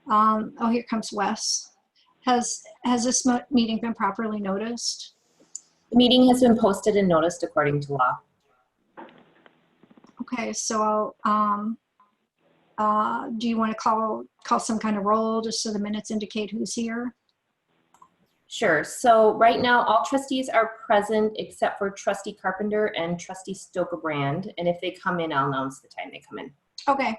Oh, here comes Wes. Has this meeting been properly noticed? The meeting has been posted and noticed according to law. Okay, so do you want to call some kind of roll just so the minutes indicate who's here? Sure. So right now, all trustees are present except for Trustee Carpenter and Trustee Stokebrand. And if they come in, I'll announce the time they come in. Okay.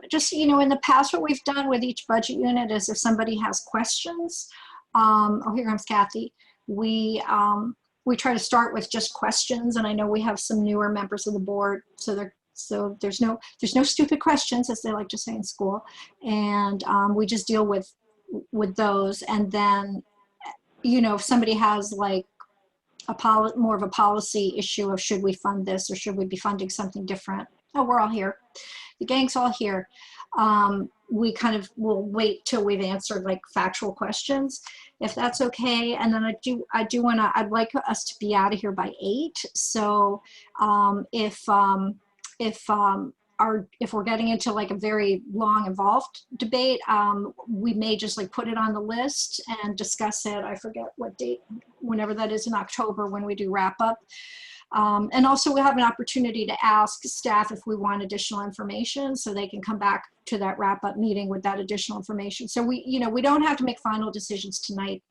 Just, in the past, what we've done with each budget unit is if somebody has questions, oh, here comes Kathy. We try to start with just questions, and I know we have some newer members of the board, so there's no stupid questions, as they like to say in school, and we just deal with those. And then, if somebody has like more of a policy issue of should we fund this or should we be funding something different? Oh, we're all here. The gang's all here. We kind of will wait till we've answered like factual questions, if that's okay. And then I'd like us to be out of here by 8. So if we're getting into like a very long involved debate, we may just like put it on the list and discuss it. I forget what date, whenever that is in October when we do wrap up. And also we'll have an opportunity to ask staff if we want additional information, so they can come back to that wrap up meeting with that additional information. So we don't have to make final decisions tonight.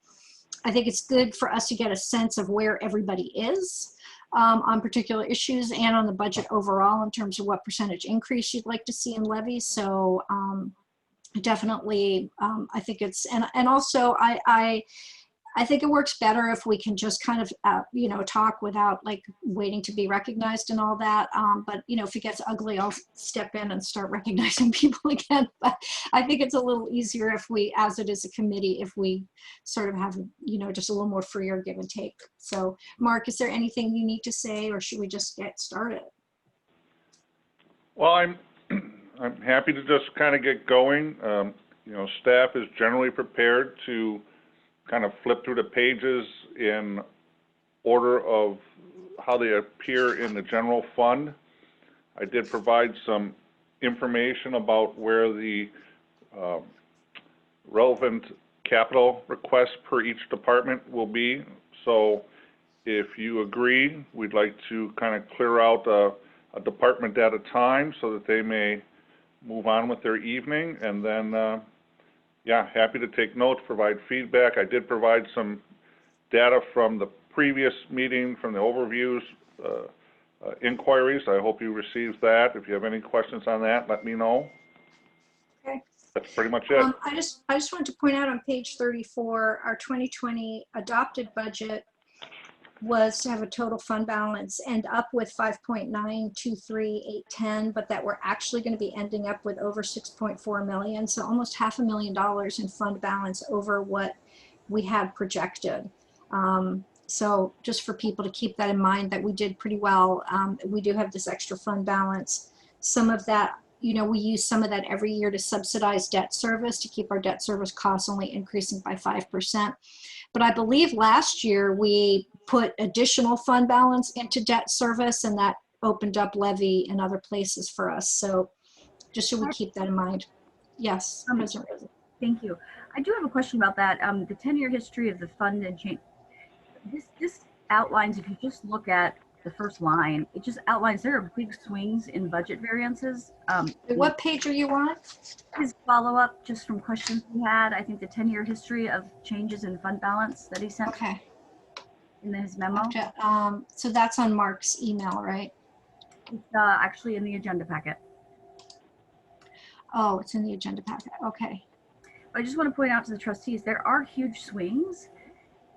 I think it's good for us to get a sense of where everybody is on particular issues and on the budget overall in terms of what percentage increase you'd like to see in levies. So definitely, I think it's, and also I think it works better if we can just kind of, talk without like waiting to be recognized and all that. But, if it gets ugly, I'll step in and start recognizing people again. But I think it's a little easier if we, as it is a committee, if we sort of have, just a little more freer give and take. So, Mark, is there anything you need to say, or should we just get started? Well, I'm happy to just kind of get going. Staff is generally prepared to kind of flip through the pages in order of how they appear in the general fund. I did provide some information about where the relevant capital requests per each department will be. So if you agree, we'd like to kind of clear out a department at a time so that they may move on with their evening, and then yeah, happy to take notes, provide feedback. I did provide some data from the previous meeting, from the overviews, inquiries. I hope you received that. If you have any questions on that, let me know. Okay. That's pretty much it. I just wanted to point out on page 34, our 2020 adopted budget was to have a total fund balance end up with 5.923810, but that we're actually going to be ending up with over 6.4 million, so almost $500,000 in fund balance over what we had projected. So just for people to keep that in mind, that we did pretty well. We do have this extra fund balance. Some of that, we use some of that every year to subsidize debt service, to keep our debt service costs only increasing by 5%. But I believe last year we put additional fund balance into debt service, and that opened up levy in other places for us. So just so we keep that in mind. Yes, President Rosen. Thank you. I do have a question about that. The 10-year history of the fund and change. This outlines, if you just look at the first line, it just outlines there are big swings in budget variances. What page are you on? His follow-up just from questions we had, I think the 10-year history of changes in fund balance that he sent in his memo. Okay. So that's on Mark's email, right? It's actually in the agenda packet. Oh, it's in the agenda packet. Okay. I just want to point out to the trustees, there are huge swings.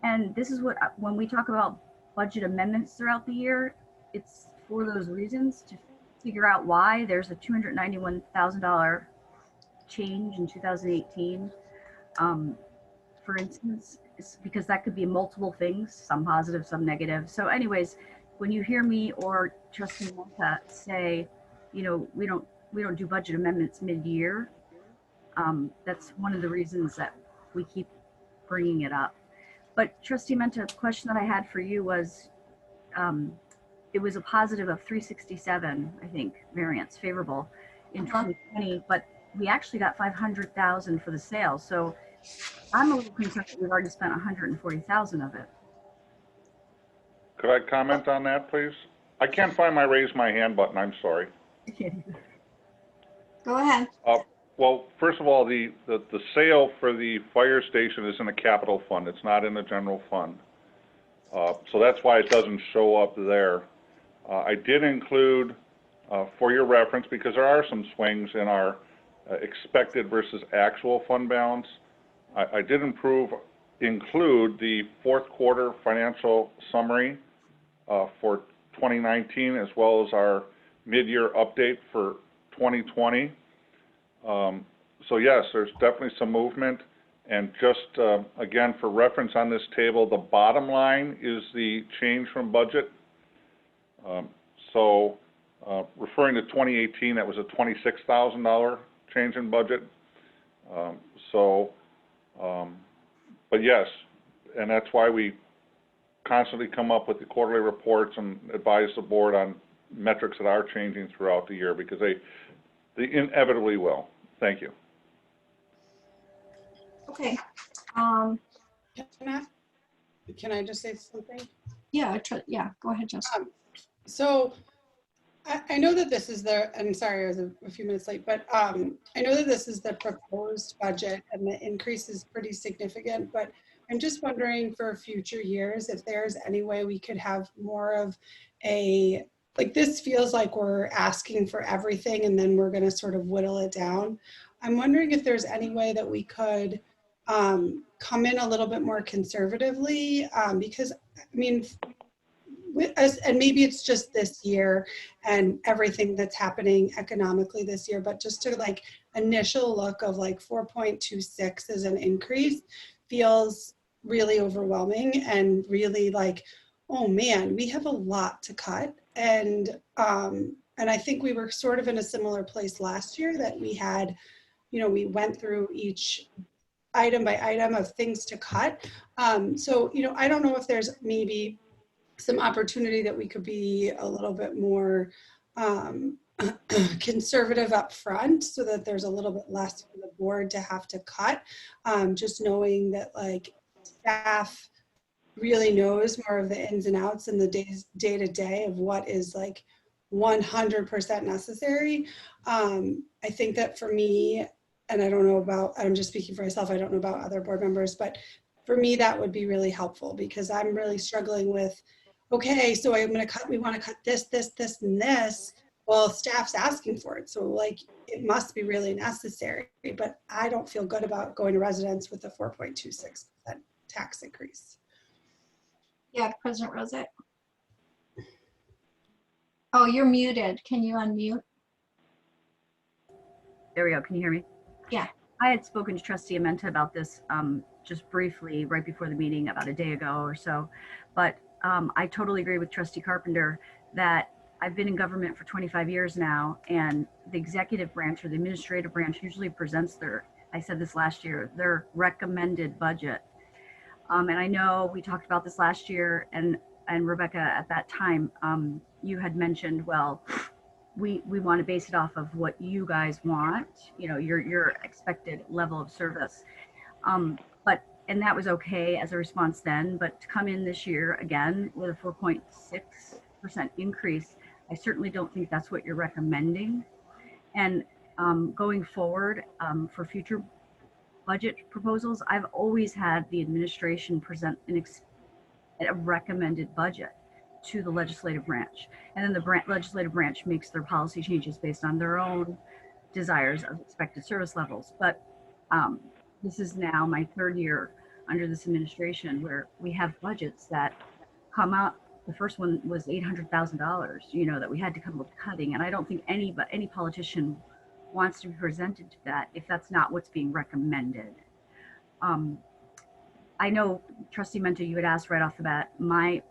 And this is what, when we talk about budget amendments throughout the year, it's for those reasons, to figure out why there's a $291,000 change in 2018. For instance, it's because that could be multiple things, some positive, some negative. So anyways, when you hear me or Trustee Monta say, we don't do budget amendments mid-year, that's one of the reasons that we keep bringing it up. But Trustee Menta, the question that I had for you was, it was a positive of 367, I think, variance favorable in 2020, but we actually got 500,000 for the sale. So I'm a little concerned that we've already spent 140,000 of it. Could I comment on that, please? I can't find my raise my hand button, I'm sorry. Go ahead. Well, first of all, the sale for the fire station is in a capital fund. It's not in the general fund. So that's why it doesn't show up there. I did include, for your reference, because there are some swings in our expected versus actual fund balance, I did include the fourth quarter financial summary for 2019, as well as our mid-year update for 2020. So yes, there's definitely some movement. And just, again, for reference on this table, the bottom line is the change from budget. Referring to 2018, that was a $26,000 change in budget. But yes, and that's why we constantly come up with the quarterly reports and advise the board on metrics that are changing throughout the year, because they inevitably will. Thank you. Okay. Can I just say something? Yeah, go ahead, Justin. So I know that this is I'm sorry, I was a few minutes late, but I know that this is the proposed budget and the increase is pretty significant, but I'm just wondering for future years if there's any way we could have more of like this feels like we're asking for everything and then we're going to sort of whittle it down. I'm wondering if there's any way that we could come in a little bit more conservatively, because I mean, and maybe it's just this year and everything that's happening economically this year, but just to like initial look of like 4.26 as an increase feels really overwhelming and really like, oh man, we have a lot to cut. And I think we were sort of in a similar place last year that we had, we went through each item by item of things to cut. So, I don't know if there's maybe some opportunity that we could be a little bit more conservative up front so that there's a little bit less for the board to have to cut. Just knowing that like staff really knows more of the ins and outs and the day to day of what is like 100% necessary. I think that for me, and I don't know about, I'm just speaking for myself, I don't know about other board members, but for me, that would be really helpful because I'm really struggling with, okay, so we want to cut this, this, this, and this. Well, staff's asking for it. So like, it must be really necessary, but I don't feel good about going to residents with a 4.26% tax increase. Yeah, President Rosette. Oh, you're muted. Can you unmute? There we go. Can you hear me? Yeah. I had spoken to Trustee Amenta about this just briefly right before the meeting about a day ago or so, but I totally agree with Trustee Carpenter that I've been in government for 25 years now, and the executive branch or the administrative branch usually presents I said this last year, their recommended budget. And I know we talked about this last year, and Rebecca, at that time, you had mentioned, well, we want to base it off of what you guys want, your expected level of service. And that was okay as a response then, but to come in this year again with a 4.6% increase, I certainly don't think that's what you're recommending. And going forward for future budget proposals, I've always had the administration present a recommended budget to the legislative branch. And then the legislative branch makes their policy changes based on their own desires of expected service levels. But this is now my third year under this administration where we have budgets that come out. The first one was $800,000, that we had to come up with cutting. And I don't think any politician wants to be presented to that if that's not what's being recommended. I know, Trustee Menta, you had asked right off the bat, my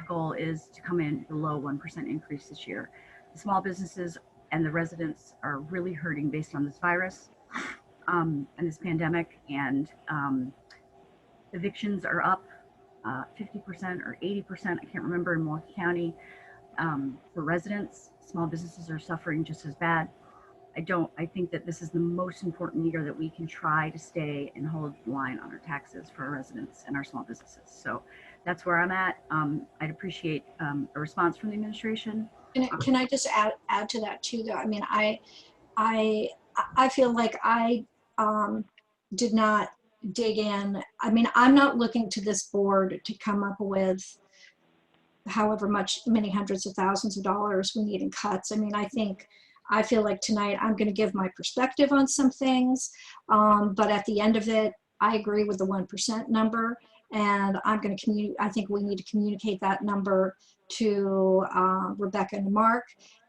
goal is to come in below 1% increase this year. The small businesses and the residents are really hurting based on this virus and this pandemic, and evictions are up 50% or 80%, I can't remember, in Milwaukee County. For residents, small businesses are suffering just as bad. I think that this is the most important year that we can try to stay and hold the line on our taxes for our residents and our small businesses. So that's where I'm at. I'd appreciate a response from the administration. Can I just add to that too, though? I mean, I feel like I did not dig in. I mean, I'm not looking to this board to come up with however many hundreds of thousands of dollars we need in cuts. I mean, I feel like tonight I'm going to give my perspective on some things, but at the end of it, I agree with the 1% number, and I'm going to I think we need to communicate that number to Rebecca and Mark,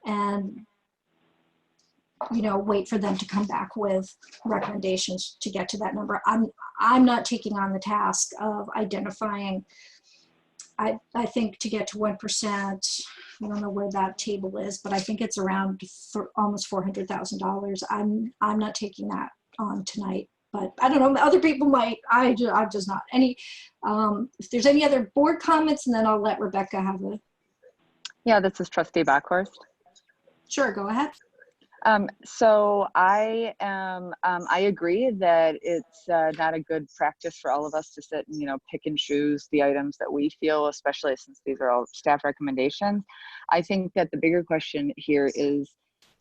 and wait for them to come back with recommendations to get to that number. I'm not taking on the task of identifying. I think to get to 1%, I don't know where that table is, but I think it's around almost $400,000. I'm not taking that on tonight, but I don't know. Other people might. I'm just not. If there's any other board comments, and then I'll let Rebecca have a. Yeah, this is Trustee Backhorst. Sure, go ahead. So I agree that it's not a good practice for all of us to sit and, pick and choose the items that we feel, especially since these are all staff recommendations. I think that the bigger question here is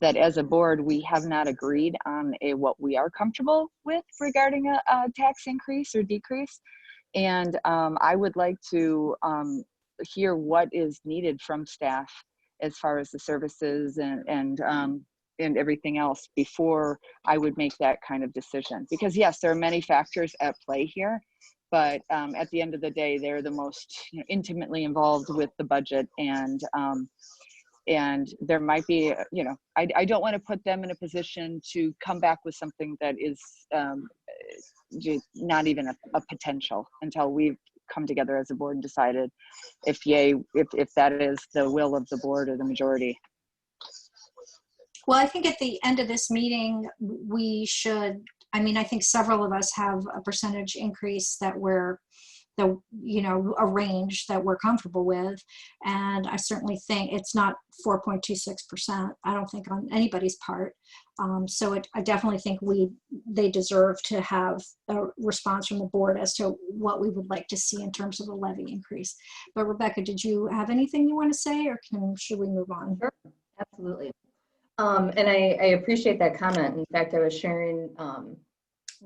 that as a board, we have not agreed on what we are comfortable with regarding a tax increase or decrease. And I would like to hear what is needed from staff as far as the services and everything else before I would make that kind of decision. Because yes, there are many factors at play here, but at the end of the day, they're the most intimately involved with the budget, and there might be, I don't want to put them in a position to come back with something that is not even a potential until we've come together as a board and decided if that is the will of the board or the majority. Well, I think at the end of this meeting, we should, I think several of us have a percentage increase that a range that we're comfortable with. And I certainly think it's not 4.26%. I don't think on anybody's part. I definitely think they deserve to have a response from the board as to what we would like to see in terms of a levy increase. But Rebecca, did you have anything you want to say, or should we move on? Sure, absolutely. And I appreciate that comment. In fact, I was sharing,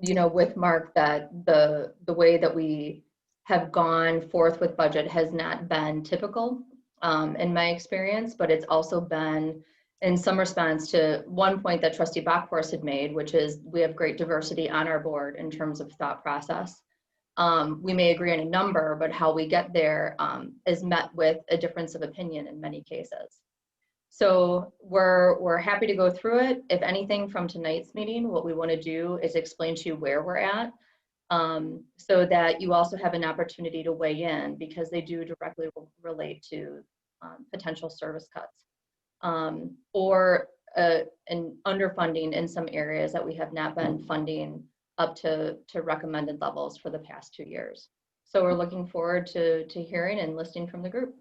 with Mark that the way that we have gone forth with budget has not been typical in my experience, but it's also been in some response to one point that Trustee Backhorst had made, which is we have great diversity on our board in terms of thought process. We may agree on a number, but how we get there is met with a difference of opinion in many cases. So we're happy to go through it. If anything from tonight's meeting, what we want to do is explain to you where we're at, so that you also have an opportunity to weigh in, because they do directly relate to potential service cuts or an underfunding in some areas that we have not been funding up to recommended levels for the past 2 years. So we're looking forward to hearing and listening from the group.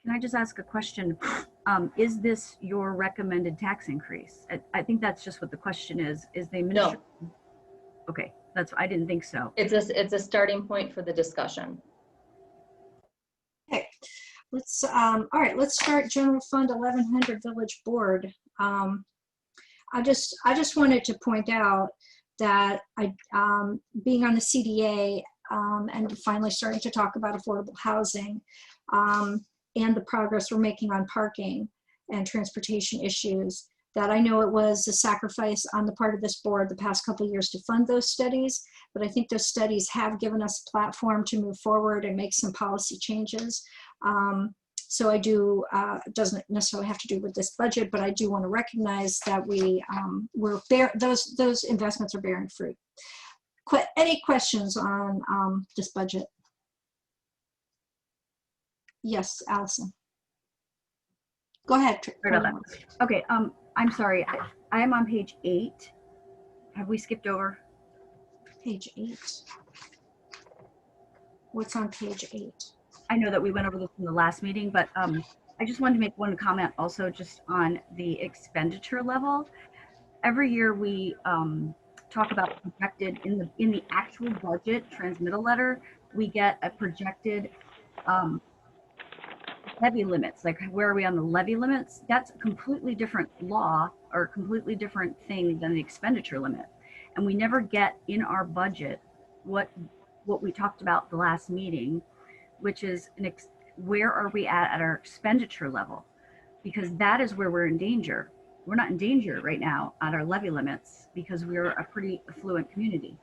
Can I just ask a question? Is this your recommended tax increase? I think that's just what the question is. Is the administration? No. Okay, I didn't think so. It's a starting point for the discussion. Okay, all right, let's start General Fund 1100 Village Board. I just wanted to point out that being on the CDA and finally starting to talk about affordable housing, and the progress we're making on parking and transportation issues, that I know it was a sacrifice on the part of this board the past couple of years to fund those studies, but I think those studies have given us a platform to move forward and make some policy changes. So I do, it doesn't necessarily have to do with this budget, but I do want to recognize that those investments are bearing fruit. Any questions on this budget? Yes, Allison. Go ahead. Okay, I'm sorry. I am on page 8. Have we skipped over? Page 8. What's on page 8? I know that we went over this in the last meeting, but I just wanted to make one comment also just on the expenditure level. every year we talk about projected in the actual budget transmittal letter, we get a projected levy limits, like where are we on the levy limits? That's a completely different law or completely different thing than the expenditure limit. And we never get in our budget what we talked about the last meeting, which is where are we at our expenditure level? Because that is where we're in danger. We're not in danger right now at our levy limits because we're a pretty affluent community,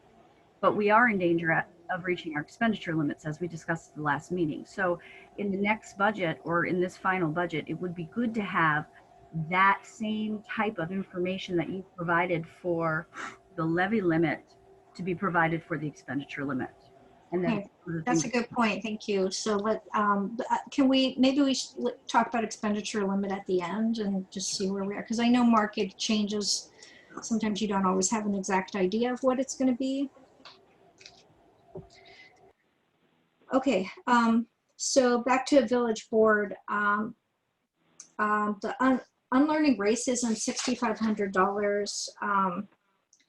but we are in danger of reaching our expenditure limits as we discussed at the last meeting. So in the next budget or in this final budget, it would be good to have that same type of information that you provided for the levy limit to be provided for the expenditure limit. And then Okay, that's a good point. Thank you. So maybe we should talk about expenditure limit at the end and just see where we are. Because I know market changes. Sometimes you don't always have an exact idea of what it's going to be. Okay, so back to village board. The unlearning racism, $6,500.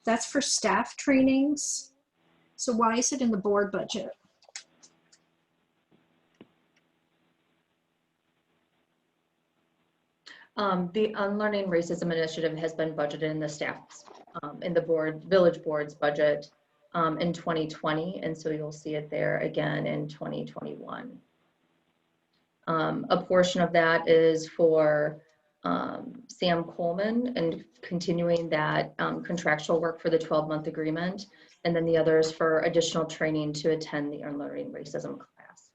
That's for staff trainings. So why is it in the board budget? The Unlearning Racism Initiative has been budgeted in the staff's, in the village board's budget in 2020, and so you'll see it there again in 2021. A portion of that is for Sam Coleman and continuing that contractual work for the 12-month agreement, and then the others for additional training to attend the Unlearning Racism class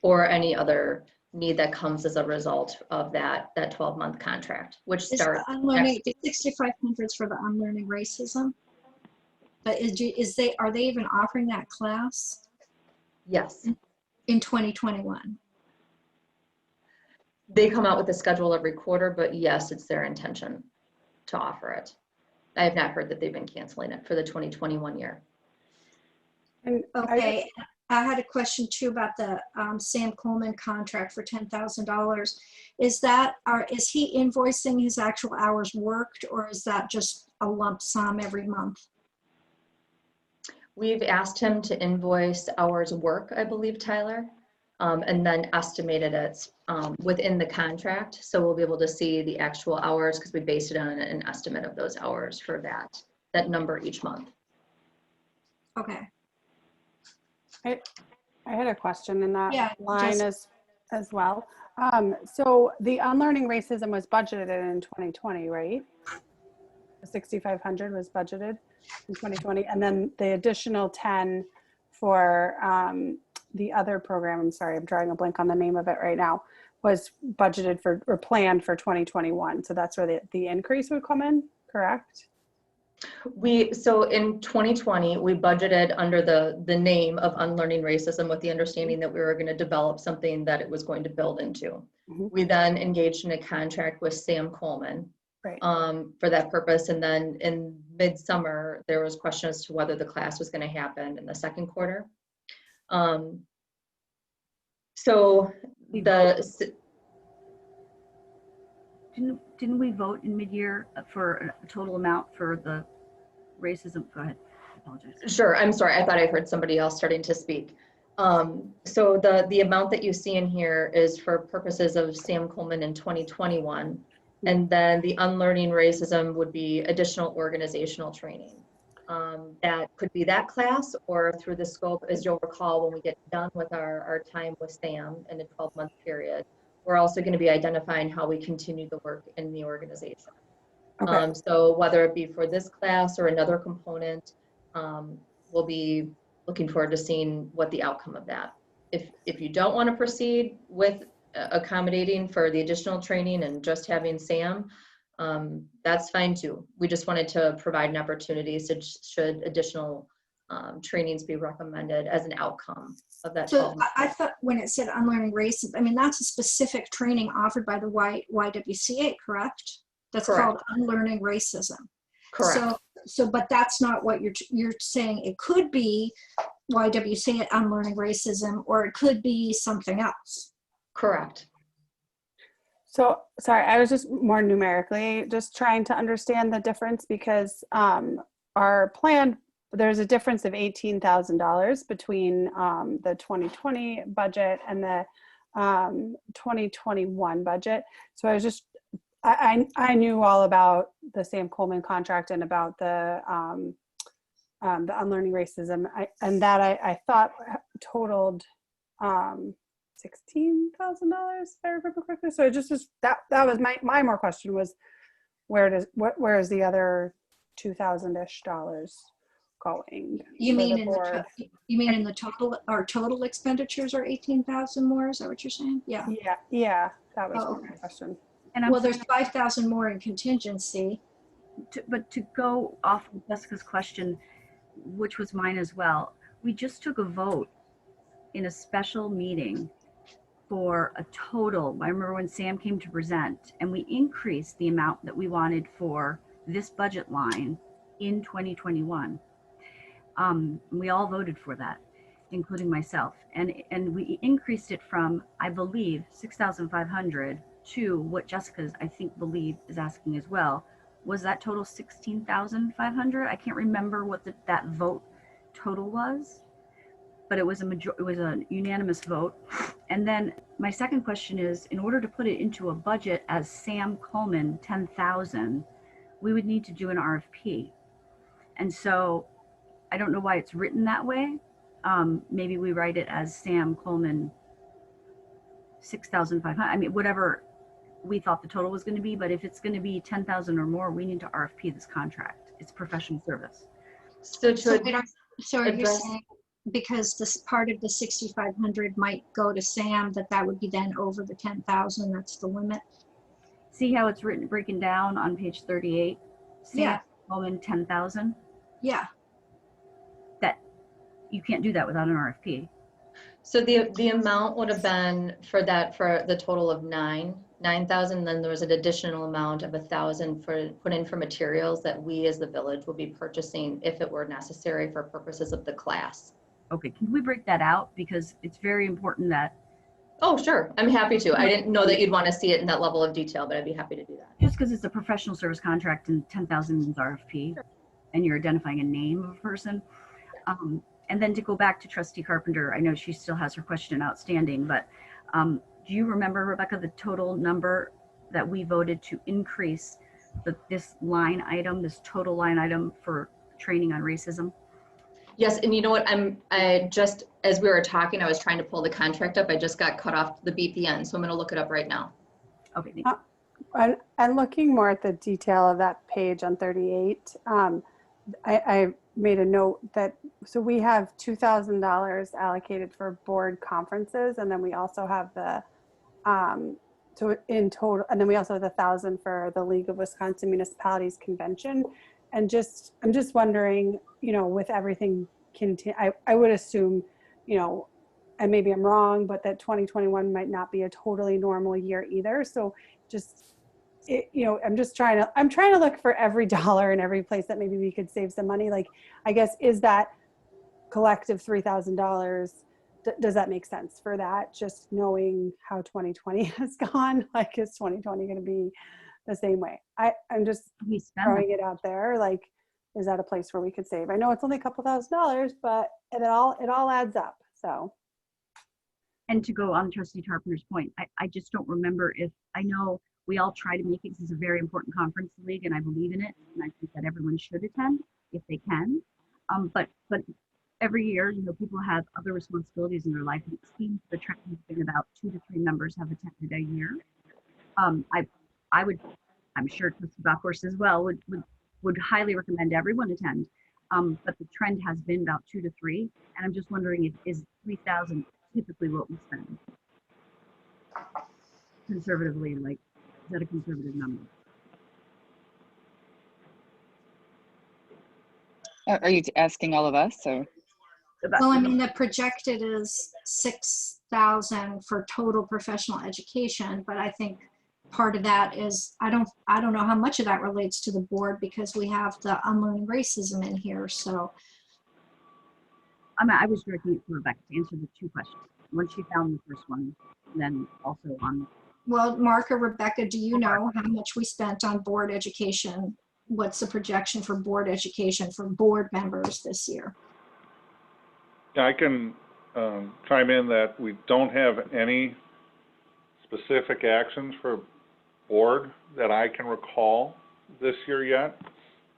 or any other need that comes as a result of that 12-month contract, which starts. The 6,500 is for the unlearning racism, but are they even offering that class? Yes. In 2021. They come out with a schedule every quarter, but yes, it's their intention to offer it. I have not heard that they've been canceling it for the 2021 year. And Okay, I had a question too about the Sam Coleman contract for $10,000. Is he invoicing his actual hours worked, or is that just a lump sum every month? We've asked him to invoice hours work, I believe, Tyler, and then estimated it within the contract. So we'll be able to see the actual hours because we based it on an estimate of those hours for that number each month. Okay. I had a question in that Yeah, line as well. So the Unlearning Racism was budgeted in 2020, right? The 6,500 was budgeted in 2020, and then the additional 10 for the other program, I'm sorry, I'm drawing a blank on the name of it right now, was budgeted for or planned for 2021. So that's where the increase would come in, correct? So in 2020, we budgeted under the name of Unlearning Racism with the understanding that we were going to develop something that it was going to build into. Mm-hmm. We then engaged in a contract with Sam Coleman Right. for that purpose. And then in midsummer, there was question as to whether the class was going to happen in the second quarter. Didn't we vote in mid-year for a total amount for the racism? Go ahead. I apologize. Sure. I'm sorry. I thought I heard somebody else starting to speak. So the amount that you see in here is for purposes of Sam Coleman in 2021. And then the Unlearning Racism would be additional organizational training. That could be that class or through the scope, as you'll recall, when we get done with our time with Sam in a 12-month period, we're also going to be identifying how we continue the work in the organization. Okay. So whether it be for this class or another component, we'll be looking forward to seeing what the outcome of that. If you don't want to proceed with accommodating for the additional training and just having Sam, that's fine too. We just wanted to provide an opportunity should additional trainings be recommended as an outcome of that. So I thought when it said unlearning racism, I mean, that's a specific training offered by the YWCA, correct? That's Correct. called unlearning racism. Correct. So, but that's not what you're saying. It could be YWCA unlearning racism, or it could be something else. Correct. So, sorry, I was just more numerically just trying to understand the difference because our plan, there's a difference of $18,000 between the 2020 budget and the 2021 budget. So I was just, I knew all about the Sam Coleman contract and about the unlearning racism, and that I thought totaled $16,000 if I remember correctly. So it just was that was my more question was where is the other $2,000-ish going? You for mean the in board? in the total, our total expenditures are 18,000 more? Is that what you're saying? Yeah. Yeah, that was Oh, my question. And I'm Well, there's 5,000 more in contingency. but to go off of Jessica's question, which was mine as well, we just took a vote in a special meeting for a total. I remember when Sam came to present, and we increased the amount that we wanted for this budget line in 2021. We all voted for that, including myself, and we increased it from, I believe, 6,500 to what Jessica's, I think, believe is asking as well. Was that total 16,500? I can't remember what that vote total was, but it was a unanimous vote. And then my second question is, in order to put it into a budget as Sam Coleman 10,000, we would need to do an RFP. And so I don't know why it's written that way. Maybe we write it as Sam Coleman 6,500. I mean, whatever we thought the total was going to be, but if it's going to be 10,000 or more, we need to RFP this contract. It's professional service. So So to are you address- saying because this part of the 6,500 might go to Sam, that would be then over the 10,000? That's the limit? See how it's written, breaking down on page 38? Yeah. Sam Coleman 10,000. Yeah. That you can't do that without an RFP. So the amount would have been for the total of 9,000. Then there was an additional amount of 1,000 put in for materials that we as the village will be purchasing if it were necessary for purposes of the class. Okay, can we break that out? Because it's very important that, Oh, sure. I'm happy to. I didn't know that you'd want to see it in that level of detail, but I'd be happy to do that. just because it's a professional service contract and 10,000 is RFP, and you're identifying a name of a person. And then to go back to Trustee Carpenter, I know she still has her question outstanding, but do you remember, Rebecca, the total number that we voted to increase this line item, this total line item for training on racism? Yes, and you know what? I just, as we were talking, I was trying to pull the contract up. I just got cut off the beat the end, so I'm going to look it up right now. Okay, thank you. And looking more at the detail of that page on 38, I made a note that, so we have $2,000 allocated for board conferences, and then we also have the, so in total, and then we also have the 1,000 for the League of Wisconsin Municipalities Convention. And I'm just wondering, with everything, I would assume, and maybe I'm wrong, but that 2021 might not be a totally normal year either. So just, I'm trying to look for every dollar in every place that maybe we could save some money. Like, I guess, is that collective $3,000, does that make sense for that? Just knowing how 2020 has gone, like, is 2020 going to be the same way? I'm just We spend throwing it out there. Like, is that a place where we could save? I know it's only a couple $1,000s, but it all adds up. So. And to go on Trustee Carpenter's point, I just don't remember if, I know we all try to make it, this is a very important conference league, and I believe in it, and I think that everyone should attend if they can. But every year, people have other responsibilities in their life, and it seems the trend has been about 2 to 3 members have attended a year. I'm sure Trustee Bachhorst as well would highly recommend everyone attend. But the trend has been about 2 to 3, and I'm just wondering is 3,000 typically what we spend conservatively? Like, is that a conservative number? Are you asking all of us, or? Well, I mean, the projected is 6,000 for total professional education, but I think part of that is, I don't know how much of that relates to the board because we have the unlearning racism in here. So I was directing it to Rebecca to answer the 2 questions. Once she found the first one, then also on Well, Mark or Rebecca, do you know how much we spent on board education? What's the projection for board education for board members this year? Yeah, I can chime in that we don't have any specific actions for board that I can recall this year yet.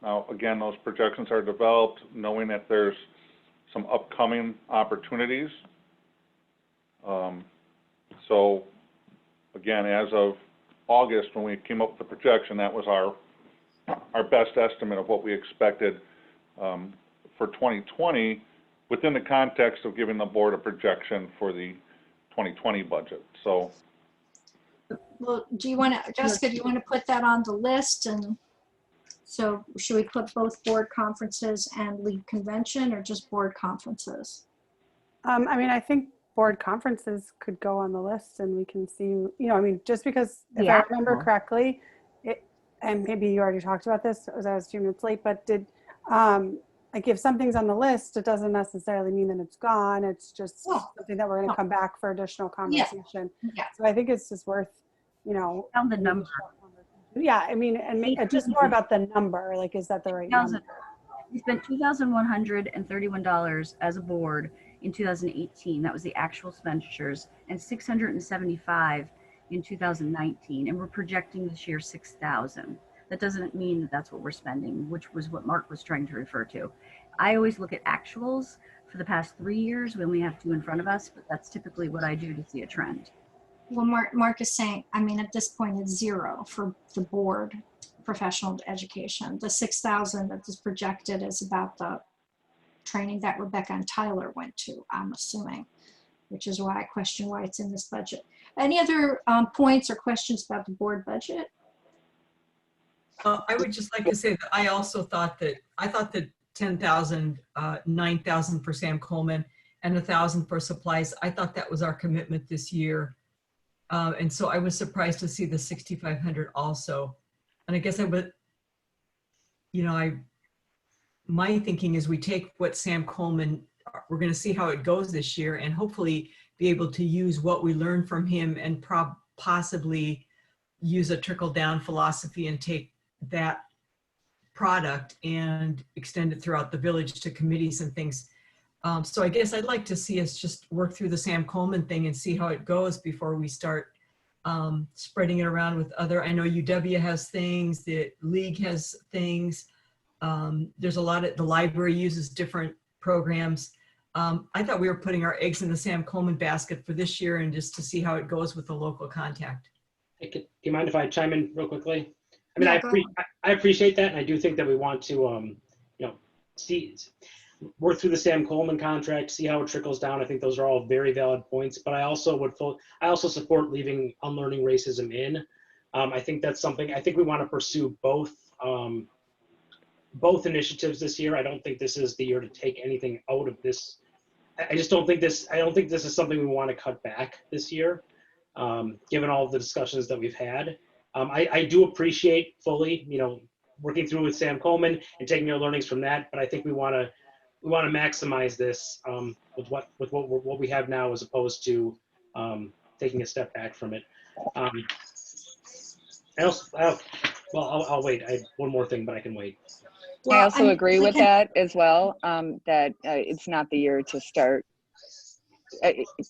Now, again, those projections are developed knowing that there's some upcoming opportunities. So, again, as of August, when we came up with the projection, that was our best estimate of what we expected for 2020 within the context of giving the board a projection for the 2020 budget. So, Well, do you want to, Jessica, do you want to put that on the list? And so should we put both board conferences and league convention or just board conferences? I mean, I think board conferences could go on the list and we can see, you know, I mean, just because if I remember correctly, and maybe you already talked about this as I was a few minutes late, but like if something's on the list, it doesn't necessarily mean that it's gone. It's just something that we're going to come back for additional conversation. Yeah. So I think it's just worth, you know. Found the number. Yeah, I mean, and just more about the number, like, is that the right number? We spent $2,131 as a board in 2018. That was the actual expenditures, and $675 in 2019. And we're projecting this year 6,000. That doesn't mean that that's what we're spending, which was what Mark was trying to refer to. I always look at actuals for the past 3 years. We only have 2 in front of us, but that's typically what I do to see a trend. Well, Mark is saying, I mean, at this point, it's 0 for the board professional education. The 6,000 that is projected is about the training that Rebecca and Tyler went to, I'm assuming, which is why I question why it's in this budget. Any other points or questions about the board budget? I would just like to say that I also thought that, 10,000, 9,000 for Sam Coleman and 1,000 for supplies. I thought that was our commitment this year. And so I was surprised to see the 6,500 also. And I guess I would, you know, my thinking is we take what Sam Coleman, we're going to see how it goes this year and hopefully be able to use what we learned from him and possibly use a trickle down philosophy and take that product and extend it throughout the village to committees and things. So I guess I'd like to see us just work through the Sam Coleman thing and see how it goes before we start spreading it around with other. I know UW has things, the league has things. There's a lot of, the library uses different programs. I thought we were putting our eggs in the Sam Coleman basket for this year and just to see how it goes with the local contact. Hey, do you mind if I chime in real quickly? I mean, Yeah, I appreciate that, and I do think that we want to, you know, work through the Sam Coleman contract, see how it trickles down. I think those are all very valid points. But I also support leaving unlearning racism in. I think that's something. I think we want to pursue both initiatives this year. I don't think this is the year to take anything out of this. I just don't think this. I don't think this is something we want to cut back this year, given all of the discussions that we've had. I do appreciate fully, you know, working through with Sam Coleman and taking our learnings from that. But I think we want to maximize this with what we have now, as opposed to taking a step back from it. I'll wait. I have one more thing, but I can wait. I also agree with that as well, that it's not the year to start,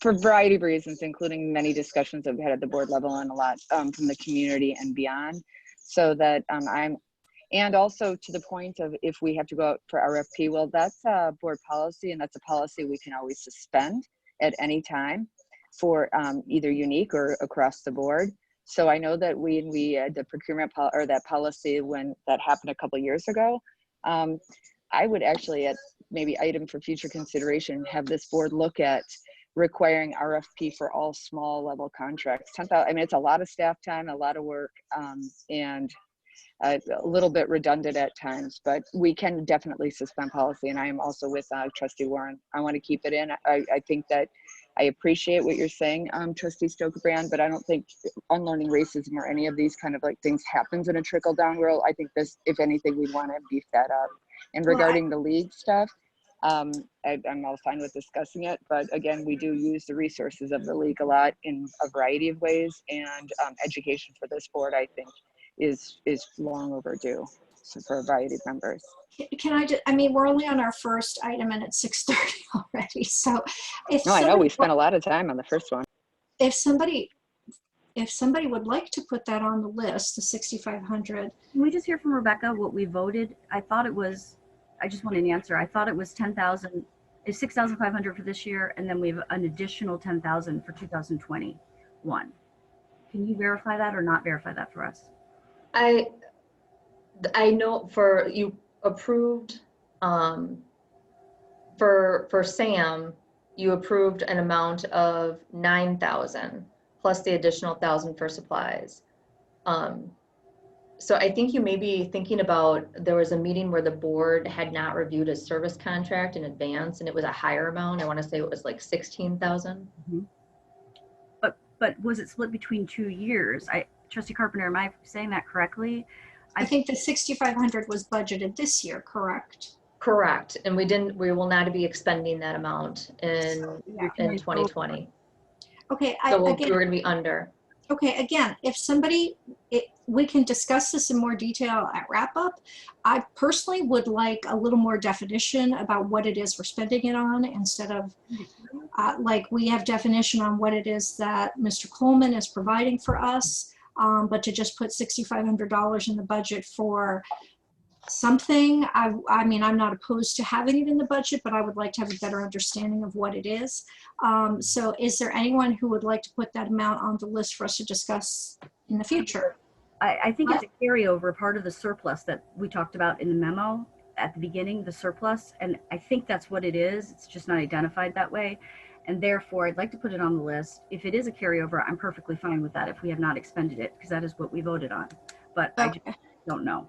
for a variety of reasons, including many discussions that we had at the board level and a lot from the community and beyond. So that and also to the point of if we have to go out for RFP, well, that's a board policy and that's a policy we can always suspend at any time for either unique or across the board. So I know that we had the procurement or that policy when that happened a couple of years ago. I would actually, at maybe item for future consideration, have this board look at requiring RFP for all small level contracts. 10,000, I mean, it's a lot of staff time, a lot of work, and a little bit redundant at times, but we can definitely suspend policy. And I am also with Trustee Warren. I want to keep it in. I think that I appreciate what you're saying, Trustee Stokebrand, but I don't think unlearning racism or any of these kind of like things happens in a trickle down world. I think this, if anything, we want to beef that up. And regarding the league stuff, I'm all fine with discussing it, but again, we do use the resources of the league a lot in a variety of ways, and education for this board, I think, is long overdue, so for a variety of members. Can I just, I mean, we're only on our first item and it's 6:30 already. So if No, I know somebody, we spent a lot of time on the first one. if somebody would like to put that on the list, the 6,500, Can we just hear from Rebecca what we voted? I thought it was, I just wanted an answer. I thought it was 10,000, it's 6,500 for this year, and then we have an additional 10,000 for 2021. Can you verify that or not verify that for us? I know for you approved, for Sam, you approved an amount of 9,000 plus the additional 1,000 for supplies. So I think you may be thinking about, there was a meeting where the board had not reviewed a service contract in advance and it was a higher amount. I want to say it was like 16,000. But was it split between 2 years? Trustee Carpenter, am I saying that correctly? I think the 6,500 was budgeted this year, correct? Correct. And we will not be expending that amount in 2020. Okay, So we're again, going to be under. okay, again, if somebody, we can discuss this in more detail at wrap up. I personally would like a little more definition about what it is we're spending it on instead of like we have definition on what it is that Mr. Coleman is providing for us, but to just put $6,500 in the budget for something, I mean, I'm not opposed to having it in the budget, but I would like to have a better understanding of what it is. So is there anyone who would like to put that amount on the list for us to discuss in the future? I think it's a carryover, part of the surplus that we talked about in the memo at the beginning, the surplus. And I think that's what it is. It's just not identified that way. And therefore, I'd like to put it on the list. If it is a carryover, I'm perfectly fine with that if we have not expended it, because that is what we voted on. But I just don't know.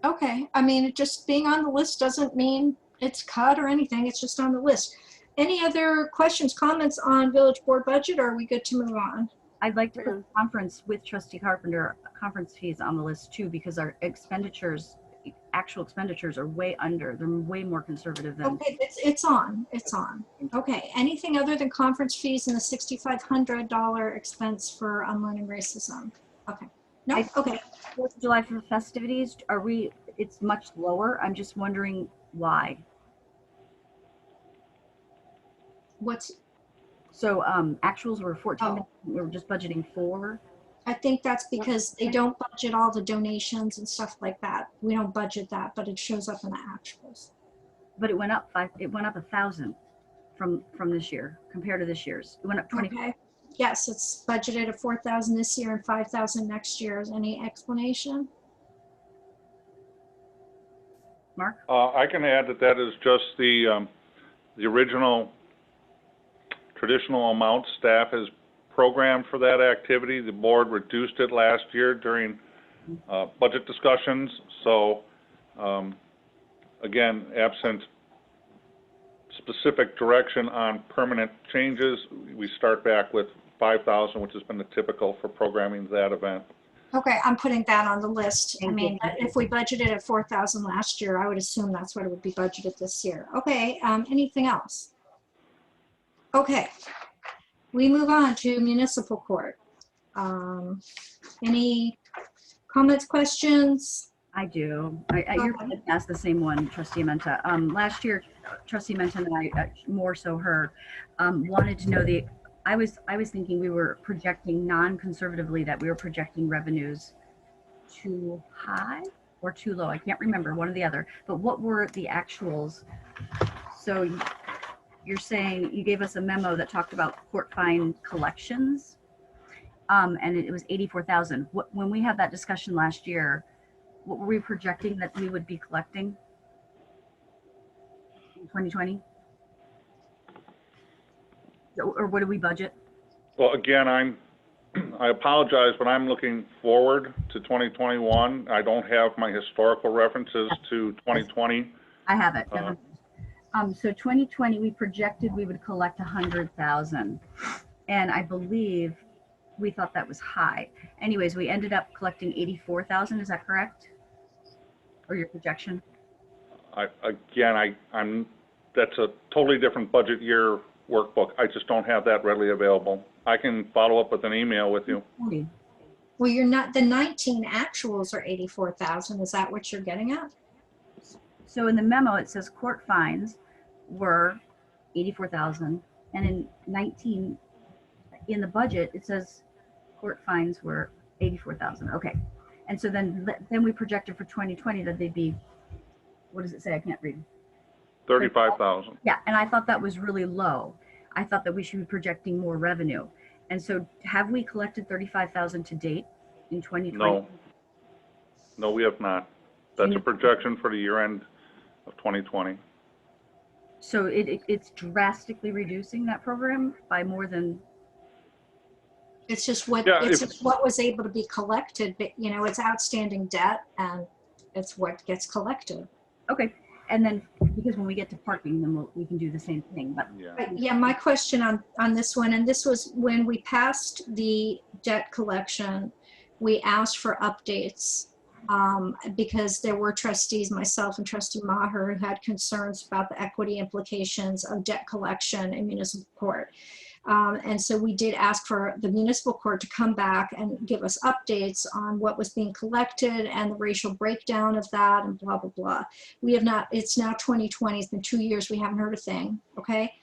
Okay, I mean, just being on the list doesn't mean it's cut or anything. It's just on the list. Any other questions, comments on village board budget, or are we good to move on? I'd like to put the conference with Trustee Carpenter, conference fees on the list too, because our expenditures, actual expenditures are way under. They're way more conservative than. Okay, it's on. Okay, anything other than conference fees and the $6,500 expense for unlearning racism? Okay, no, okay. 4th of July for festivities, it's much lower. I'm just wondering why. So actuals were 14, we were just budgeting 4. I think that's because they don't budget all the donations and stuff like that. We don't budget that, but it shows up in the actuals. But it went up 1,000 from this year compared to this year's. It went up 20. Okay. Yes, it's budgeted at 4,000 this year and 5,000 next year. Is any explanation? Mark? I can add that is just the original traditional amount staff has programmed for that activity. The board reduced it last year during budget discussions. So again, absent specific direction on permanent changes, we start back with 5,000, which has been the typical for programming that event. Okay, I'm putting that on the list. I mean, if we budgeted at 4,000 last year, I would assume that's what it would be budgeted this year. Okay, anything else? Okay, we move on to municipal court. Any comments, questions? I do. You're going to ask the same one, Trustee Menta. Last year, Trustee Menta and I, more so her, wanted to know I was thinking we were projecting non-conservatively that we were projecting revenues too high or too low. I can't remember, one or the other. But what were the actuals? So you're saying you gave us a memo that talked about court fine collections, and it was 84,000. When we had that discussion last year, what were we projecting that we would be collecting in 2020? Or what do we budget? Well, again, I apologize, but I'm looking forward to 2021. I don't have my historical references to 2020. I have it. So 2020, we projected we would collect 100,000, and I believe we thought that was high. Anyways, we ended up collecting 84,000. Is that correct? Or your projection? I'm that's a totally different budget year workbook. I just don't have that readily available. I can follow up with an email with you. Well, you're not, the 19 actuals are 84,000. Is that what you're getting at? So in the memo, it says court fines were 84,000, and in 19, in the budget, it says court fines were 84,000. Okay. And so then we projected for 2020 that they'd be, what does it say? I can't read. 35,000. Yeah, and I thought that was really low. I thought that we should be projecting more revenue. And so have we collected 35,000 to date in 2020? No. No, we have not. That's a projection for the year end of 2020. So it's drastically reducing that program by more than. It's just what, Yeah, it's just what was able to be collected, but you know, it's outstanding debt and it's what gets collected. Okay. And then because when we get to parking, then we can do the same thing. But Yeah, my question on this one, and this was when we passed the debt collection, we asked for updates because there were trustees, myself and trustee Maher, who had concerns about the equity implications of debt collection in municipal court. And so we did ask for the municipal court to come back and give us updates on what was being collected and the racial breakdown of that and blah, blah, blah. We have not, it's now 2020, it's been 2 years, we haven't heard a thing, okay?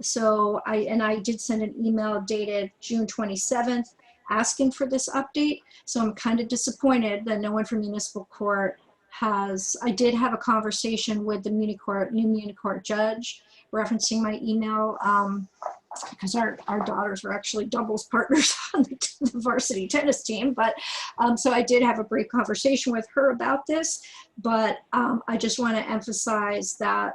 So I did send an email dated June 27th asking for this update. So I'm kind of disappointed that no one from municipal court has, I did have a conversation with the new Muni Court judge referencing my email, because our daughters were actually doubles partners on the varsity tennis team. But so I did have a brief conversation with her about this, but I just want to emphasize that,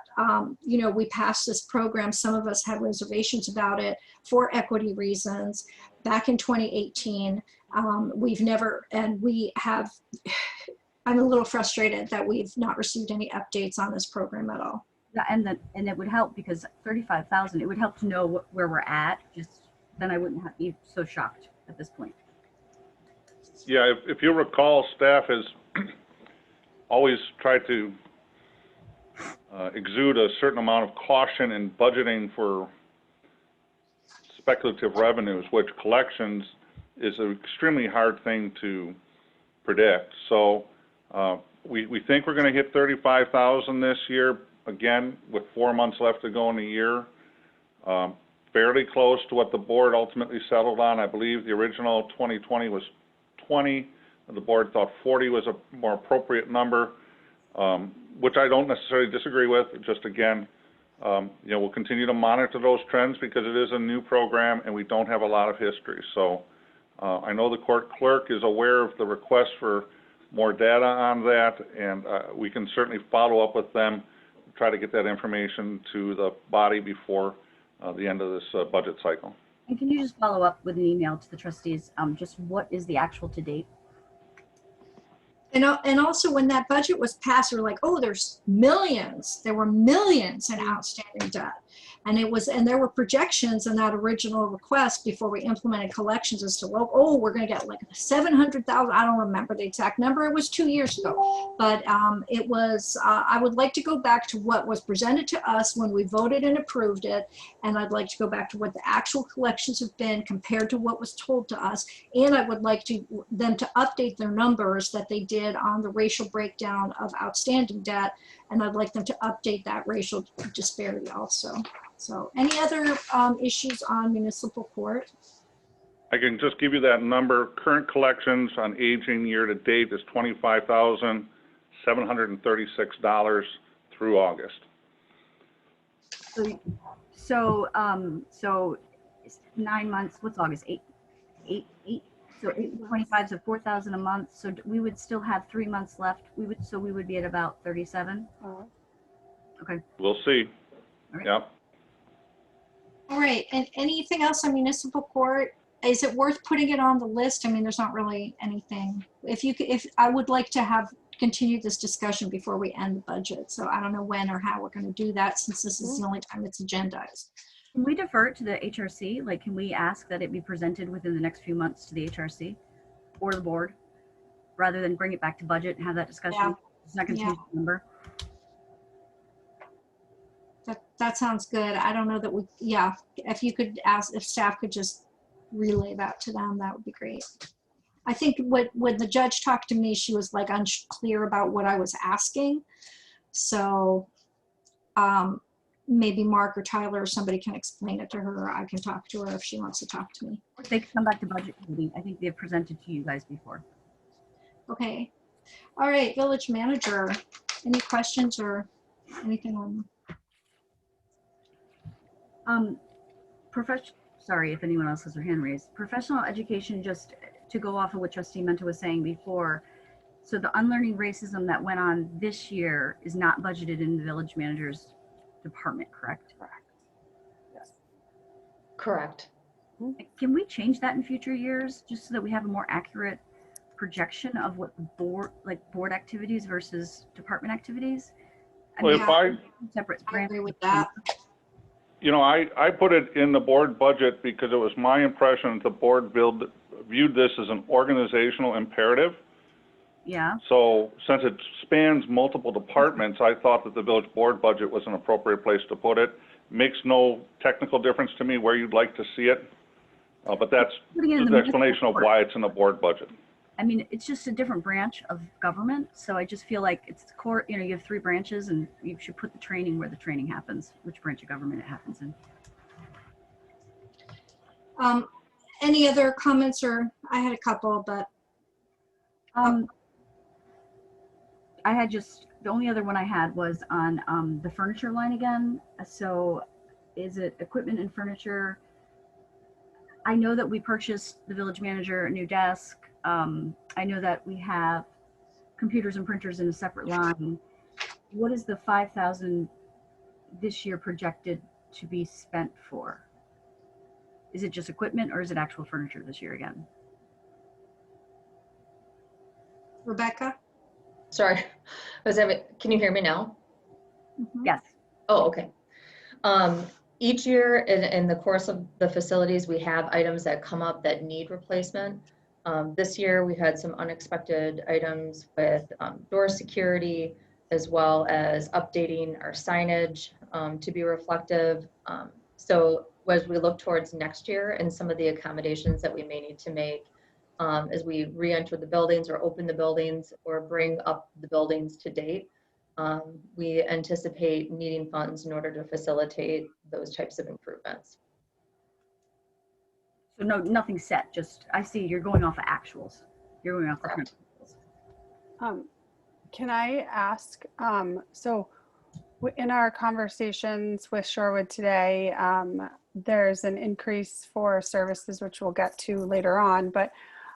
you know, we passed this program. Some of us had reservations about it for equity reasons back in 2018. We've never, and we have, I'm a little frustrated that we've not received any updates on this program at all. Yeah, and it would help because 35,000, it would help to know where we're at. Just then I wouldn't have be so shocked at this point. Yeah, if you recall, staff has always tried to exude a certain amount of caution in budgeting for speculative revenues, which collections is an extremely hard thing to predict. So we think we're going to hit 35,000 this year. Again, with 4 months left to go in the year, fairly close to what the board ultimately settled on. I believe the original 2020 was 20, and the board thought 40 was a more appropriate number, which I don't necessarily disagree with. Just again, you know, we'll continue to monitor those trends because it is a new program and we don't have a lot of history. So I know the court clerk is aware of the request for more data on that, and we can certainly follow up with them, try to get that information to the body before the end of this budget cycle. And can you just follow up with an email to the trustees? Just what is the actual to date? And also when that budget was passed, we were like, oh, there's millions. There were millions in outstanding debt. And there were projections in that original request before we implemented collections as to, oh, we're going to get like 700,000. I don't remember the exact number. It was 2 years ago. But it was, I would like to go back to what was presented to us when we voted and approved it. And I'd like to go back to what the actual collections have been compared to what was told to us. And I would like them to update their numbers that they did on the racial breakdown of outstanding debt. And I'd like them to update that racial disparity also. So any other issues on municipal court? I can just give you that number. Current collections on aging year to date is $25,736 through August. So 9 months, what's August? Eight. So 825, so 4,000 a month. So we would still have 3 months left. We would be at about 37. Okay. We'll see. All right. Yep. All right, and anything else on municipal court? Is it worth putting it on the list? I mean, there's not really anything. If I would like to continue this discussion before we end the budget. So I don't know when or how we're going to do that since this is the only time it's agendized. Can we defer it to the HRC? Like, can we ask that it be presented within the next few months to the HRC or the board rather than bring it back to budget and have that discussion? Yeah. Second Tuesday, November. that sounds good. I don't know that we, yeah, if you could ask, if staff could just relay that to them, that would be great. I think when the judge talked to me, she was like unclear about what I was asking. So maybe Mark or Tyler or somebody can explain it to her. I can talk to her if she wants to talk to me. They can come back to budget committee. I think they've presented to you guys before. Okay. All right, village manager, any questions or anything on? Sorry if anyone else has their hand raised. Professional education, just to go off of what Trustee Menta was saying before. So the unlearning racism that went on this year is not budgeted in the village manager's department, correct? Correct. Yes. Correct. Can we change that in future years just so that we have a more accurate projection of what board activities versus department activities? Well, Yeah. Separate I branch. agree with that. You know, I put it in the board budget because it was my impression that the board viewed this as an organizational imperative. Yeah. So since it spans multiple departments, I thought that the village board budget was an appropriate place to put it. Makes no technical difference to me where you'd like to see it, but that's Putting it in the explanation of municipal why it's in the board budget. I mean, it's just a different branch of government. So I just feel like it's core, you know, you have 3 branches and you should put the training where the training happens, which branch of government it happens in. Any other comments or I had a couple, but I had just, the only other one I had was on the furniture line again. So is it equipment and furniture? I know that we purchased the village manager a new desk. I know that we have computers and printers in a separate line. What is the 5,000 this year projected to be spent for? Is it just equipment or is it actual furniture this year again? Rebecca? Sorry. Can you hear me now? Mhm. Yes. Oh, okay. Each year in the course of the facilities, we have items that come up that need replacement. This year, we had some unexpected items with door security, as well as updating our signage to be reflective. So as we look towards next year and some of the accommodations that we may need to make as we re-enter the buildings or open the buildings or bring up the buildings to date, we anticipate needing funds in order to facilitate those types of improvements. So no, nothing set, just, I see you're going off of actuals. You're going off of Correct. principles. Can I ask, so in our conversations with Shorewood today, there's an increase for services, which we'll get to later on, but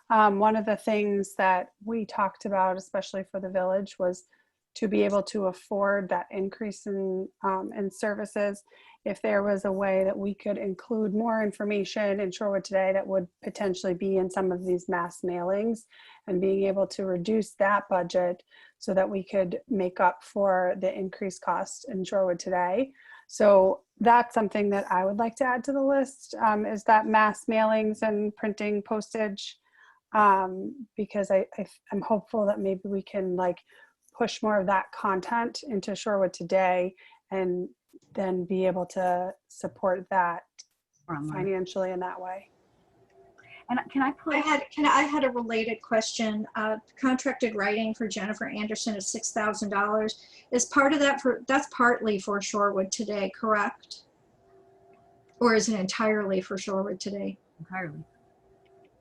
one of the things that we talked about, especially for the village, was to be able to afford that increase in services. If there was a way that we could include more information in Shorewood Today that would potentially be in some of these mass mailings, and being able to reduce that budget so that we could make up for the increased cost in Shorewood Today. So that's something that I would like to add to the list, is that mass mailings and printing postage, because I'm hopeful that maybe we can like push more of that content into Shorewood Today and then be able to support that financially in that way. And can I put? I had a related question. Contracted writing for Jennifer Anderson is $6,000. Is part of that that's partly for Shorewood Today, correct? Or is it entirely for Shorewood Today? Entirely.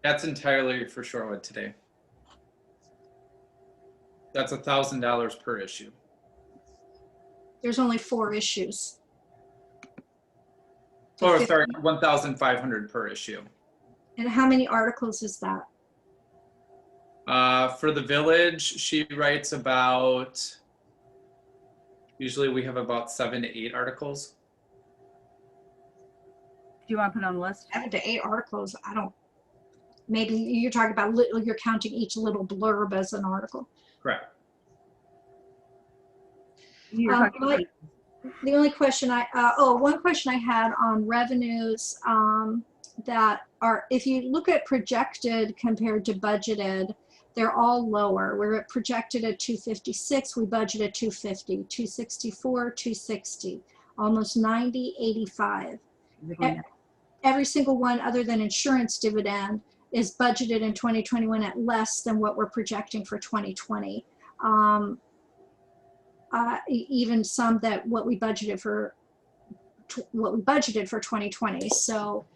That's entirely for Shorewood Today. That's $1,000 per issue. There's only 4 issues. Oh, sorry, 1,500 per issue. And how many articles is that? For the village, she writes about, usually we have about 7 to 8 articles. Do you want to put it on the list? 7 to 8 articles. I don't. Maybe you're talking about you're counting each little blurb as an article. Correct. The only question one question I had on revenues that are, if you look at projected compared to budgeted, they're all lower. We're projected at 256, we budgeted 250, 264, 260. almost 90, 85. Is it going up? Every single one other than insurance dividend is budgeted in 2021 at less than what we're projecting for 2020. Even some that what we budgeted for 2020. So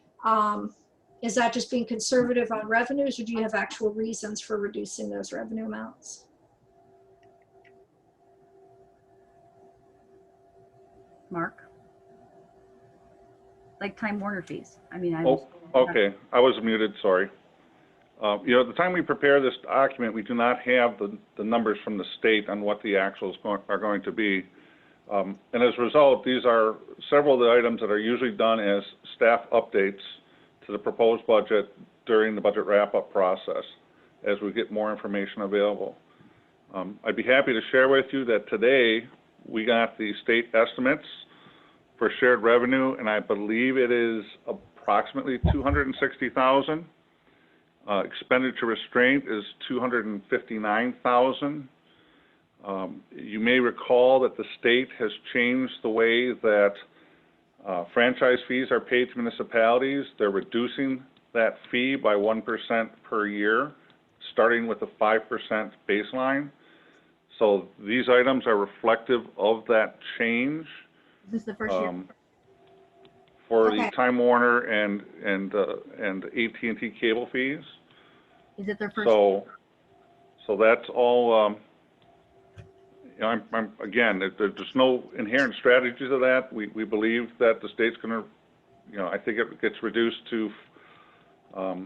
is that just being conservative on revenues, or do you have actual reasons for reducing those revenue amounts? Mark? Like Time Warner fees. I mean, I Oh, okay, I was muted, sorry. At the time we prepare this document, we do not have the numbers from the state on what the actuals are going to be. And as a result, these are several of the items that are usually done as staff updates to the proposed budget during the budget wrap-up process as we get more information available. I'd be happy to share with you that today we got the state estimates for shared revenue, and I believe it is approximately 260,000. Expenditure restraint is 259,000. You may recall that the state has changed the way that franchise fees are paid to municipalities. They're reducing that fee by 1% per year, starting with a 5% baseline. So these items are reflective of that change. Is this the first year? Okay. For the Time Warner and AT&T cable fees. Is it their first? So that's all. Again, there's no inherent strategy to that. We believe that the state's going to, I think it gets reduced to 4%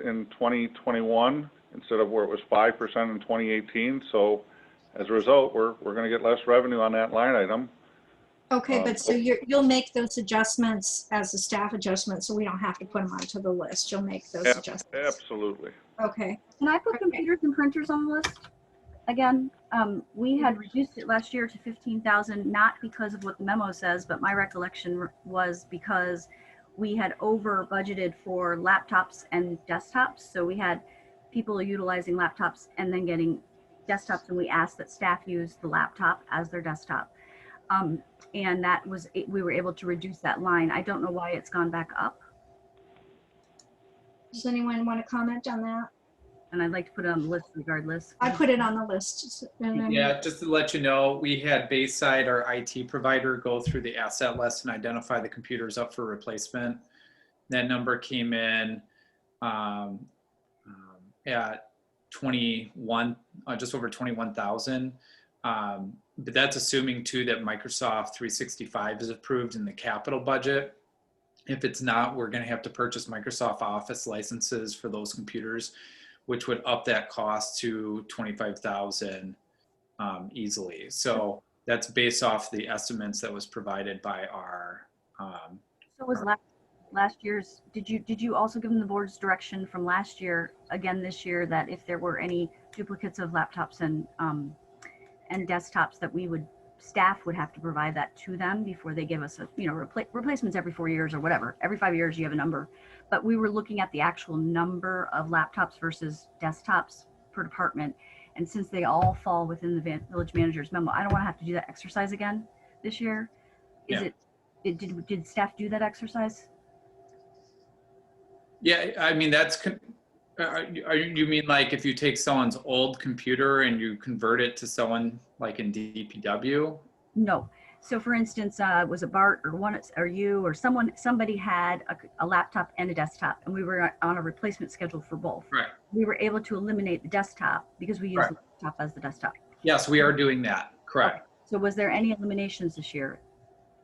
in 2021 instead of where it was 5% in 2018. So as a result, we're going to get less revenue on that line item. Okay, but so you'll make those adjustments as a staff adjustment, so we don't have to put them onto the list. You'll make those adjustments. Absolutely. Okay. Can I put computers and printers on the list? Again, we had reduced it last year to 15,000, not because of what the memo says, but my recollection was because we had over budgeted for laptops and desktops. So we had people utilizing laptops and then getting desktops, and we asked that staff use the laptop as their desktop. And that was, we were able to reduce that line. I don't know why it's gone back up. Does anyone want to comment on that? And I'd like to put it on the list regardless. I put it on the list. And then- Yeah, just to let you know, we had Bayside, our IT provider, go through the asset list and identify the computers up for replacement. That number came in at 21, just over 21,000. But that's assuming too that Microsoft 365 is approved in the capital budget. If it's not, we're going to have to purchase Microsoft Office licenses for those computers, which would up that cost to 25,000 easily. So that's based off the estimates that was provided by our. So was last year's, did you also give them the board's direction from last year, again this year, that if there were any duplicates of laptops and desktops that staff would have to provide that to them before they give us replacements every 4 years or whatever. Every 5 years you have a number. But we were looking at the actual number of laptops versus desktops per department. And since they all fall within the village manager's memo, I don't want to have to do that exercise again this year. Did staff do that exercise? Yeah, I mean, you mean like if you take someone's old computer and you convert it to someone like in DPW? No. So for instance, was it Bart or you or somebody had a laptop and a desktop, and we were on a replacement schedule for both. Right. We were able to eliminate the desktop because we use Right. the laptop as the desktop. Yes, we are doing that. Correct. Okay. So was there any eliminations this year?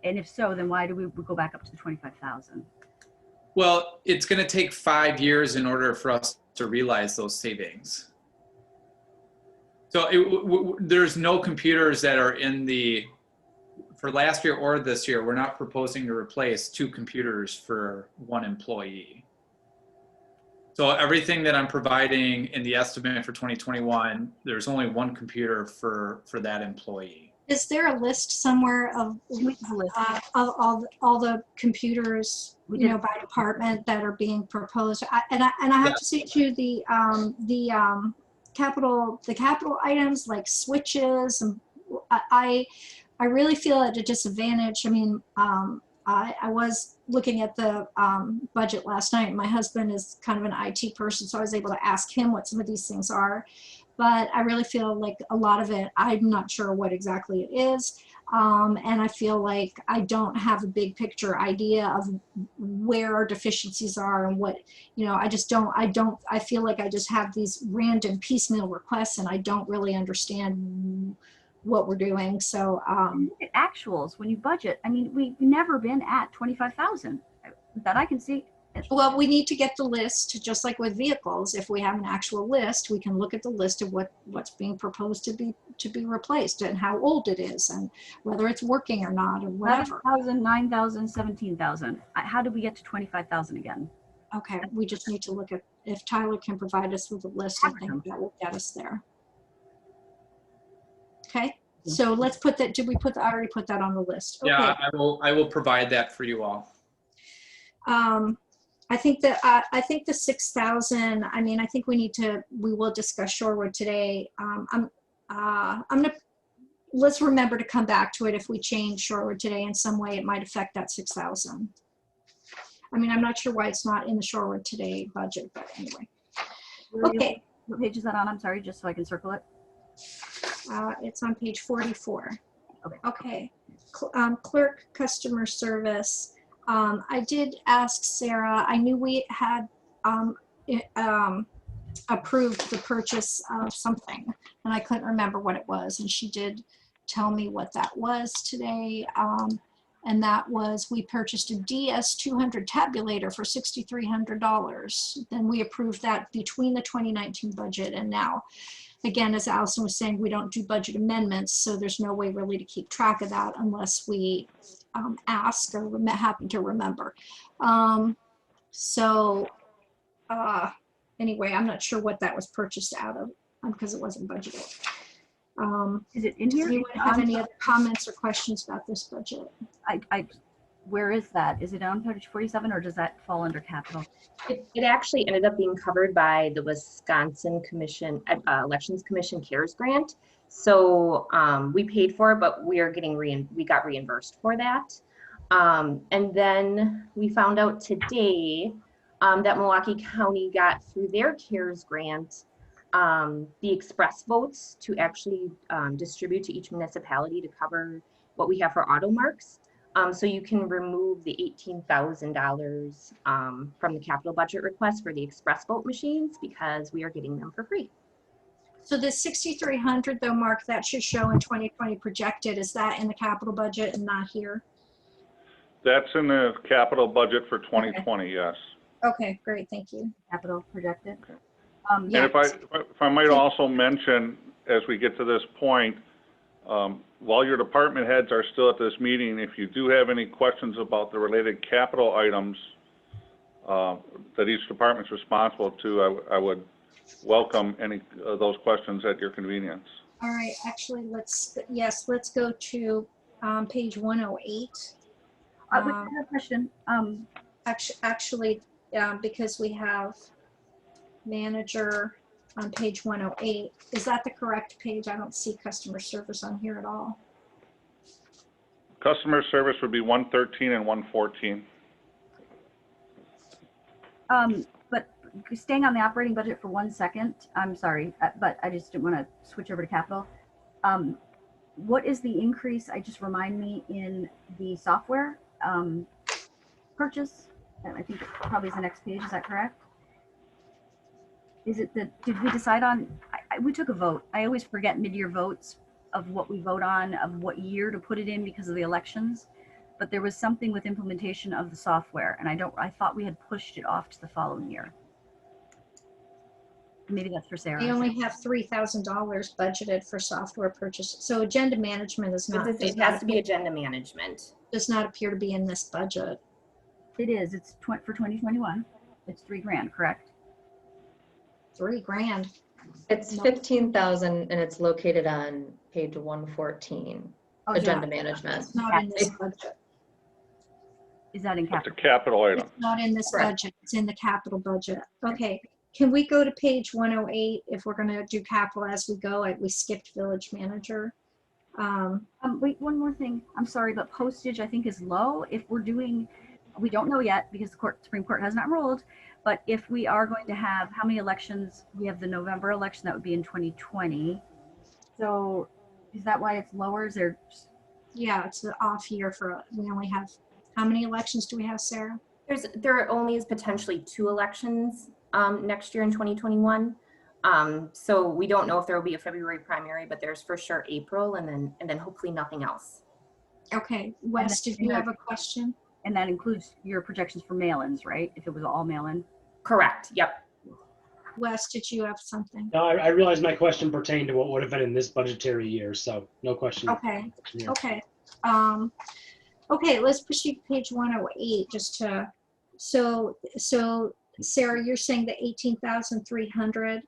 And if so, then why do we go back up to the 25,000? Well, it's going to take 5 years in order for us to realize those savings. So there's no computers that are for last year or this year, we're not proposing to replace 2 computers for 1 employee. So everything that I'm providing in the estimate for 2021, there's only 1 computer for that employee. Is there a list somewhere of all the computers, by department that are being proposed? I have to say too, the capital items like switches, and I I really feel at a disadvantage. I mean, I was looking at the budget last night. My husband is kind of an IT person, so I was able to ask him what some of these things are. But I really feel like a lot of it, I'm not sure what exactly it is. And I feel like I don't have a big picture idea of where our deficiencies are and what, you know, I feel like I just have these random piecemeal requests and I don't really understand what we're doing. So, Look at actuals when you budget. I mean, we've never been at 25,000 that I can see. well, we need to get the list, just like with vehicles. If we have an actual list, we can look at the list of what's being proposed to be replaced and how old it is and whether it's working or not or whatever. 11,000, 9,000, 17,000. How did we get to 25,000 again? Okay, we just need to look at, if Tyler can provide us with a list, I think that will get us there. Okay, so let's put that, did we put, I already put that on the list. Okay. Yeah, I will provide that for you all. I think that I think the 6,000. I mean, I think we will discuss Shorewood today. I'm gonna, let's remember to come back to it. If we change Shorewood today in some way, it might affect that 6,000. I mean, I'm not sure why it's not in the Shorewood today budget, but anyway. Okay. What page is that on? I'm sorry, just so I can circle it. It's on page 44. Okay. Okay. Clerk customer service. I did ask Sarah, I knew we had approved the purchase of something and I couldn't remember what it was. And she did tell me what that was today. And that was, we purchased a DS200 tabulator for $6,300. Then we approved that between the 2019 budget and now. Again, as Allison was saying, we don't do budget amendments, so there's no way really to keep track of that unless we ask or happen to remember. Anyway, I'm not sure what that was purchased out of because it wasn't budgeted. Is it in here? Do you have any other comments or questions about this budget? Where is that? Is it on page 47 or does that fall under capital? It actually ended up being covered by the Wisconsin Commission, Elections Commission CARES grant. So we paid for it, but we got reimbursed for that. And then we found out today that Milwaukee County got through their CARES grant the express votes to actually distribute to each municipality to cover what we have for auto marks. So you can remove the $18,000 from the capital budget request for the express vote machines because we are getting them for free. So the 6,300 though, Mark, that should show in 2020 projected. Is that in the capital budget and not here? That's in the capital budget for 2020, yes. Okay, great, thank you. Capital projected. And if I might also mention, as we get to this point, while your department heads are still at this meeting, if you do have any questions about the related capital items that each department's responsible to, I would welcome any of those questions at your convenience. All right, actually, let's go to page 108. I have a question. Actually, because we have manager on page 108. Is that the correct page? I don't see customer service on here at all. Customer service would be 113 and 114. But staying on the operating budget for 1 second, I'm sorry, but I just didn't want to switch over to capital. What is the increase? Remind me in the software purchase. And I think it probably is the next page. Is that correct? Is it that, did we decide on, we took a vote. I always forget mid-year votes of what we vote on, of what year to put it in because of the elections. But there was something with implementation of the software and I thought we had pushed it off to the following year. Maybe that's for Sarah. We only have $3,000 budgeted for software purchase. So agenda management is not. It has to be agenda management. Does not appear to be in this budget. It is. It's for 2021. It's $3,000, correct? $3,000. It's 15,000 and it's located on page 114, agenda management. It's not in this budget. Is that in It's a capital? capital item. It's not in this Correct. budget. It's in the capital budget. Okay. Can we go to page 108 if we're going to do capital as we go? We skipped village manager. Wait, one more thing. I'm sorry, but postage I think is low. If we're doing, we don't know yet because the Supreme Court has not ruled, but if we are going to have, how many elections? We have the November election, that would be in 2020. So is that why it's lower? Is there, Yeah, it's an off year for, we only have, how many elections do we have, Sarah? There only is potentially 2 elections next year in 2021. So we don't know if there will be a February primary, but there's for sure April, and then hopefully nothing else. Okay, Wes, did you have a question? and that includes your projections for mail-ins, right? If it was all mail-in? Correct. Yep. Wes, did you have something? No, I realized my question pertained to what would have been in this budgetary year, so no question. Okay, Yeah. okay. Okay, let's proceed to page 108 just to, so Sarah, you're saying the 18,300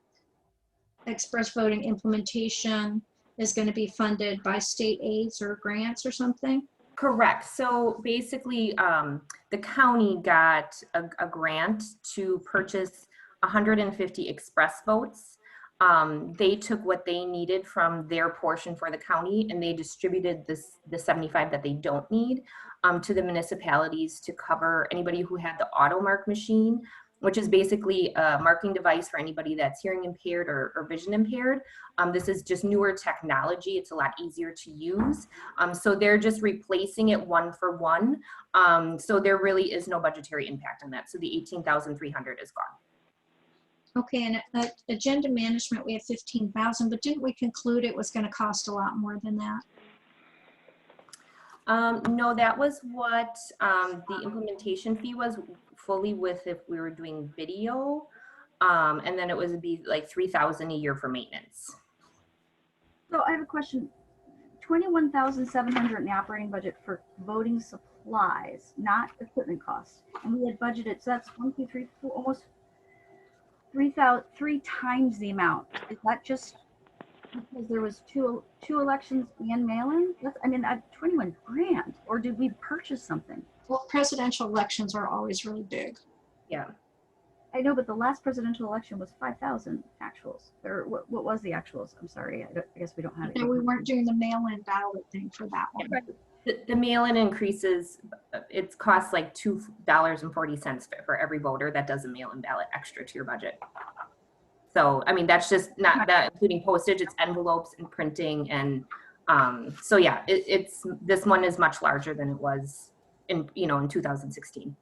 express voting implementation is going to be funded by state aids or grants or something? Correct. So basically, the county got a grant to purchase 150 express votes. They took what they needed from their portion for the county, and they distributed the 75 that they don't need to the municipalities to cover anybody who had the AutoMark machine, which is basically a marking device for anybody that's hearing impaired or vision impaired. This is just newer technology. It's a lot easier to use. So they're just replacing it one for one. So there really is no budgetary impact on that. So the 18,300 is gone. Okay, and at agenda management, we have 15,000, but didn't we conclude it was going to cost a lot more than that? No, that was what the implementation fee was fully with if we were doing video. And then it would be like 3,000 a year for maintenance. So I have a question. 21,700 in the operating budget for voting supplies, not equipment costs. And we had budgeted, so that's 1, 2, 3, 4, almost 3 times the amount. Is that just because there was two elections and mail-in? I mean, at 21 grand, or did we purchase something? Well, presidential elections are always really big. Yeah. I know, but the last presidential election was 5,000 actuals. Or what was the actuals? I'm sorry, I guess we don't have it. No, we weren't doing the mail-in ballot thing for that one. The mail-in increases, it costs like $2.40 for every voter that does a mail-in ballot extra to your budget. So, I mean, that's just not that including postage, it's envelopes and printing. And so yeah, this one is much larger than it was in 2016.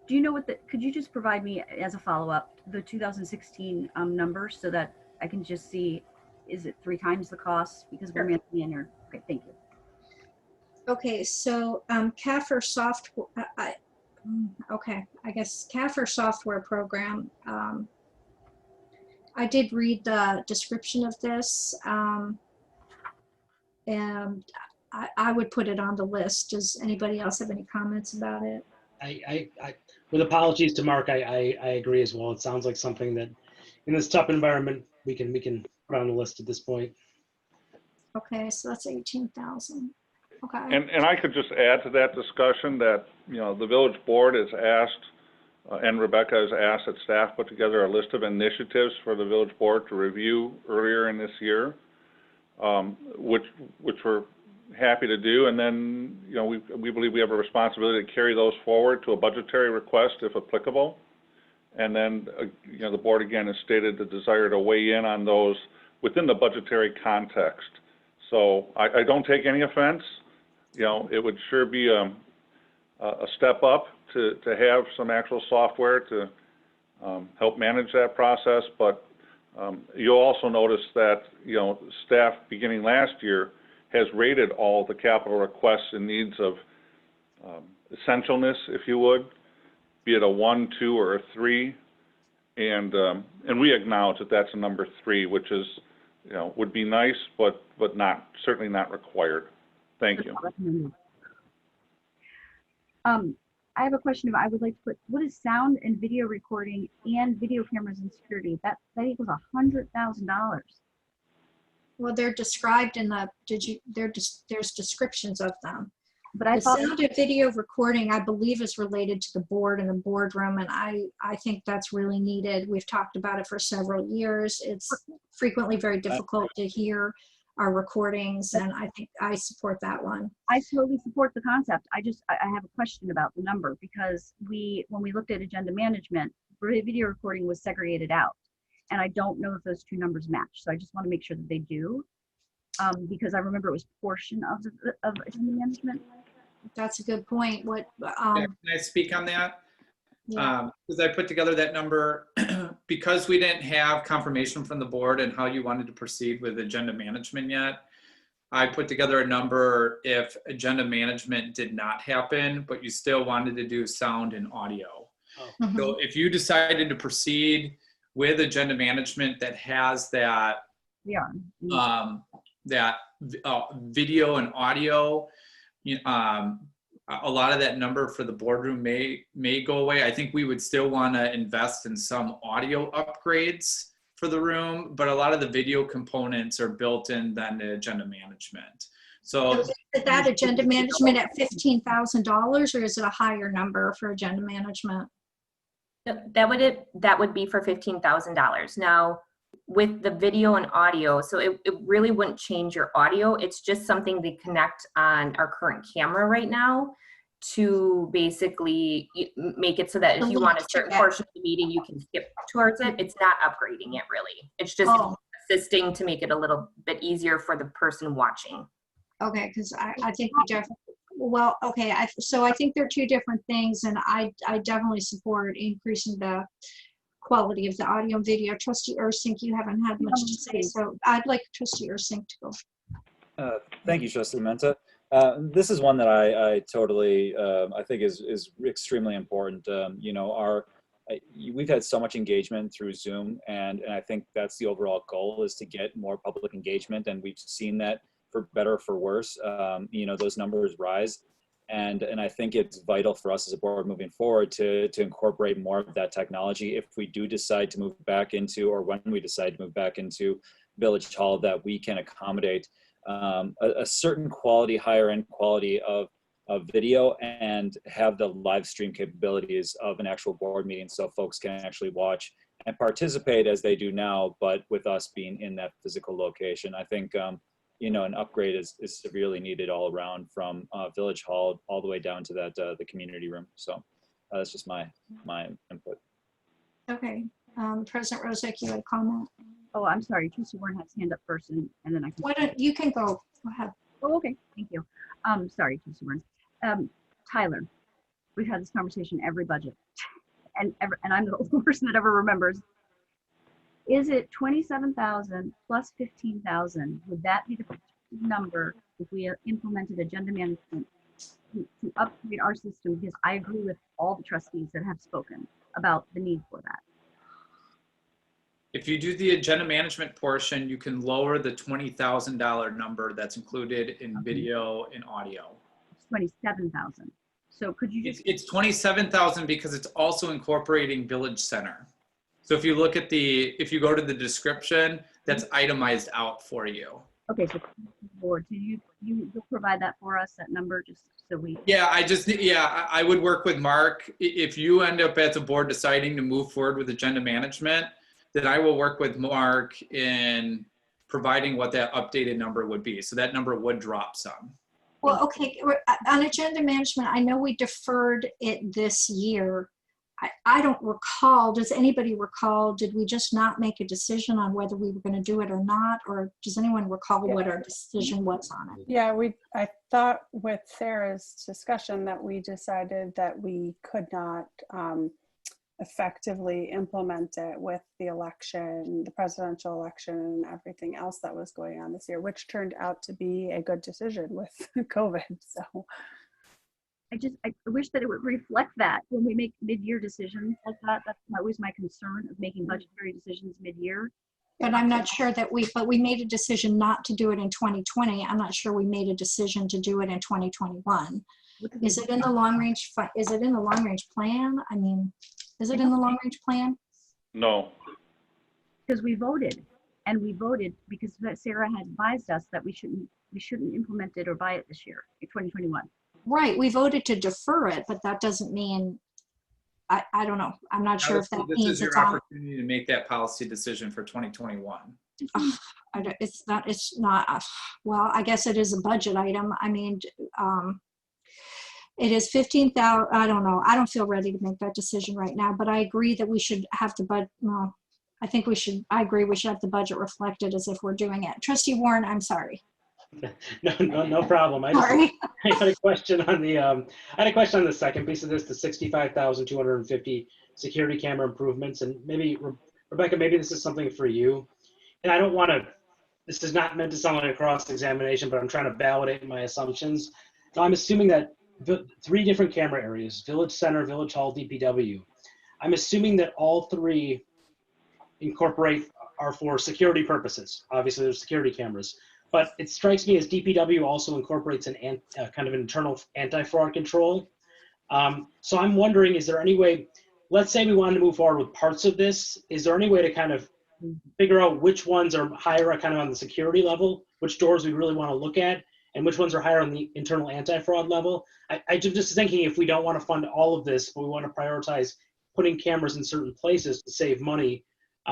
Do you know could you just provide me as a follow-up, the 2016 numbers so that I can just see, is it 3 times the cost? Because we're missing in here. Okay, thank you. Okay, so CAFR software, okay, I guess CAFR software program. I did read the description of this, and I would put it on the list. Does anybody else have any comments about it? I with apologies to Mark, I agree as well. It sounds like something that in this tough environment we can put on the list at this point. Okay, so that's 18,000. Okay. And I could just add to that discussion that, the village board has asked, and Rebecca has asked that staff put together a list of initiatives for the village board to review earlier in this year, which we're happy to do. And then, we believe we have a responsibility to carry those forward to a budgetary request if applicable. And then, the board again has stated the desire to weigh in on those within the budgetary context. So I don't take any offense. It would sure be a step up to have some actual software to help manage that process. But you'll also notice that, staff beginning last year has rated all the capital requests and needs of essentialness, if you would, be it a 1, 2, or a 3. And we acknowledge that that's a number 3, which is, would be nice, but certainly not required. Thank you. I have a question. I would like to put, what is sound and video recording and video cameras and security? That equals $100,000. Well, they're described in the, there's descriptions of them. But I the thought sound and video recording, I believe, is related to the board and the boardroom, and I think that's really needed. We've talked about it for several years. It's frequently very difficult to hear our recordings, and I think I support that one. I totally support the concept. I have a question about the number, because when we looked at agenda management, video recording was segregated out. And I don't know if those two numbers match. So I just want to make sure that they do. Because I remember it was portion of agenda management. That's a good point. What, Yeah, can I speak on that? yeah. Because I put together that number because we didn't have confirmation from the board and how you wanted to proceed with agenda management yet. I put together a number if agenda management did not happen, but you still wanted to do sound and audio. Mhm. So if you decided to proceed with agenda management that has that Yeah. video and audio, a lot of that number for the boardroom may go away. I think we would still want to invest in some audio upgrades for the room, but a lot of the video components are built in then to agenda management. So Is that agenda management at $15,000, or is it a higher number for agenda management? That would be for $15,000. Now, with the video and audio, so it really wouldn't change your audio. It's just something to connect on our current camera right now to basically make it so that if you want a certain portion of the meeting, you can skip towards it. It's not upgrading it really. It's just assisting to make it a little bit easier for the person watching. Okay, because I think we definitely, well, okay, so I think they're two different things, and I definitely support increasing the quality of the audio and video. Trustee Ursink, you haven't had much to say, so I'd like Trustee Ursink to go. Thank you, Trustee Menta. This is one that I totally, I think is extremely important. We've had so much engagement through Zoom, and I think that's the overall goal, is to get more public engagement, and we've seen that for better or for worse. Those numbers rise. And I think it's vital for us as a board moving forward to incorporate more of that technology if we do decide to move back into, or when we decide to move back into Village Hall, that we can accommodate a certain quality, higher end quality of video, and have the live stream capabilities of an actual board meeting, so folks can actually watch and participate as they do now, but with us being in that physical location. I think an upgrade is severely needed all around, from Village Hall all the way down to that the community room. So that's just my input. Okay, President Rozek, you had a comment? Oh, I'm sorry. Trustee Warren has hand up first, and then I can. Why don't you can go? Go ahead. Oh, okay. Thank you. Sorry, Trustee Warren. Tyler, we've had this conversation every budget, and I'm the only person that ever remembers. Is it 27,000 plus 15,000? Would that be the number if we implemented agenda management to upgrade our system? Because I agree with all the trustees that have spoken about the need for that. if you do the agenda management portion, you can lower the $20,000 number that's included in video and audio. It's 27,000. So could you just? It's 27,000 because it's also incorporating Village Center. So if you look at if you go to the description, that's itemized out for you. Okay, so board, so you'll provide that for us, that number, just so we. Yeah, I would work with Mark. If you end up as a board deciding to move forward with agenda management, then I will work with Mark in providing what that updated number would be. So that number would drop some. Well, okay, on agenda management, I know we deferred it this year. I don't recall, does anybody recall, did we just not make a decision on whether we were going to do it or not? Or does anyone recall what our decision was on it? Yeah, I thought with Sarah's discussion that we decided that we could not effectively implement it with the election, the presidential election, and everything else that was going on this year, which turned out to be a good decision with COVID. So I wish that it would reflect that when we make mid-year decisions like that. That's always my concern of making budgetary decisions mid-year. But I'm not sure that but we made a decision not to do it in 2020. I'm not sure we made a decision to do it in 2021. Is it in the long range? Is it in the long range plan? I mean, is it in the long range plan? No. Because we voted, and we voted because Sarah had advised us that we shouldn't implement it or buy it this year, in 2021. Right, we voted to defer it, but that doesn't mean, I don't know. I'm not sure if that means This is it's your on. opportunity to make that policy decision for 2021. it's not, well, I guess it is a budget item. I mean, it is 15,000, I don't know. I don't feel ready to make that decision right now, but I agree that we should have the budget, well, I agree we should have the budget reflected as if we're doing it. Trustee Warren, I'm sorry. No problem. I had a question on the I had a question on the second piece of this, the 65,250 security camera improvements, and maybe Rebecca, maybe this is something for you. And I don't want to. This is not meant to sound like a cross-examination, but I'm trying to validate my assumptions. So I'm assuming that 3 different camera areas: Village Center, Village Hall, DPW. I'm assuming that all 3 are for security purposes. Obviously, there's security cameras. But it strikes me as DPW also incorporates kind of an internal anti-fraud control. So I'm wondering, is there any way, let's say we wanted to move forward with parts of this, is there any way to kind of figure out which ones are higher kind of on the security level, which doors we really want to look at, and which ones are higher on the internal anti-fraud level? I'm just thinking, if we don't want to fund all of this, but we want to prioritize putting cameras in certain places to save money,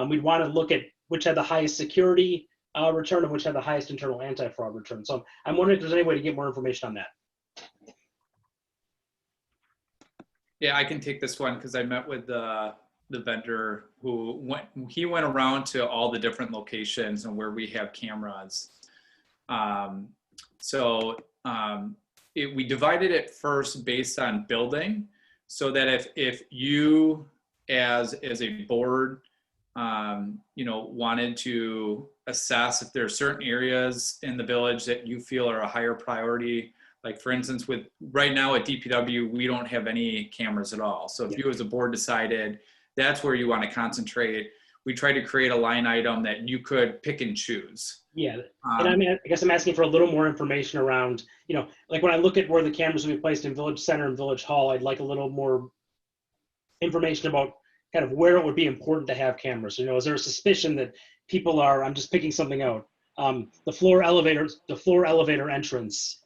we'd want to look at which had the highest security return and which had the highest internal anti-fraud return. So I'm wondering if there's any way to get more information on that. Yeah, I can take this one because I met with the vendor who went around to all the different locations and where we have cameras. We divided it first based on building, so that if you as a board wanted to assess if there are certain areas in the village that you feel are a higher priority. Like for instance, right now at DPW, we don't have any cameras at all. So if you as a board decided that's where you want to concentrate, we try to create a line item that you could pick and choose. Yeah, and I guess I'm asking for a little more information around, like when I look at where the cameras will be placed in Village Center and Village Hall, I'd like a little more information about kind of where it would be important to have cameras. Is there a suspicion that people are, I'm just picking something out, the floor elevator entrance,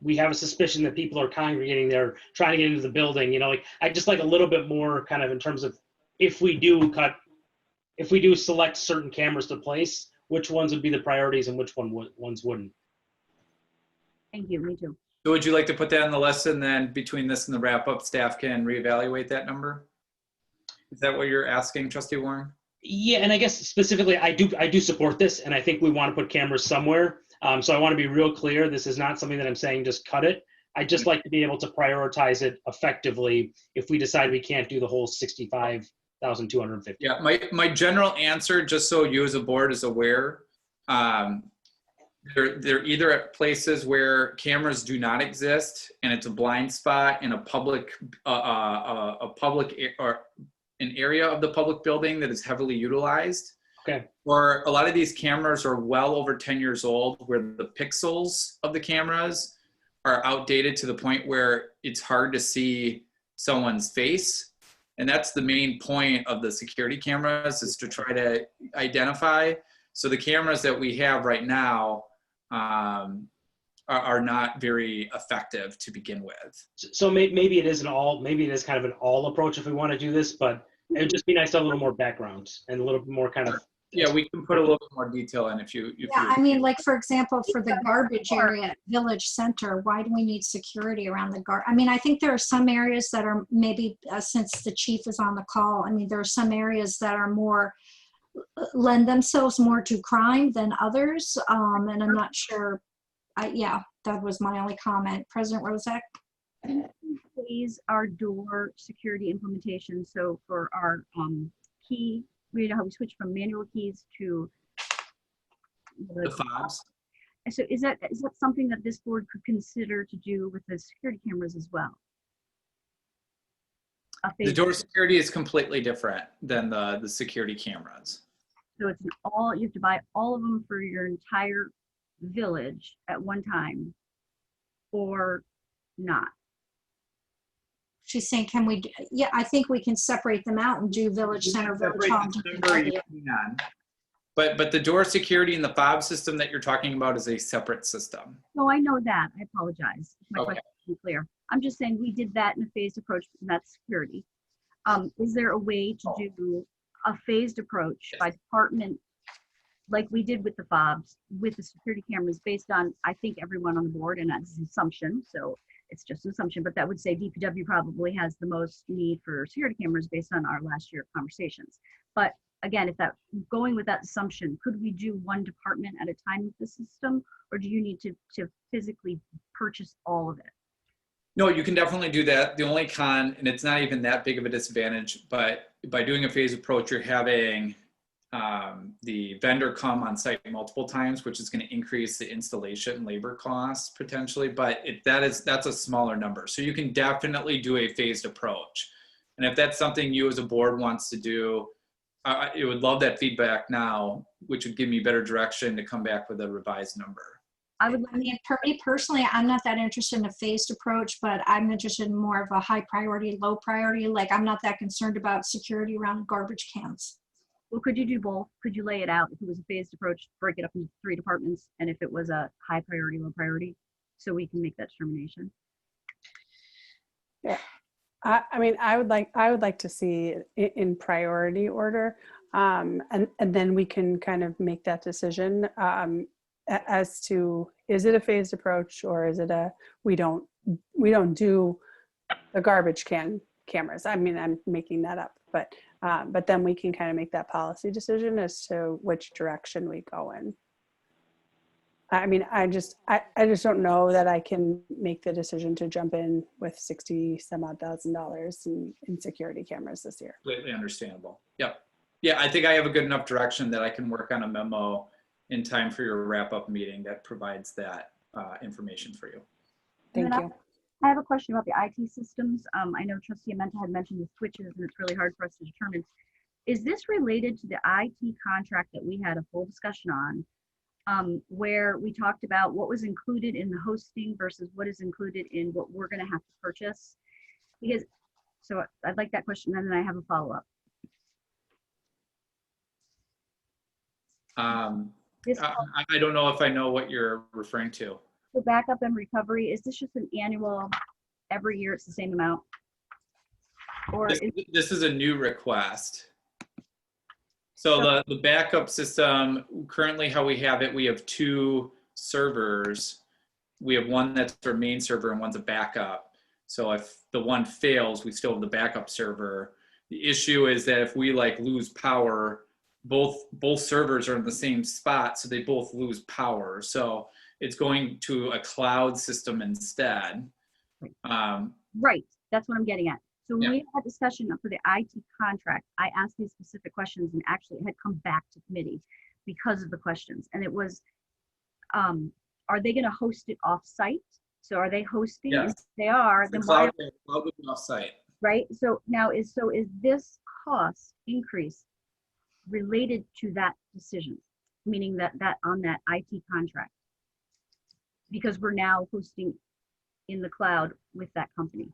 we have a suspicion that people are congregating there, trying to get into the building, I just like a little bit more kind of in terms of if we do select certain cameras to place, which ones would be the priorities and which ones wouldn't. Thank you, me too. So would you like to put that on the list, and then between this and the wrap up, staff can reevaluate that number? Is that what you're asking, Trustee Warren? Yeah, and I guess specifically, I do support this, and I think we want to put cameras somewhere. So I want to be real clear. This is not something that I'm saying just cut it. I just like to be able to prioritize it effectively if we decide we can't do the whole 65,250. Yeah, my general answer, just so you as a board is aware, they're either at places where cameras do not exist and it's a blind spot in a public or an area of the public building that is heavily utilized. Okay. Or a lot of these cameras are well over 10 years old, where the pixels of the cameras are outdated to the point where it's hard to see someone's face. And that's the main point of the security cameras, is to try to identify. So the cameras that we have right now are not very effective to begin with. So maybe it is kind of an all approach if we want to do this, but it would just be nice to have a little more background and a little bit more kind of. Yeah, we can put a little bit more detail in if you. I mean, like for example, for the garbage area at Village Center, why do we need security around the I mean, I think there are some areas that are maybe, since the chief is on the call, I mean, there are some areas that are more, lend themselves more to crime than others. And I'm not sure, yeah, that was my only comment. President Rozak? Phase our door security implementation. So for our key, we know how we switch from manual keys to the fobs. So is that something that this board could consider to do with the security cameras as well? The door security is completely different than the security cameras. So it's you have to buy all of them for your entire village at one time, or not? She's saying, can we, yeah, I think we can separate them out and do Village Center, Village Hall. But the door security and the fob system that you're talking about is a separate system. No, I know that. I apologize. My Okay. question isn't clear. I'm just saying we did that in a phased approach, and that's security. Is there a way to do a phased approach by department like we did with the fobs, with the security cameras, based on, I think, everyone on the board, and that's an assumption, so it's just an assumption, but that would say DPW probably has the most need for security cameras based on our last year conversations. But again, if that, going with that assumption, could we do one department at a time with the system, or do you need to physically purchase all of it? No, you can definitely do that. The only con, and it's not even that big of a disadvantage, but by doing a phased approach, you're having the vendor come on site multiple times, which is going to increase the installation and labor costs potentially, but that's a smaller number. So you can definitely do a phased approach. And if that's something you as a board wants to do, I would love that feedback now, which would give me better direction to come back with a revised number. I mean, for me personally, I'm not that interested in a phased approach, but I'm interested in more of a high priority, low priority. Like, I'm not that concerned about security around garbage cans. Well, could you do both? Could you lay it out? If it was a phased approach, break it up into 3 departments, and if it was a high priority, low priority, so we can make that determination. Yeah, I mean, I would like to see it in priority order, and then we can kind of make that decision as to, is it a phased approach, or is it a we don't do the garbage can cameras. I mean, I'm making that up, but then we can kind of make that policy decision as to which direction we go in. I mean, I just don't know that I can make the decision to jump in with $60,000 in security cameras this year. Completely understandable. Yep. Yeah, I think I have a good enough direction that I can work on a memo in time for your wrap-up meeting that provides that information for you. Thank you. I have a question about the IT systems. I know Trustee Amenta had mentioned the switches, and it's really hard for us to determine. Is this related to the IT contract that we had a full discussion on, where we talked about what was included in the hosting versus what is included in what we're going to have to purchase? Because, so I'd like that question, and then I have a follow-up. I don't know if I know what you're referring to. The backup and recovery, is this just an annual, every year it's the same amount? Or This is a new request. So the backup system, currently how we have it, we have 2 servers. We have one that's our main server and one's a backup. So if the one fails, we still have the backup server. The issue is that if we like lose power, both servers are in the same spot, so they both lose power. So it's going to a cloud system instead. Right, that's what I'm getting at. So when we had discussion for the IT contract, I asked these specific questions, and actually it had come back to committee because of the questions. And it was, are they going to host it off-site? So are they hosting? Yes. If they are, then cloud will be off-site. Right. So now is this cost increase related to that decision, meaning that on that IT contract, because we're now hosting in the cloud with that company?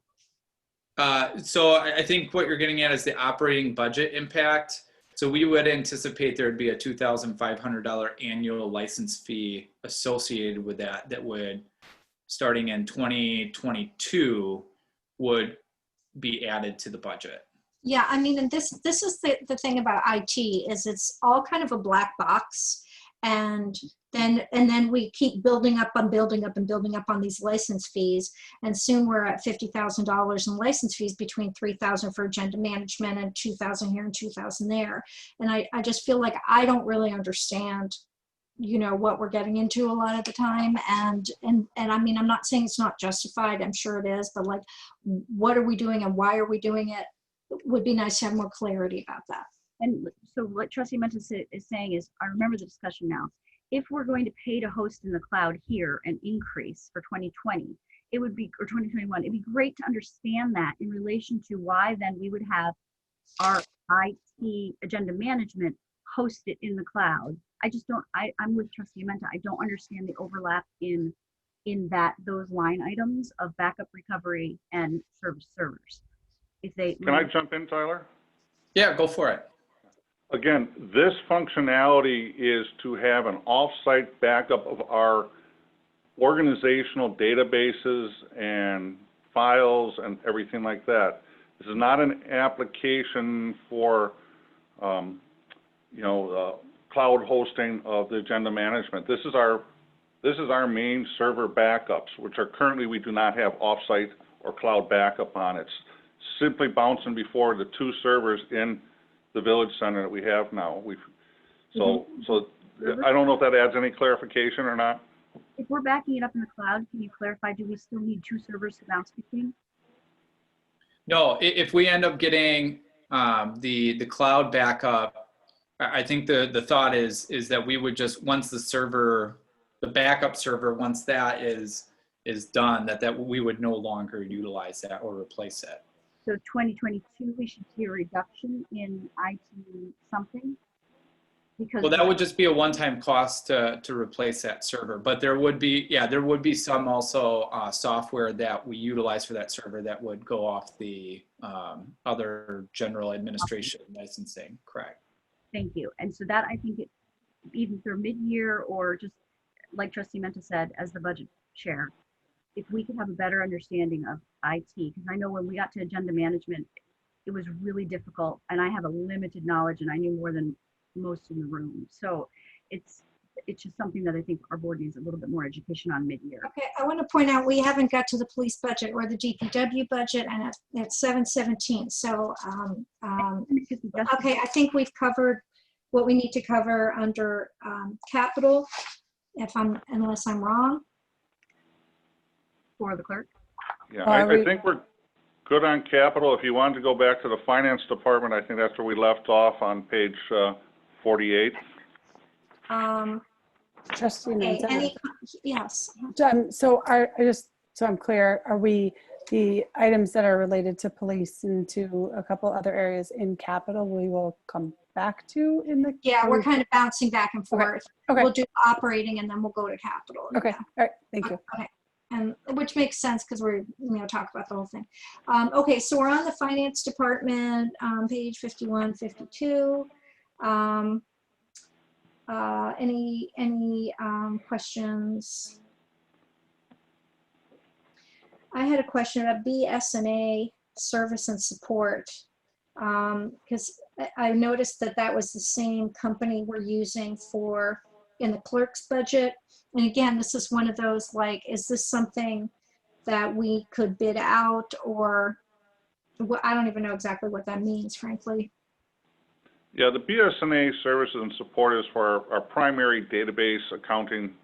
So I think what you're getting at is the operating budget impact. So we would anticipate there would be a $2,500 annual license fee associated with that would, starting in 2022, would be added to the budget. Yeah, I mean, and this is the thing about IT, is it's all kind of a black box, and then we keep building up on these license fees, and soon we're at $50,000 in license fees, between $3,000 for agenda management and $2,000 here and $2,000 there. And I just feel like I don't really understand, what we're getting into a lot of the time. And I mean, I'm not saying it's not justified, I'm sure it is, but like, what are we doing and why are we doing it? It would be nice to have more clarity about that. And so what Trustee Menta is saying is, I remember the discussion now. If we're going to pay to host in the cloud here an increase for 2020, it would be, or 2021, it'd be great to understand that in relation to why then we would have our IT agenda management hosted in the cloud. I just don't, I'm with Trustee Menta. I don't understand the overlap in those line items of backup, recovery, and servers. Can I jump in, Tyler? Yeah, go for it. Again, this functionality is to have an off-site backup of our organizational databases and files and everything like that. This is not an application for, cloud hosting of the agenda management. This is our main server backups, which are currently, we do not have offsite or cloud backup on. It's simply bouncing before the 2 servers in the village center that we have now. So I don't know if that adds any clarification or not. If we're backing it up in the cloud, can you clarify, do we still need 2 servers to bounce between? No, if we end up getting the cloud backup, I think the thought is that we would just, once the backup server, once that is done, that we would no longer utilize that or replace it. So 2022, we should see a reduction in IT something? Because Well, that would just be a one-time cost to replace that server, but there would be some also software that we utilize for that server that would go off the other general administration licensing, correct? Thank you. And so that, I think, even through mid-year or just like Trustee Menta said, as the budget chair, if we could have a better understanding of IT, because I know when we got to agenda management, it was really difficult, and I have a limited knowledge, and I knew more than most in the room. So it's just something that I think our board needs a little bit more education on mid-year. Okay, I want to point out, we haven't got to the police budget or the DPW budget, and it's 7/17. So, okay, I think we've covered what we need to cover under capital, unless I'm wrong. For the clerk? Yeah, I think we're good on capital. If you wanted to go back to the finance department, I think that's where we left off on page 48. Trustee Okay, Menta. yes. So so I'm clear, are we, the items that are related to police and to a couple other areas in capital, we will come back to in the? Yeah, we're kind of bouncing back and forth. Okay. We'll do operating and then we'll go to capital. Okay, all right, thank you. Okay, and which makes sense because we're talk about the whole thing. Okay, so we're on the finance department, page 51, 52. Any questions? I had a question about BS&A service and support, because I noticed that was the same company we're using in the clerk's budget. And again, this is one of those, like, is this something that we could bid out, or I don't even know exactly what that means, frankly. Yeah, the BS&A services and support is for our primary database accounting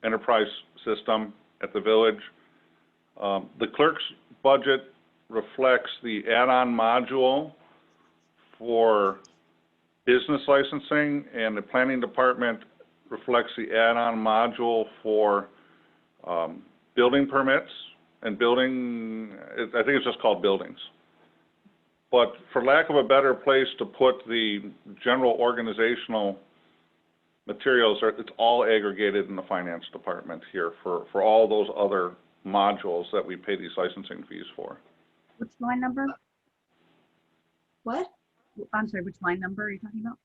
enterprise system at the village. The clerk's budget reflects the add-on module for business licensing, and the planning department reflects the add-on module for building permits and I think it's just called buildings. But for lack of a better place to put the general organizational materials, it's all aggregated in the finance department here for all those other modules that we pay these licensing fees for. Which line number? What? I'm sorry, which line number are you talking about?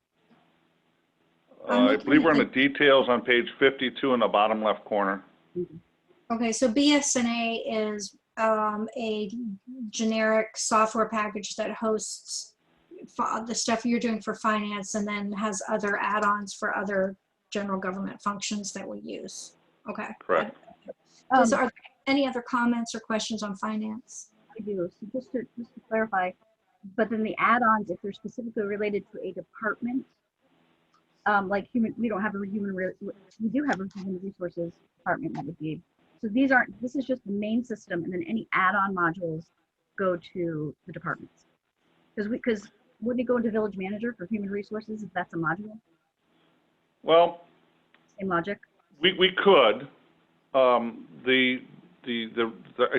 I believe we're in the details on page 52 in the bottom left corner. Okay, so BS&A is a generic software package that hosts the stuff you're doing for finance and then has other add-ons for other general government functions that we use. Okay. Correct. Are there any other comments or questions on finance? I do. So just to clarify, but then the add-ons, if they're specifically related to a department, like we don't have a we do have a human resources department that would be. So this is just the main system, and then any add-on modules go to the departments. Because wouldn't it go into village manager for human resources if that's a module? Well, same logic. We could. I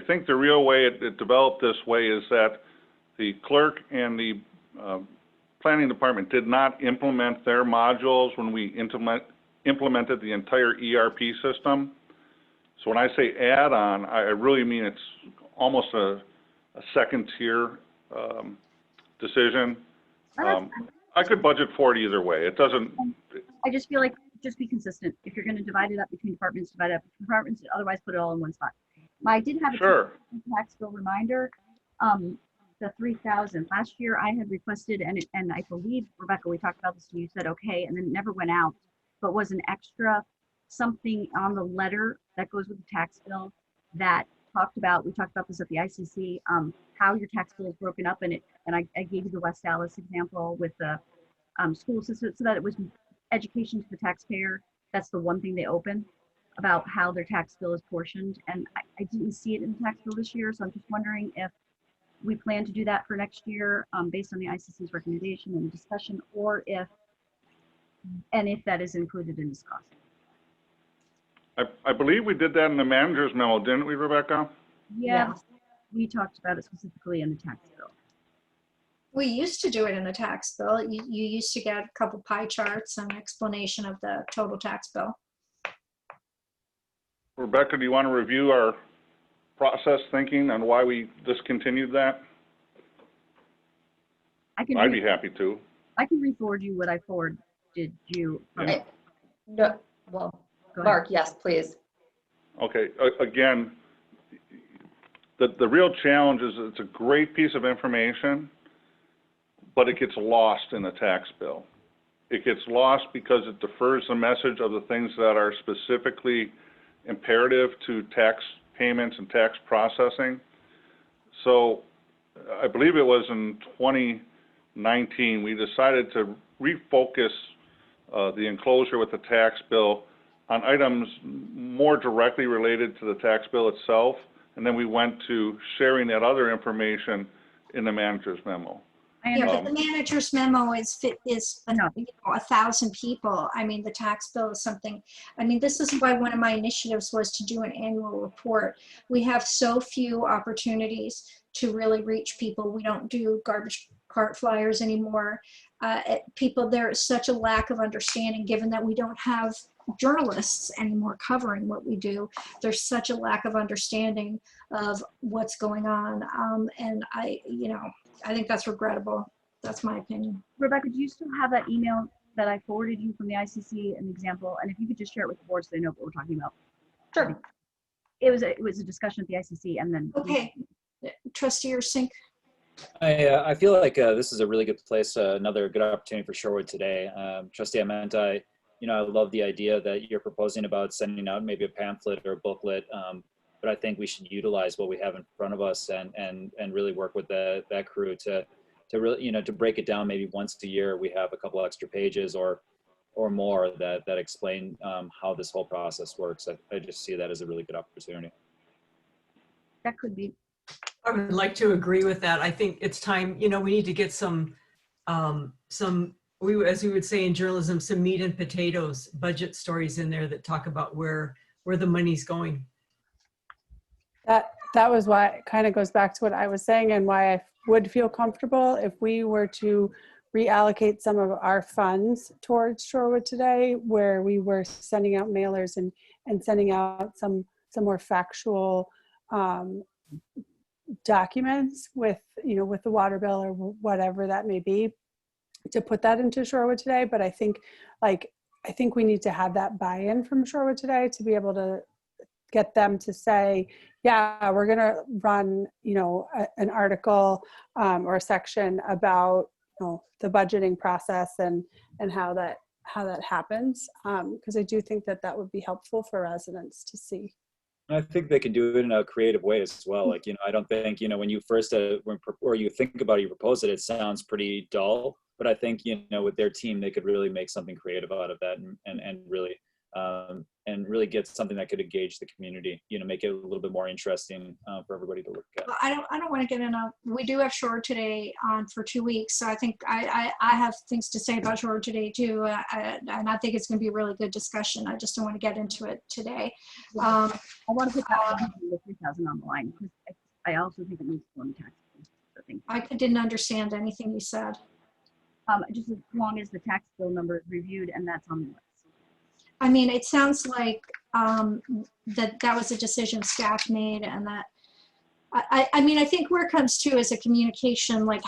think the real way it developed this way is that the clerk and the planning department did not implement their modules when we implemented the entire ERP system. So when I say add-on, I really mean it's almost a second tier decision. I could budget for it either way. It doesn't. I just feel like just be consistent. If you're going to divide it up between departments, divide it up between departments. Otherwise, put it all in one spot. I did have a tax bill reminder. the 3,000. Last year I had requested, and I believe, Rebecca, we talked about this and you said, okay, and then it never went out, but was an extra something on the letter that goes with the tax bill that talked about, we talked about this at the ICC, how your tax bill is broken up, and I gave you the West Dallas example with the school system, so that it was education to the taxpayer. That's the one thing they open about how their tax bill is portioned, and I didn't see it in the tax bill this year, so I'm just wondering if we plan to do that for next year based on the ICC's recommendation and discussion, or if that is included in this cost. I believe we did that in the manager's memo, didn't we, Rebecca? Yeah, we talked about it specifically in the tax bill. We used to do it in the tax bill. You used to get a couple pie charts and explanation of the total tax bill. Rebecca, do you want to review our process thinking on why we discontinued that? I'd be happy to. I can re-forward you what I forwarded you. Yeah. No, well, Mark, yes, please. Okay, again, the real challenge is it's a great piece of information, but it gets lost in the tax bill. It gets lost because it defers the message of the things that are specifically imperative to tax payments and tax processing. So I believe it was in 2019, we decided to refocus the enclosure with the tax bill on items more directly related to the tax bill itself, and then we went to sharing that other information in the manager's memo. Yeah, but the manager's memo is 1,000 people. I mean, the tax bill is something. I mean, this is why one of my initiatives was to do an annual report. We have so few opportunities to really reach people. We don't do garbage cart flyers anymore. There is such a lack of understanding, given that we don't have journalists anymore covering what we do. There's such a lack of understanding of what's going on, and I think that's regrettable. That's my opinion. Rebecca, do you still have that email that I forwarded you from the ICC, an example? And if you could just share it with the board so they know what we're talking about. Sure. It was a discussion at the ICC, and then. Okay, Trustee Ursink. I feel like this is a really good place, another good opportunity for Shorewood today. Trustee Ament, I love the idea that you're proposing about sending out maybe a pamphlet or a booklet, but I think we should utilize what we have in front of us and really work with that crew to really, to break it down. Maybe once a year we have a couple extra pages or more that explain how this whole process works. I just see that as a really good opportunity. That could be. I would like to agree with that. I think it's time, we need to get some, as we would say in journalism, some meat and potatoes budget stories in there that talk about where the money's going. That was why it kind of goes back to what I was saying, and why I would feel comfortable if we were to reallocate some of our funds towards Shorewood Today, where we were sending out mailers and sending out some more factual documents with the water bill or whatever that may be, to put that into Shorewood Today. But I think we need to have that buy-in from Shorewood Today to be able to get them to say, yeah, we're going to run, an article or a section about the budgeting process and how that happens. Because I do think that would be helpful for residents to see. I think they can do it in a creative way as well. Like, I don't think, when you first, or you think about it, you propose it, it sounds pretty dull, but I think, with their team, they could really make something creative out of that and really get something that could engage the community, make it a little bit more interesting for everybody to look at. I don't want to get in we do have Shorewood Today on for 2 weeks. So I think I have things to say about Shorewood Today too. And I think it's going to be a really good discussion. I just don't want to get into it today. I want to put that 3,000 on the line, because I also think it needs to go in the tax. I didn't understand anything you said. Just as long as the tax bill number is reviewed and that's on the list. I mean, it sounds like that was a decision staff made, and that I mean, I think where it comes to is a communication, like,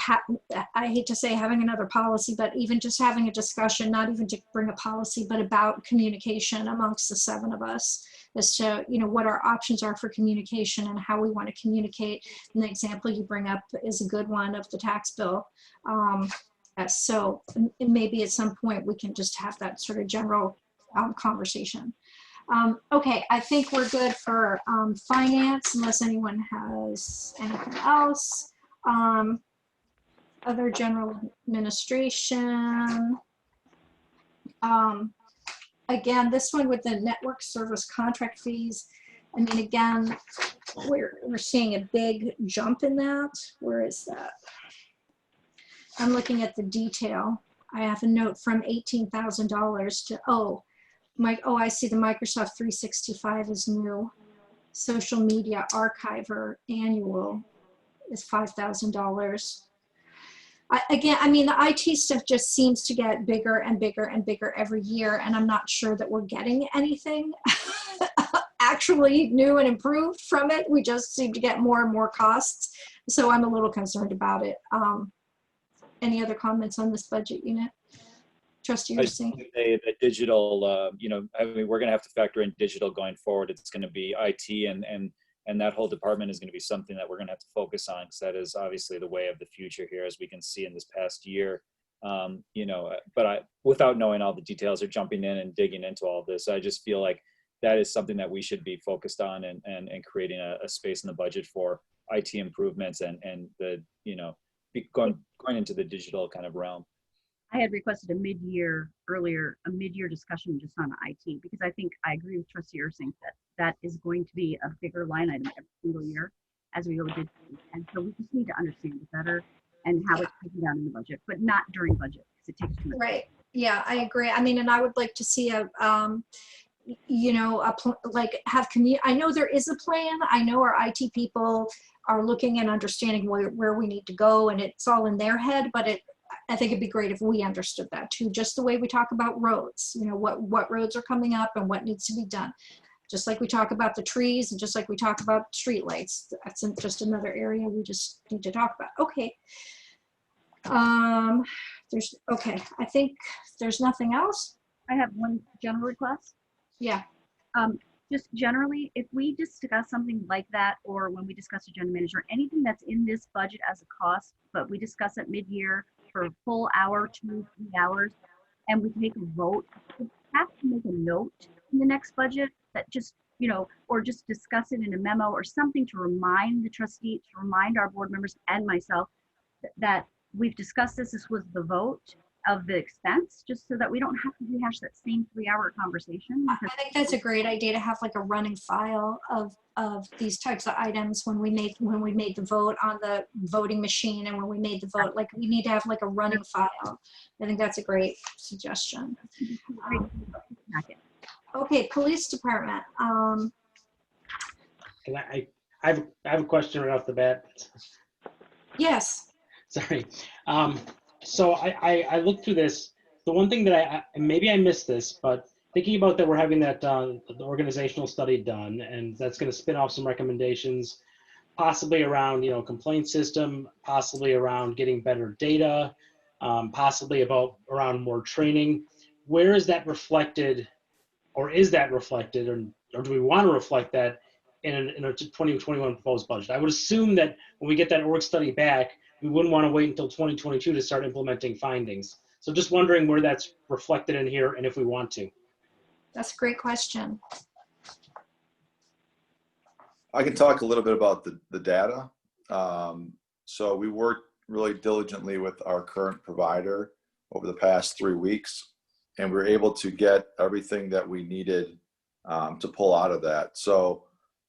I hate to say having another policy, but even just having a discussion, not even to bring a policy, but about communication amongst the 7 of us as to, you know, what our options are for communication and how we want to communicate. And the example you bring up is a good one of the tax bill. So maybe at some point we can just have that sort of general conversation. Okay, I think we're good for finance unless anyone has anything else. Other general administration. Again, this one with the network service contract fees. I mean, again, we're seeing a big jump in that. Where is that? I'm looking at the detail. I have a note from $18,000 to, I see the Microsoft 365 is new. Social media archiver annual is $5,000. Again, I mean, the IT stuff just seems to get bigger and bigger and bigger every year, and I'm not sure that we're getting anything actually new and improved from it. We just seem to get more and more costs. So I'm a little concerned about it. Any other comments on this budget unit? Trustee Ursing. The digital, I mean, we're going to have to factor in digital going forward. It's going to be IT and that whole department is going to be something that we're going to have to focus on, because that is obviously the way of the future here, as we can see in this past year. But without knowing all the details or jumping in and digging into all of this, I just feel like that is something that we should be focused on and creating a space in the budget for IT improvements and the, going into the digital kind of realm. I had requested a mid-year discussion just on IT, because I think I agree with Trustee Ursing that is going to be a bigger line item every single year as we go digitally. And so we just need to understand it better and how it's taken down in the budget, but not during budget, because it takes too much. Right. Yeah, I agree. I mean, and I would like to see I know there is a plan. I know our IT people are looking and understanding where we need to go, and it's all in their head, but I think it'd be great if we understood that too, just the way we talk about roads, what roads are coming up and what needs to be done. Just like we talk about the trees and just like we talk about streetlights, that's just another area we just need to talk about. Okay. I think there's nothing else. I have one general request. Yeah. Just generally, if we discuss something like that, or when we discuss agenda manager, anything that's in this budget as a cost, but we discuss it mid-year for a full hour, 2-3 hours, and we take a vote, we have to make a note in the next budget that just, or just discuss it in a memo or something to remind the trustee, to remind our board members and myself that we've discussed this was the vote of the expense, just so that we don't have to rehash that same 3-hour conversation. I think that's a great idea to have like a running file of these types of items when we made the vote on the voting machine and when we made the vote, like we need to have like a running file. I think that's a great suggestion. Okay, police department. And I have a question right off the bat. Yes. Sorry. So I looked through this. The one thing that maybe I missed this, but thinking about that, we're having that the organizational study done, and that's going to spin off some recommendations, possibly around complaint system, possibly around getting better data, possibly around more training. Where is that reflected, or is that reflected, or do we want to reflect that in a 2021 proposed budget? I would assume that when we get that org study back, we wouldn't want to wait until 2022 to start implementing findings. So just wondering where that's reflected in here and if we want to. That's a great question. I can talk a little bit about the data. So we worked really diligently with our current provider over the past 3 weeks, and we were able to get everything that we needed to pull out of that. So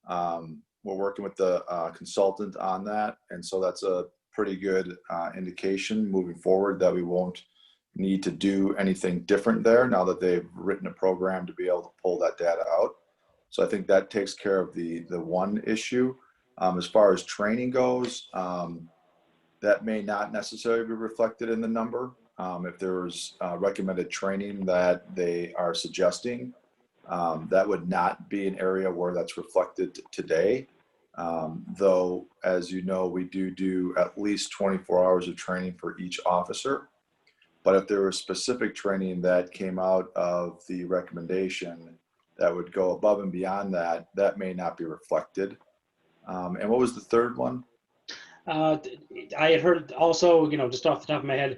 we're working with the consultant on that, and so that's a pretty good indication moving forward that we won't need to do anything different there now that they've written a program to be able to pull that data out. So I think that takes care of the one issue. As far as training goes, that may not necessarily be reflected in the number. If there's recommended training that they are suggesting, that would not be an area where that's reflected today. Though, as you know, we do at least 24 hours of training for each officer. But if there was specific training that came out of the recommendation that would go above and beyond that, that may not be reflected. And what was the third one? I had heard also, just off the top of my head,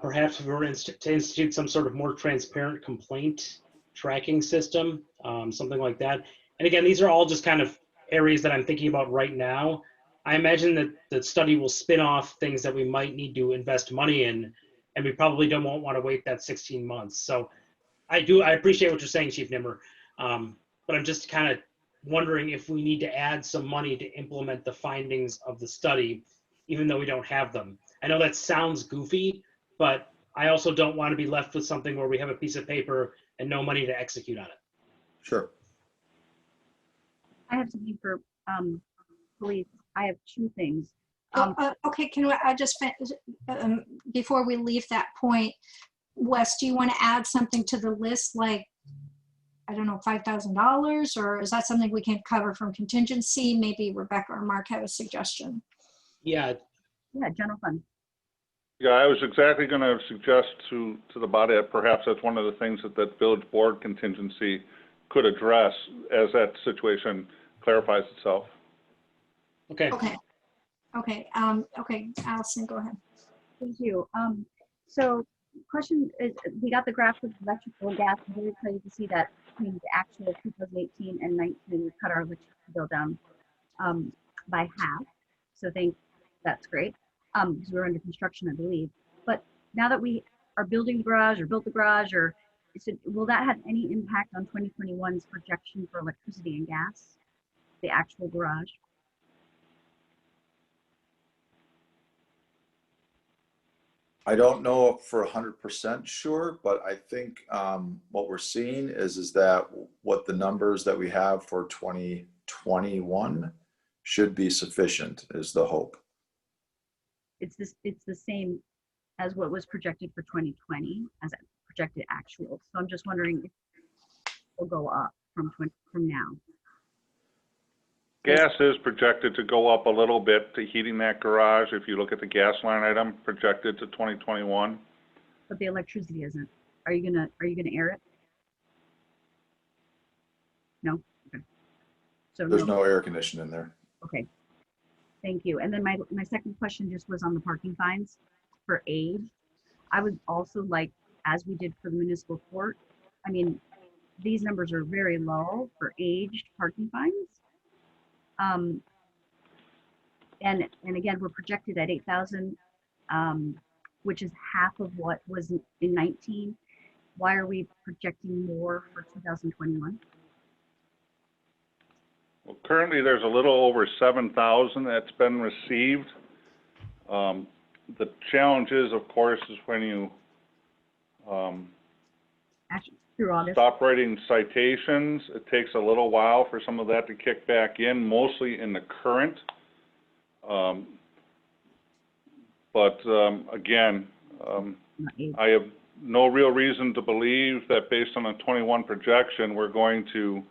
perhaps we were to institute some sort of more transparent complaint tracking system, something like that. And again, these are all just kind of areas that I'm thinking about right now. I imagine that the study will spin off things that we might need to invest money in, and we probably won't want to wait that 16 months. So I appreciate what you're saying, Chief Nimmer, but I'm just kind of wondering if we need to add some money to implement the findings of the study, even though we don't have them. I know that sounds goofy, but I also don't want to be left with something where we have a piece of paper and no money to execute on it. Sure. I have something for police. I have two things. Okay, I just, before we leave that point, Wes, do you want to add something to the list, like, I don't know, $5,000, or is that something we can cover from contingency? Maybe Rebecca or Mark have a suggestion. Yeah, general fund. Yeah, I was exactly going to suggest to the body that perhaps that's one of the things that village board contingency could address as that situation clarifies itself. Okay. Okay, Allison, go ahead. Thank you. So question is, we got the graph with electrical and gas. I'm very excited to see that between the actual 2018 and 19, we cut our electricity bill down by half. So that's great, because we're under construction, I believe. But now that we are building the garage or built the garage, will that have any impact on 2021's projection for electricity and gas, the actual garage? I don't know for 100% sure, but I think what we're seeing is that what the numbers that we have for 2021 should be sufficient is the hope. It's the same as what was projected for 2020 as a projected actual. So I'm just wondering if it will go up from now. Gas is projected to go up a little bit to heating that garage. If you look at the gas line item projected to 2021. But the electricity isn't. Are you gonna air it? No. Okay. So there's no air conditioning in there. Okay. Thank you. And then my second question just was on the parking fines for age. I would also like, as we did for the municipal court, I mean, these numbers are very low for aged parking fines. And again, we're projected at 8,000, which is half of what was in 19. Why are we projecting more for 2021? Well, currently there's a little over 7,000 that's been received. The challenge is, of course, is when you through August. Stop writing citations. It takes a little while for some of that to kick back in, mostly in the current. Again, I have no real reason to believe that based on a 21 projection, we're going to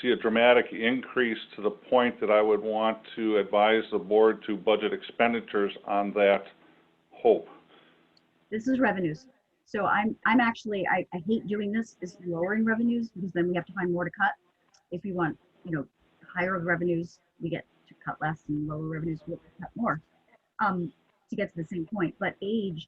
see a dramatic increase to the point that I would want to advise the board to budget expenditures on that hope. This is revenues. So I'm actually, I hate doing this, is lowering revenues, because then we have to find more to cut. If we want, higher revenues, we get to cut less, and lower revenues, we have to cut more to get to the same point. But age,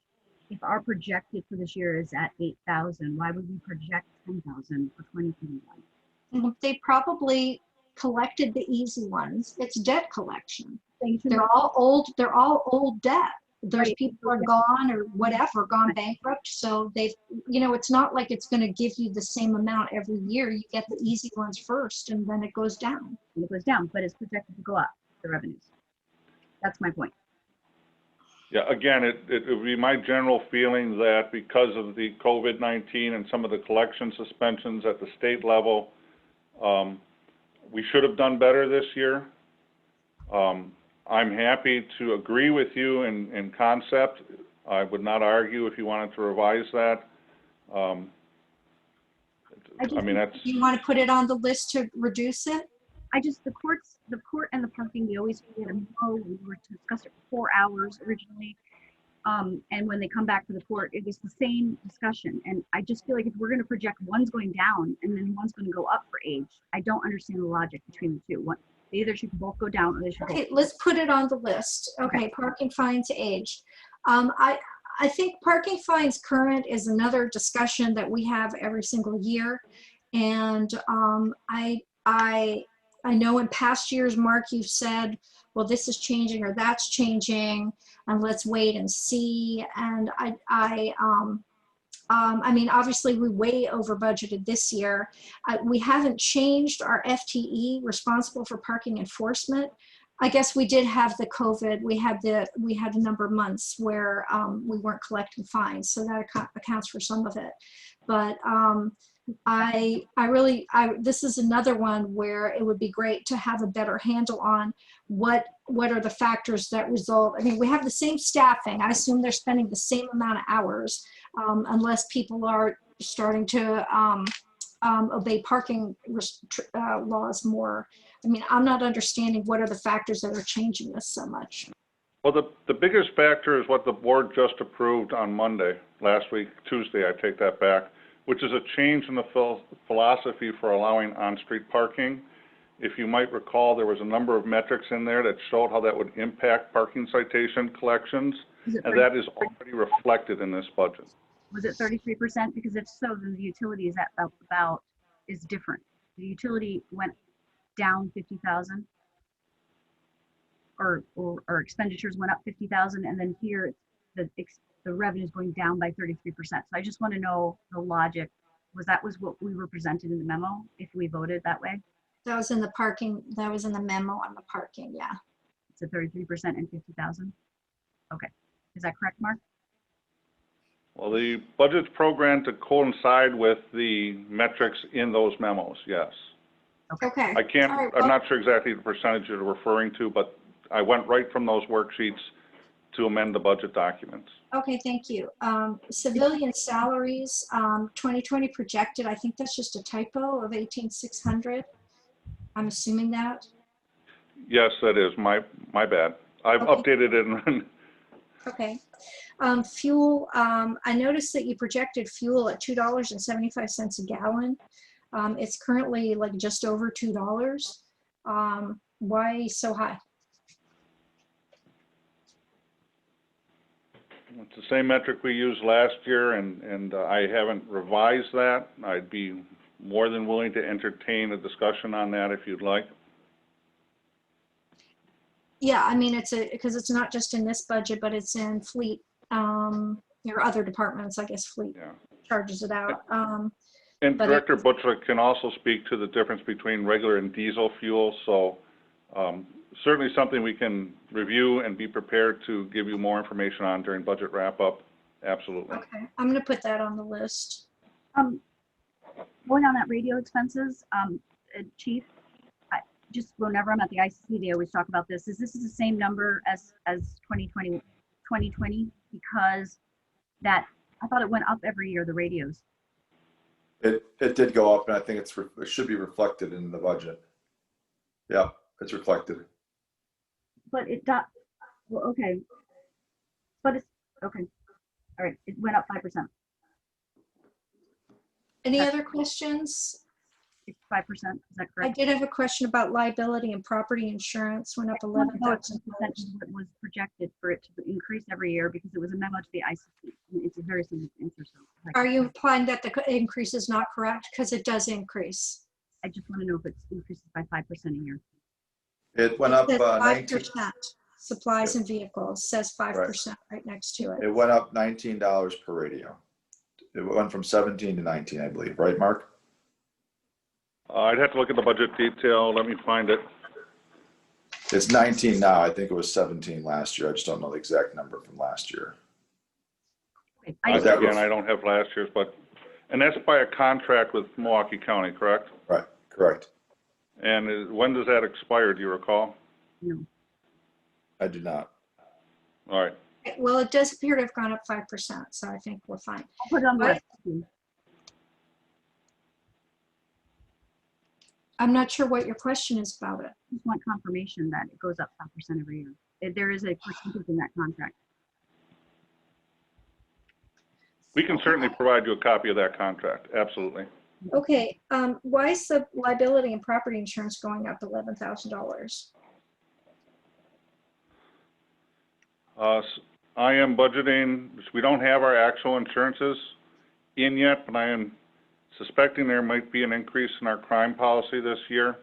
if our projected for this year is at 8,000, why would we project 10,000 for 2021? They probably collected the easy ones. It's debt collection. They're They're all old debt. There's right. people are gone or whatever, gone bankrupt. So they've, it's not like it's going to give you the same amount every year. You get the easy ones first, and then it goes down. It goes down, but it's projected to go up, the revenues. That's my point. Yeah, again, it would be my general feeling that because of the COVID-19 and some of the collection suspensions at the state level, we should have done better this year. I'm happy to agree with you in concept. I would not argue if you wanted to revise that. I mean, that's, You want to put it on the list to reduce it? the court and the parking, we always get a memo. We were to discuss it for 4 hours originally. And when they come back to the court, it was the same discussion. And I just feel like if we're going to project one's going down and then one's going to go up for age, I don't understand the logic between the two. They either should both go down or they should both. Okay, let's put it on the list. Okay, parking fines aged. I think parking fines current is another discussion that we have every single year. And I know in past years, Mark, you've said, well, this is changing or that's changing, and let's wait and see. And I mean, obviously we way over budgeted this year. We haven't changed our FTE responsible for parking enforcement. I guess we did have the COVID. We had a number of months where we weren't collecting fines, so that accounts for some of it. But this is another one where it would be great to have a better handle on what are the factors that result. I mean, we have the same staffing. I assume they're spending the same amount of hours, unless people are starting to obey parking laws more. I mean, I'm not understanding what are the factors that are changing this so much. well, the biggest factor is what the board just approved on Monday, last week, Tuesday, I take that back, which is a change in the philosophy for allowing on-street parking. If you might recall, there was a number of metrics in there that showed how that would impact parking citation collections, and that is already reflected in this budget. Was it 33%? Because if so, then the utility is different. The utility went down 50,000, or expenditures went up 50,000, and then here the revenue is going down by 33%. So I just want to know the logic. Was what we were presented in the memo if we voted that way? That was in the parking. That was in the memo on the parking. Yeah. It's a 33% and 50,000. Okay, is that correct, Mark? Well, the budget's programmed to coincide with the metrics in those memos, yes. Okay. I can't, All right, I'm well, not sure exactly the percentage you're referring to, but I went right from those worksheets to amend the budget documents. Okay, thank you. Civilian salaries, 2020 projected, I think that's just a typo of 18,600. I'm assuming that. Yes, that is my bad. I've Okay. updated it and Okay. Fuel, I noticed that you projected fuel at $2.75 a gallon. It's currently like just over $2. Why so high? it's the same metric we used last year, and I haven't revised that. I'd be more than willing to entertain a discussion on that if you'd like. Yeah, I mean, because it's not just in this budget, but it's in fleet, your other departments, I guess fleet Yeah. charges it out. And But Director Butcher can also speak to the difference between regular and diesel fuel, so certainly something we can review and be prepared to give you more information on during budget wrap-up, absolutely. Okay, I'm gonna put that on the list. Going on that radio expenses, Chief, just whenever I'm at the ICC, they always talk about this. Is this the same number as 2020? Because I thought it went up every year, the radios. It did go up, and I think it should be reflected in the budget. Yeah, it's reflected. But well, okay. But it's, okay. All right, it went up 5%. Any other questions? It's 5%, is that I correct? did have a question about liability and property insurance, went up I want to know if 11,000. this is what was projected for it to increase every year because it was a memo to the ICC. And it's a very significant answer. So Are you implying that the increase is not correct? Because it does increase. I just want to know if it increases by 5% a year. It went up It says 19. 5%. Supplies and vehicles says 5% right next to it. It went up $19 per radio. It went from 17 to 19, I believe. Right, Mark? I'd have to look at the budget detail, let me find it. It's 19 now. I think it was 17 last year. I just don't know the exact number from last year. Okay. Again, I don't have last year's, and that's by a contract with Milwaukee County, correct? Right, correct. And when does that expire, do you recall? No. I do not. All right. Well, it does appear to have gone up 5%, so I think we're fine. I'll put it on the Right. list. I'm not sure what your question is about it. Just want confirmation that it goes up 5% every year. There is a percentage in that contract. We can certainly provide you a copy of that contract, absolutely. Okay, why is the liability and property insurance going up $11,000? I am budgeting, we don't have our actual insurances in yet, but I am suspecting there might be an increase in our crime policy this year.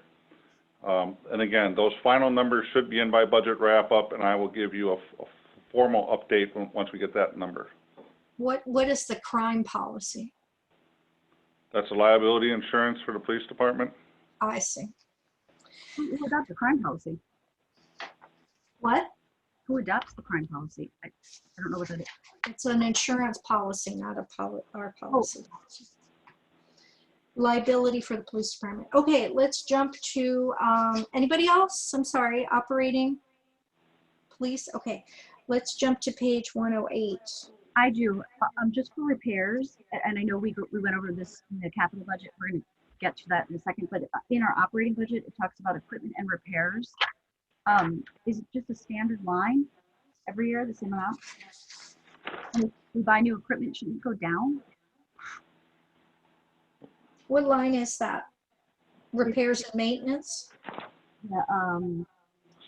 And again, those final numbers should be in by budget wrap up, and I will give you a formal update once we get that number. What is the crime policy? That's a liability insurance for the police department. I see. Who adopts the crime policy? What? Who adopts the crime policy? I don't know what that is. It's an insurance policy, not our policy. Liability for the police department. Okay, let's jump to, anybody else? I'm sorry, operating police. Okay, let's jump to page 108. I do, just for repairs, and I know we went over this in the capital budget. We're going to get to that in a second, but in our operating budget, it talks about equipment and repairs. Is it just a standard line every year, the same amount? And if we buy new equipment, shouldn't it go down? What line is that? Repairs and maintenance? Yeah,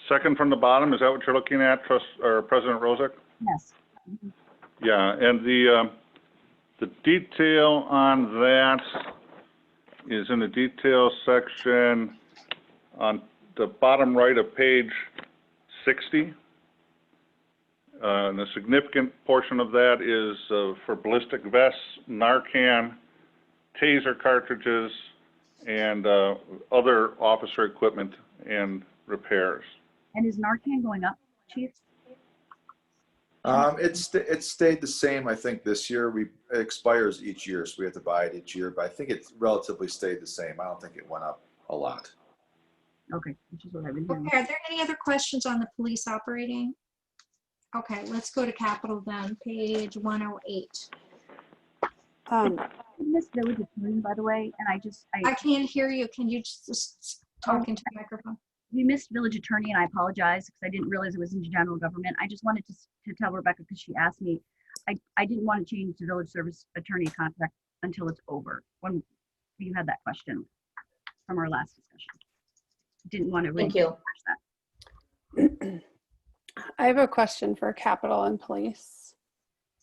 Second from the bottom, is that what you're looking at, President Rozek? yes. Yeah, and the detail on that is in the detail section on the bottom right of page 60. And a significant portion of that is for ballistic vests, Narcan, taser cartridges, and other officer equipment and repairs. And is Narcan going up, Chief? It stayed the same, I think, this year. It expires each year, so we have to buy it each year, but I think it's relatively stayed the same. I don't think it went up a lot. Okay, which is what I've been hearing. Okay, are there any other questions on the police operating? Okay, let's go to capital then, page 108. Miss Village Attorney, by the way, and I can't hear you. Can you just talk into the microphone? We missed Village Attorney, and I apologize because I didn't realize it was in general government. I just wanted to tell Rebecca, because she asked me, I didn't want to change the Village Service Attorney contract until it's over, when you had that question from our last discussion. Didn't want to Thank you. I have a question for capital and police.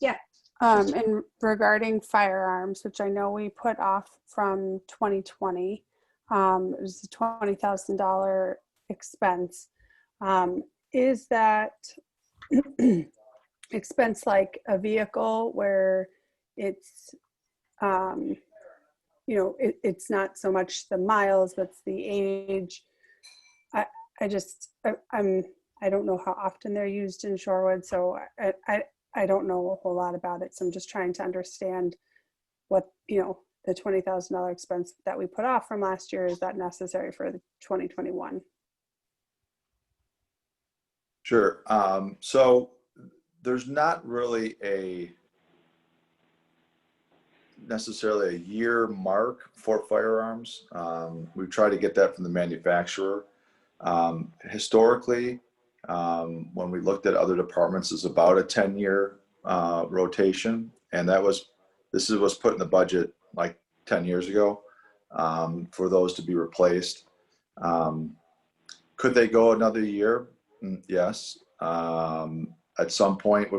Yeah. And regarding firearms, which I know we put off from 2020, it was a $20,000 expense. Is that expense like a vehicle where it's, it's not so much the miles, but it's the age? I don't know how often they're used in Shorewood, so I don't know a whole lot about it. So I'm just trying to understand what, the $20,000 expense that we put off from last year, is that necessary for the 2021? Sure. So there's not really necessarily a year mark for firearms. We try to get that from the manufacturer. Historically, when we looked at other departments, it's about a 10-year rotation, and this was put in the budget like 10 years ago for those to be replaced. Could they go another year? Yes. At some point,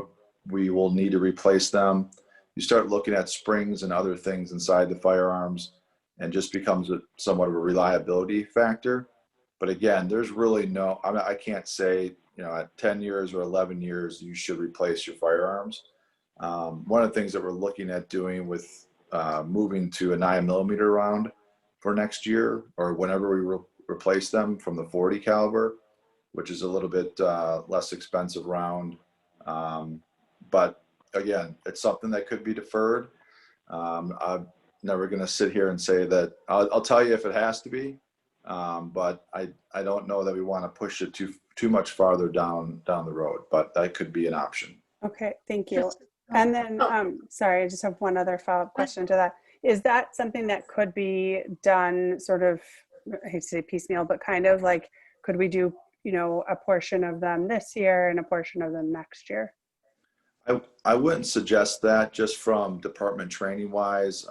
we will need to replace them. You start looking at springs and other things inside the firearms, and just becomes somewhat of a reliability factor. But again, there's really I can't say, at 10 years or 11 years, you should replace your firearms. One of the things that we're looking at doing with moving to a 9mm round for next year, or whenever we replace them from the 40 caliber, which is a little bit less expensive round. But again, it's something that could be deferred. I'm never going to sit here and say that. I'll tell you if it has to be, but I don't know that we want to push it too much farther down the road, but that could be an option. Okay, thank you. And then, sorry, I just have one other follow-up question to that. Is that something that could be done sort of I hate to say piecemeal, but kind of like, could we do, you know, a portion of them this year and a portion of them next year? I wouldn't suggest that, just from department training wise.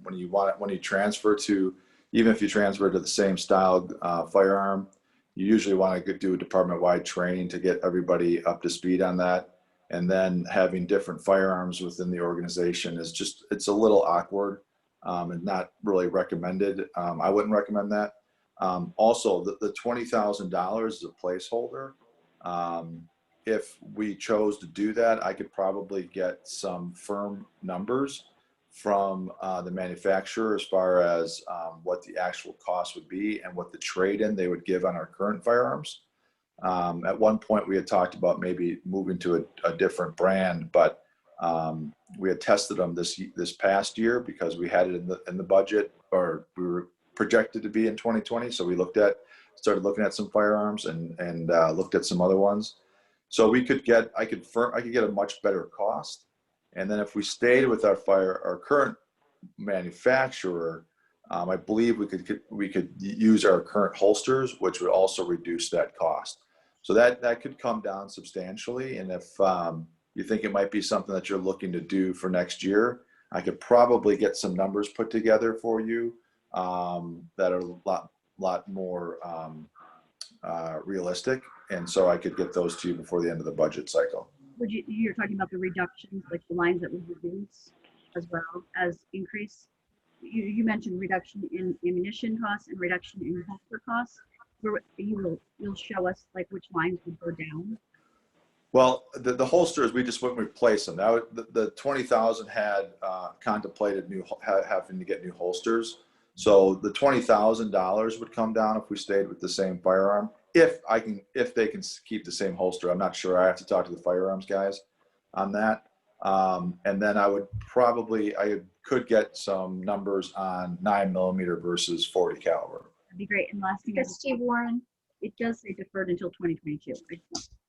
When you transfer to, even if you transfer to the same style firearm, you usually want to do a department wide training to get everybody up to speed on that. And then having different firearms within the organization is just, it's a little awkward and not really recommended. I wouldn't recommend that. Also, the $20,000 is a placeholder. If we chose to do that, I could probably get some firm numbers from the manufacturer as far as what the actual cost would be and what the trade-in they would give on our current firearms. At one point, we had talked about maybe moving to a different brand, but we had tested them this past year because we had it in the budget, or we were projected to be in 2020. So we started looking at some firearms and looked at some other ones. So I could get a much better cost. And then if we stayed with our current manufacturer, I believe we could use our current holsters, which would also reduce that cost. So that could come down substantially. And if you think it might be something that you're looking to do for next year, I could probably get some numbers put together for you that are a lot more realistic. And so I could get those to you before the end of the budget cycle. You're talking about the reductions, like the lines that would reduce as well as increase. You mentioned reduction in ammunition costs and reduction in holster costs. You'll show us like which lines would go down. Well, the holsters, we just wouldn't replace them. The 20,000 had contemplated having to get new holsters. So the $20,000 would come down if we stayed with the same firearm. If they can keep the same holster. I'm not sure. I have to talk to the firearms guys on that. And then I could get some numbers on 9mm versus 40 caliber. That'd be great. And last thing, Trustee Warren, it does say deferred until 2022. I just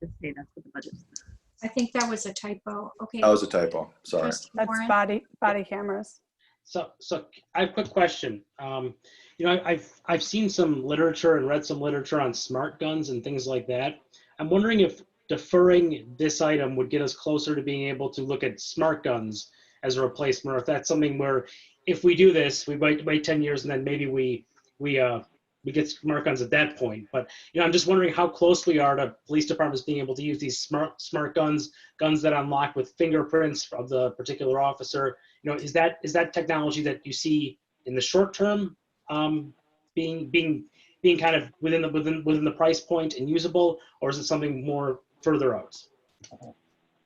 want to say that's what the budget says. I think that was a typo. Okay. That was a typo. Sorry. Trustee That's Warren? body cameras. So I have a quick question. I've seen some literature and read some literature on smart guns and things like that. I'm wondering if deferring this item would get us closer to being able to look at smart guns as a replacement, or if that's something where if we do this, we might wait 10 years and then maybe we get smart guns at that point. But I'm just wondering how close we are to police departments being able to use these smart guns that unlock with fingerprints of the particular officer. Is that technology that you see in the short term being kind of within the price point and usable, or is it something more further out?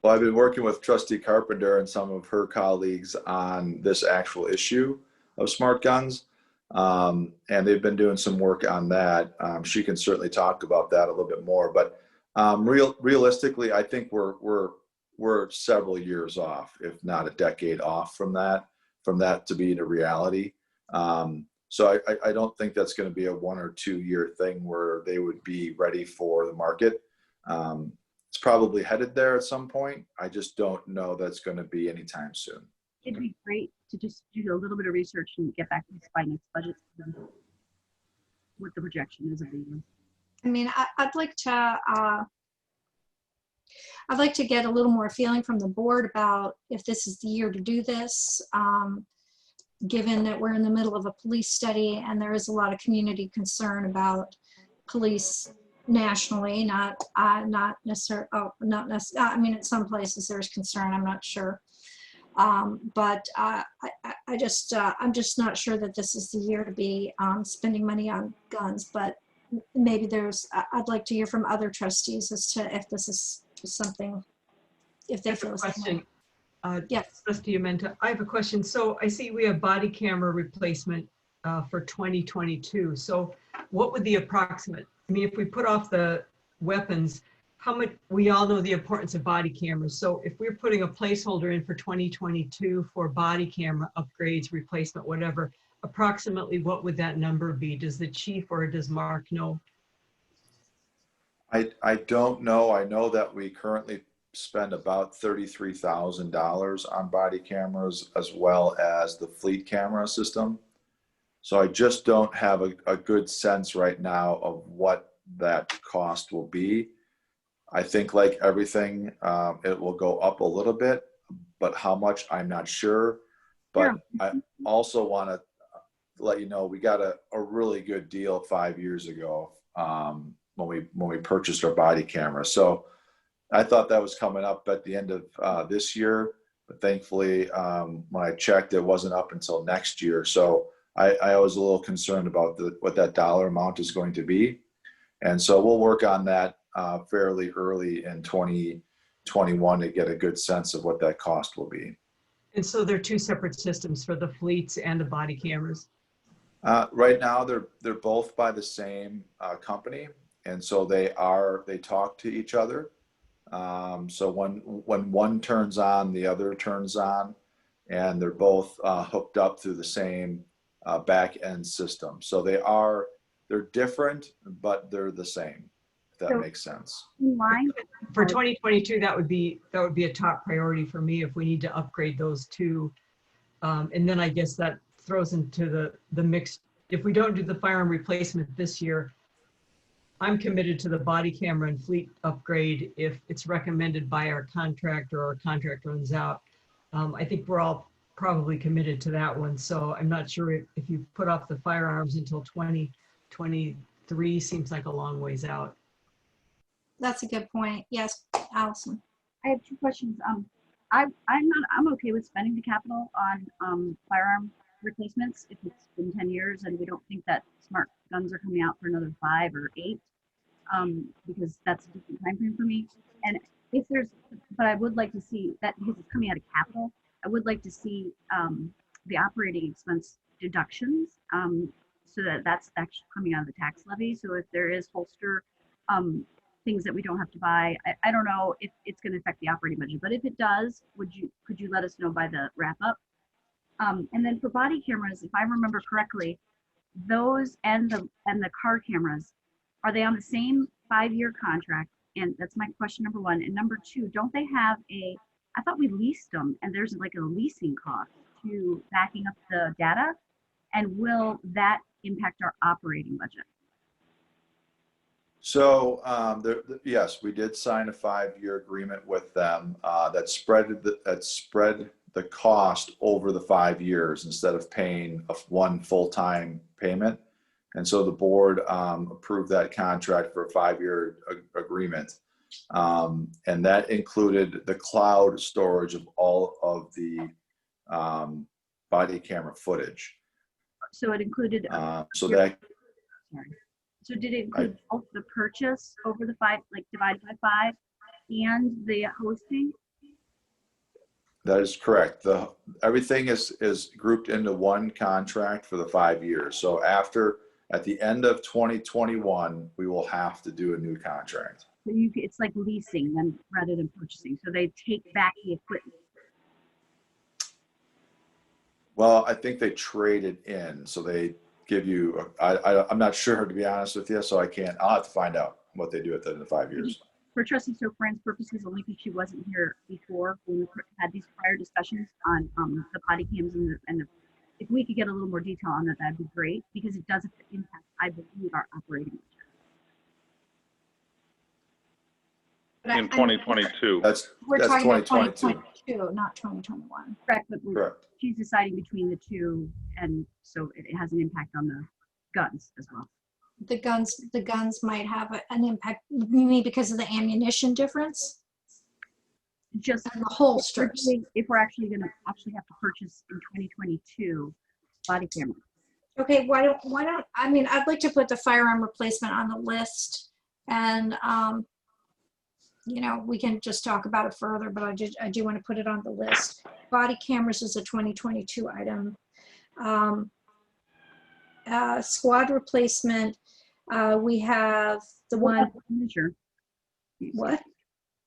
Well, I've been working with Trustee Carpenter and some of her colleagues on this actual issue of smart guns. And they've been doing some work on that. She can certainly talk about that a little bit more, but realistically, I think we're several years off, if not a decade off from that to be a reality. So I don't think that's going to be a 1 or 2 year thing where they would be ready for the market. It's probably headed there at some point. I just don't know that's going to be anytime soon. It'd be great to just do a little bit of research and get back to this by next budget, what the projection is of the year. I mean, I'd like to get a little more feeling from the board about if this is the year to do this, given that we're in the middle of a police study and there is a lot of community concern about police nationally, not necessarily, I mean, in some places there's concern, I'm not sure. But I'm just not sure that this is the year to be spending money on guns, but maybe I'd like to hear from other trustees as to if this is something, if they feel the same way. Yes. Trustee Amenta, I have a question. So I see we have body camera replacement for 2022. So what would the approximate, I mean, if we put off the weapons, how much, we all know the importance of body cameras. So if we're putting a placeholder in for 2022 for body camera upgrades, replacement, whatever, approximately what would that number be? Does the chief or does Mark know? I don't know. I know that we currently spend about $33,000 on body cameras as well as the fleet camera system. So I just don't have a good sense right now of what that cost will be. I think like everything, it will go up a little bit, but how much, I'm not sure. But I also want to let you know, we got a really good deal 5 years ago when we purchased our body camera. So I thought that was coming up at the end of this year, but thankfully when I checked, it wasn't up until next year. So I was a little concerned about what that dollar amount is going to be. And so we'll work on that fairly early in 2021 to get a good sense of what that cost will be. And so they're two separate systems for the fleets and the body cameras. Right now, they're both by the same company, and so they talk to each other. So when one turns on, the other turns on, and they're both hooked up through the same back end system. So they're different, but they're the same. If that makes sense. For 2022, that would be a top priority for me if we need to upgrade those two. And then I guess that throws into the mix. If we don't do the firearm replacement this year, I'm committed to the body camera and fleet upgrade if it's recommended by our contractor or our contract runs out. I think we're all probably committed to that one. So I'm not sure if you put off the firearms until 2023 seems like a long ways out. That's a good point. Yes, Allison. I have two questions. I'm okay with spending the capital on firearm replacements if it's been 10 years and we don't think that smart guns are coming out for another 5 or 8, because that's a different time frame for me. And if there's, but I would like to see that because it's coming out of capital, I would like to see the operating expense deductions, so that's actually coming out of the tax levy. So if there is holster things that we don't have to buy, I don't know if it's going to affect the operating budget, but if it does, could you let us know by the wrap up? And then for body cameras, if I remember correctly, those and the car cameras, are they on the same 5-year contract? And that's my question number one. And number two, don't they have I thought we leased them and there's like a leasing cost to backing up the data, and will that impact our operating budget? So yes, we did sign a 5-year agreement with them that spread the cost over the 5 years instead of paying one full-time payment. And so the board approved that contract for a 5-year agreement. And that included the cloud storage of all of the body camera footage. So it included. So did it include both the purchase over the 5, like divided by 5, and the hosting? That is correct. Everything is grouped into one contract for the 5 years. So at the end of 2021, we will have to do a new contract. So it's like leasing then rather than purchasing. So they take back the equipment. Well, I think they trade it in. So they give you, I'm not sure, to be honest with you. So I'll have to find out what they do at the end of 5 years. For Trustee Sofran's purposes, only because she wasn't here before when we had these prior discussions on the body cams and if we could get a little more detail on that, that'd be great, because it does impact, I believe, our operating budget. In 2022. We're that's talking about 2022. 2022, not 2021. Correct, but Correct. she's deciding between the two, and so it has an impact on the guns as well. The guns might have an impact, maybe because of the ammunition difference. Just and the holsters. If we're actually going to have to purchase in 2022 body camera. Okay, why don't I'd like to put the firearm replacement on the list, and we can just talk about it further, but I do want to put it on the list. Body cameras is a 2022 item. Squad replacement, we have the one. Furniture. What?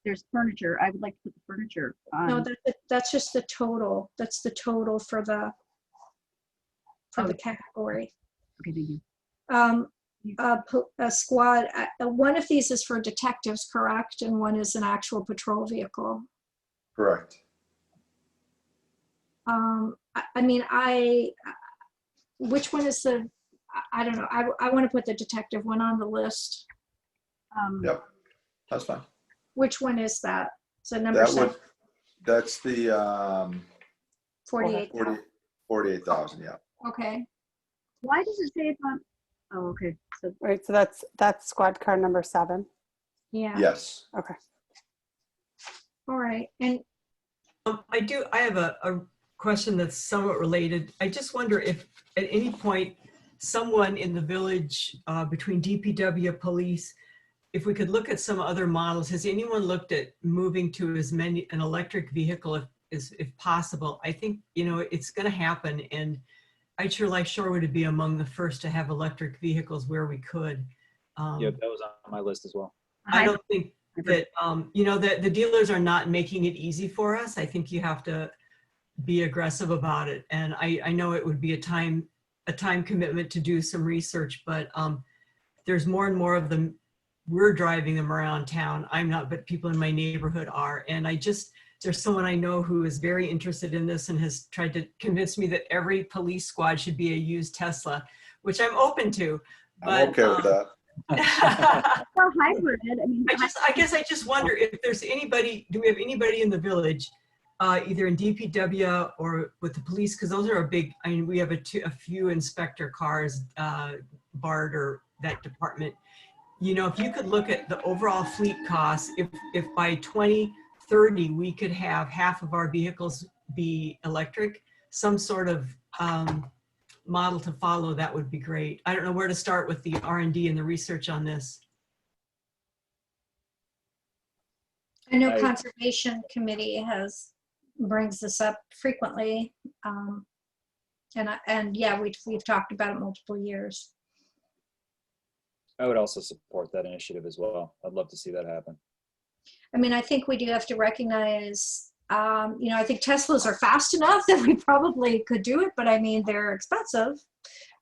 There's furniture. I would like to put the furniture on. No, that's just the total. That's the total for the category. Okay, thank you. A squad, one of these is for detectives, correct? And one is an actual patrol vehicle. Correct. which one is I don't know. I want to put the detective one on the list. Yep, that's fine. Which one is that? So number That 7, would, that's the 48,000. 48,000, yeah. Okay. Why does it say it's on? Oh, okay. So Right, so that's squad car number 7. Yeah. Yes. Okay. All right. And I have a question that's somewhat related. I just wonder if at any point, someone in the village between DPW, police, if we could look at some other models, has anyone looked at moving to an electric vehicle if possible? I think, it's going to happen, and I'd sure like Shorewood to be among the first to have electric vehicles where we could. Yeah, that was on my list as well. I don't think that, that the dealers are not making it easy for us. I think you have to be aggressive about it. And I know it would be a time commitment to do some research, but there's more and more of them. We're driving them around town. I'm not, but people in my neighborhood are. And there's someone I know who is very interested in this and has tried to convince me that every police squad should be a used Tesla, which I'm open to. But, I'm okay with that. well, hybrid. I mean, I guess I just wonder if there's anybody, do we have anybody in the village, either in DPW or with the police? Because those are we have a few inspector cars, BART or that department. If you could look at the overall fleet costs, if by 2030 we could have half of our vehicles be electric, some sort of model to follow, that would be great. I don't know where to start with the R&D and the research on this. I know Conservation Committee brings this up frequently. And yeah, we've talked about it multiple years. I would also support that initiative as well. I'd love to see that happen. I mean, I think we do have to recognize, I think Teslas are fast enough that we probably could do it, but I mean, they're expensive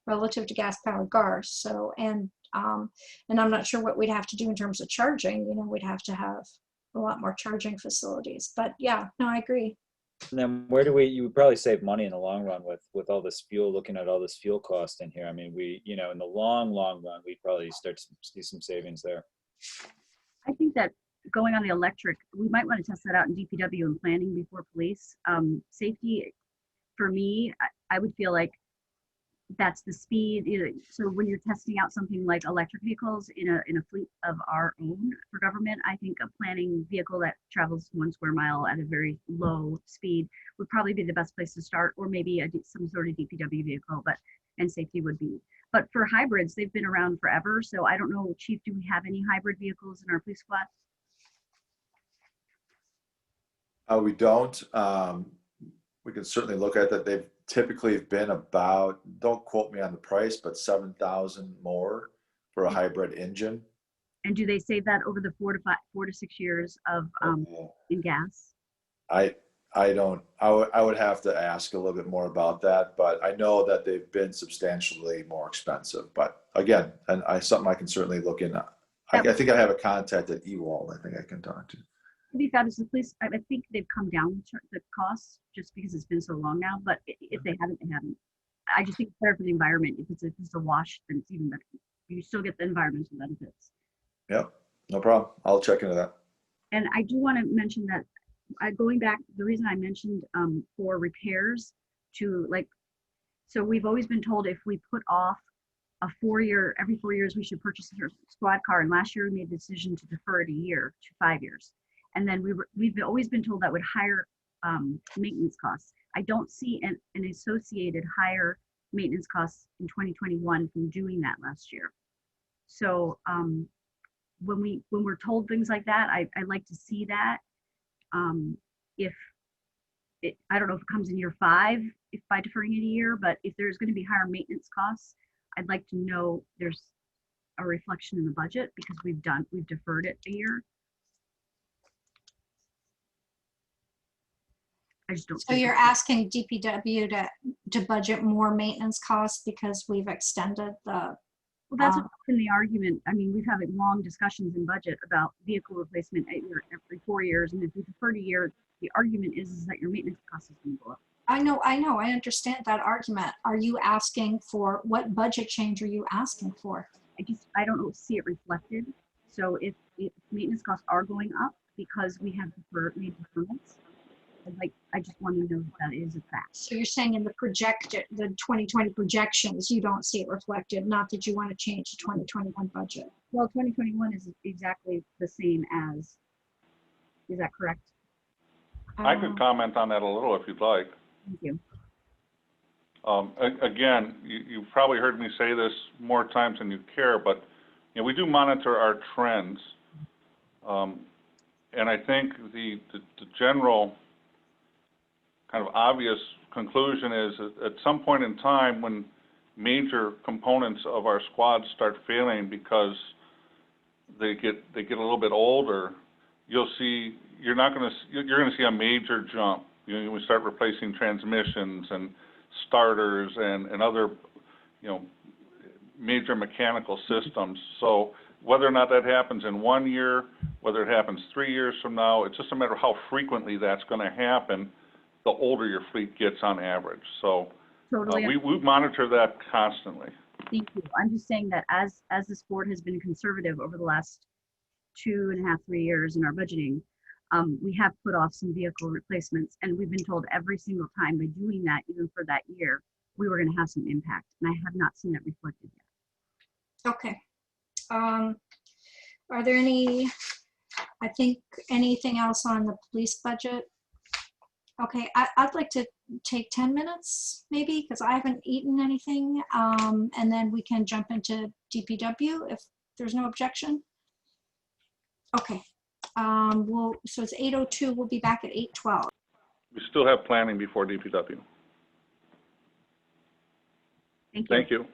relative to gas-powered cars. So, and I'm not sure what we'd have to do in terms of charging. We'd have to have a lot more charging facilities. But yeah, no, I agree. And then you would probably save money in the long run with all this fuel, looking at all this fuel cost in here. I mean, in the long run, we'd probably start to see some savings there. I think that going on the electric, we might want to test that out in DPW and planning before police. Safety, for me, I would feel like that's the speed. So when you're testing out something like electric vehicles in a fleet of our own for government, I think a planning vehicle that travels 1 square mile at a very low speed would probably be the best place to start, or maybe some sort of DPW vehicle, and safety would be. But for hybrids, they've been around forever. So I don't know, Chief, do we have any hybrid vehicles in our police squad? We don't. We can certainly look at that. They've typically been about, don't quote me on the price, but 7,000 more for a hybrid engine. And do they save that over the 4 to 6 years of in gas? I don't. I would have to ask a little bit more about that, but I know that they've been substantially more expensive. But again, and something I can certainly look in. I think I have a contact at Ewald. I think I can talk to. To be fair, the police, I think they've come down the costs just because it's been so long now. But if they haven't, they haven't. I just think it's better for the environment. If it's a wash, then it's even better. You still get the environmental benefits. Yep, no problem. I'll check into that. And I do want to mention that going back, the reason I mentioned for repairs to so we've always been told if we put off every 4 years we should purchase a squad car. And last year we made the decision to defer it a year to 5 years. And then we've always been told that would higher maintenance costs. I don't see an associated higher maintenance costs in 2021 from doing that last year. So when we're told things like that, I like to see that. I don't know if it comes in year 5, if by deferring it a year, but if there's going to be higher maintenance costs, I'd like to know there's a reflection in the budget because we've deferred it a year. I just don't. So you're asking DPW to budget more maintenance costs because we've extended the. Well, that's often the argument. I mean, we've had long discussions in budget about vehicle replacement every 4 years, and if we defer a year, the argument is that your maintenance cost is going to go up. I know, I understand that argument. Are you asking for, what budget change are you asking for? I don't see it reflected. So if maintenance costs are going up because we have made deferments, I just want to know that is a fact. So you're saying in the 2020 projections, you don't see it reflected, not that you want to change the 2021 budget? Well, 2021 is exactly the same as, is that correct? I could comment on that a little if you'd like. Thank you. Again, you've probably heard me say this more times than you care, but we do monitor our trends. And I think the general kind of obvious conclusion is at some point in time when major components of our squads start failing because they get a little bit older, you're going to see a major jump. We start replacing transmissions and starters and other, major mechanical systems. So whether or not that happens in 1 year, whether it happens 3 years from now, it's just a matter of how frequently that's going to happen the older your fleet gets on average. So Totally. we monitor that constantly. Thank you. I'm just saying that as this board has been conservative over the last 2.5, 3 years in our budgeting, we have put off some vehicle replacements, and we've been told every single time by doing that, even for that year, we were going to have some impact, and I have not seen that reflected yet. Okay. Are there anything else on the police budget? Okay, I'd like to take 10 minutes maybe, because I haven't eaten anything, and then we can jump into DPW if there's no objection. Okay, so it's 8:02, we'll be back at 8:12. We still have planning before DPW. Thank you. Thank you.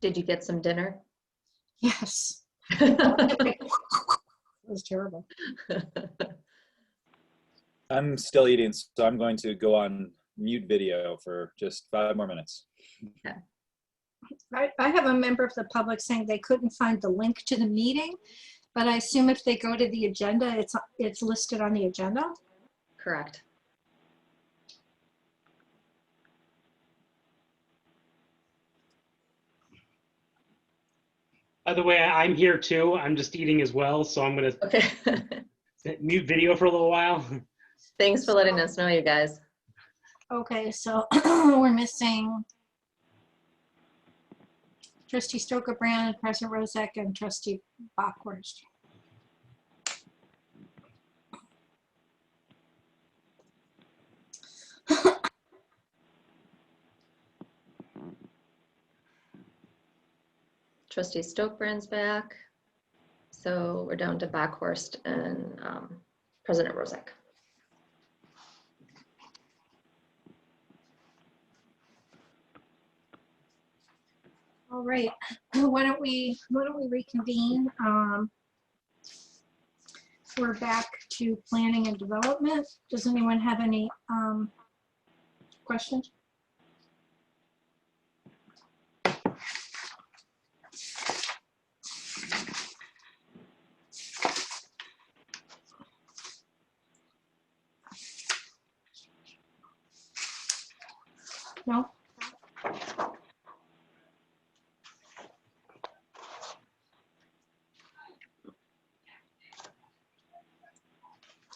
Did you get some dinner? Yes. It was terrible. I'm still eating, so I'm going to go on mute video for just 5 more minutes. I have a member of the public saying they couldn't find the link to the meeting, but I assume if they go to the agenda, it's listed on the agenda. Correct. By the way, I'm here too. I'm just eating as well, so I'm gonna Okay. mute video for a little while. Thanks for letting us know, you guys. Okay, so we're missing Trustee Stoker-Brand, President Rozek, and Trustee Bockhorst. Trustee Stokebrand's back. So we're down to Bockhorst and President Rozek. All right, why don't we reconvene? We're back to planning and development. Does anyone have any questions? No?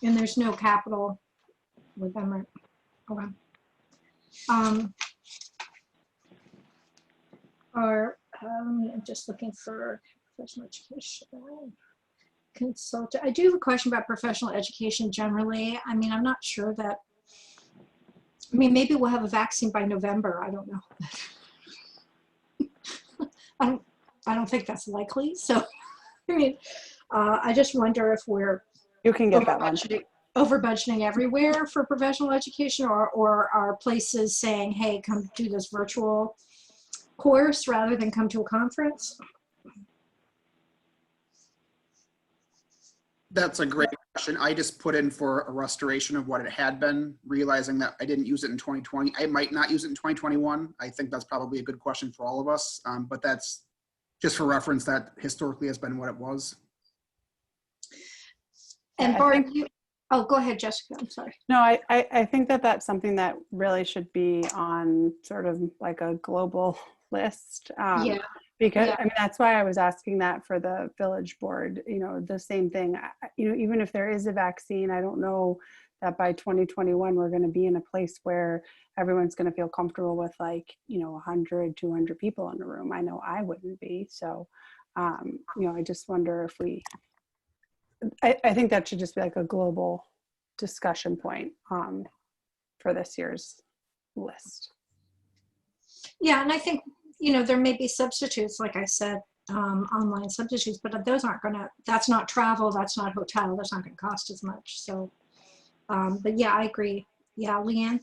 And there's no capital with them, right? Okay. I'm just looking for professional education consultant. I do have a question about professional education generally. I mean, I'm not sure that, I mean, maybe we'll have a vaccine by November. I don't know. I don't think that's likely. So, I mean, I just wonder if we're You can get that one. over budgeting everywhere for professional education, or are places saying, hey, come do this virtual course rather than come to a conference? That's a great question. I just put in for a restoration of what it had been, realizing that I didn't use it in 2020. I might not use it in 2021. I think that's probably a good question for all of us, but that's just for reference. That historically has been what it was. And Bart, oh, go ahead, Jessica, I'm sorry. No, I think that that's something that really should be on sort of like a global list. Yeah. Because Yeah. I mean, that's why I was asking that for the village board, you know, the same thing. You know, even if there is a vaccine, I don't know that by 2021, we're going to be in a place where everyone's going to feel comfortable with, like, you know, 100, 200 people in a room. I know I wouldn't be. So, you know, I just wonder if I think that should just be like a global discussion point for this year's list. Yeah, and I think, you know, there may be substitutes, like I said, online substitutes, but those aren't gonna, that's not travel, that's not hotel, that's not gonna cost as much. So, but yeah, I agree. Yeah, Leanne?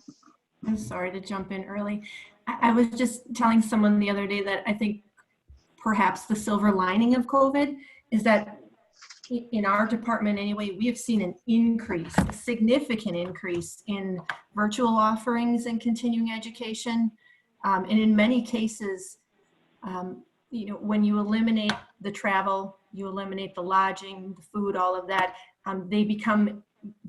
I'm sorry to jump in early. I was just telling someone the other day that I think perhaps the silver lining of COVID is that in our department anyway, we have seen an increase, a significant increase in virtual offerings and continuing education. And in many cases, you know, when you eliminate the travel, you eliminate the lodging, the food, all of that, they become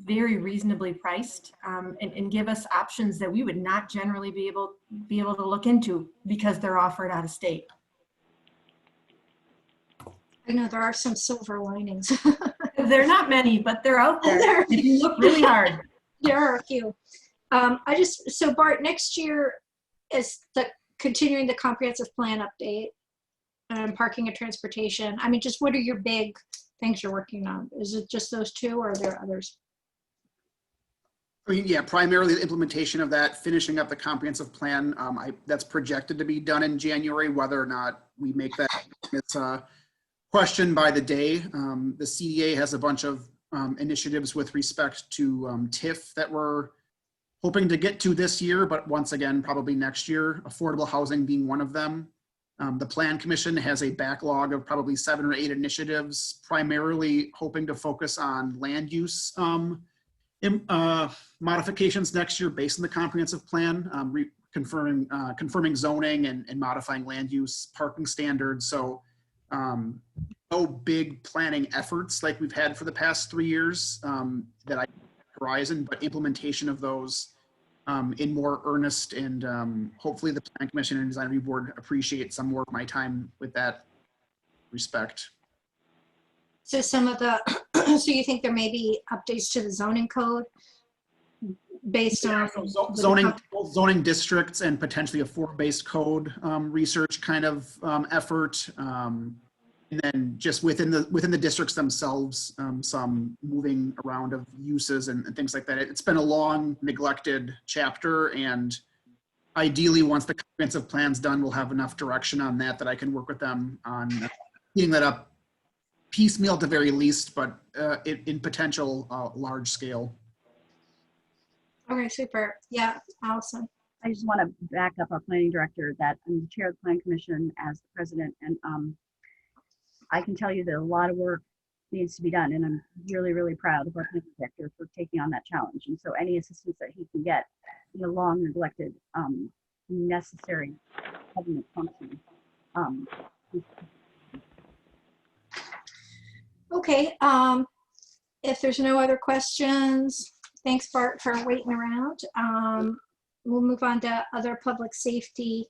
very reasonably priced and give us options that we would not generally be able to look into because they're offered out of state. I know there are some silver linings. They're not many, but they're out there. If you look really hard. There are a few. So Bart, next year is continuing the comprehensive plan update and parking and transportation. I mean, just what are your big things you're working on? Is it just those two, or are there others? I mean, yeah, primarily the implementation of that, finishing up the comprehensive plan. That's projected to be done in January. Whether or not we make that, it's a question by the day. The CDA has a bunch of initiatives with respect to TIF that we're hoping to get to this year, but once again, probably next year, affordable housing being one of them. The Plan Commission has a backlog of probably 7 or 8 initiatives, primarily hoping to focus on land use modifications next year based on the comprehensive plan, confirming zoning and modifying land use, parking standards. So no big planning efforts like we've had for the past 3 years that I horizon, but implementation of those in more earnest, and hopefully the Plan Commission and Design Review Board appreciate some more of my time with that respect. So some of the, so you think there may be updates to the zoning code based on Zoning districts and potentially a form-based code research kind of effort. And then just within the districts themselves, some moving around of uses and things like that. It's been a long neglected chapter, and ideally once the comprehensive plan's done, we'll have enough direction on that I can work with them on cleaning that up piecemeal at the very least, but in potential large scale. Okay, super. Yeah, Allison. I just want to back up our planning director that I'm the chair of the Planning Commission as the president, and I can tell you that a lot of work needs to be done, and I'm really, really proud of our planning director for taking on that challenge. And so any assistance that he can get in a long neglected, necessary government function. Okay, if there's no other questions, thanks Bart for waiting around. We'll move on to other public safety,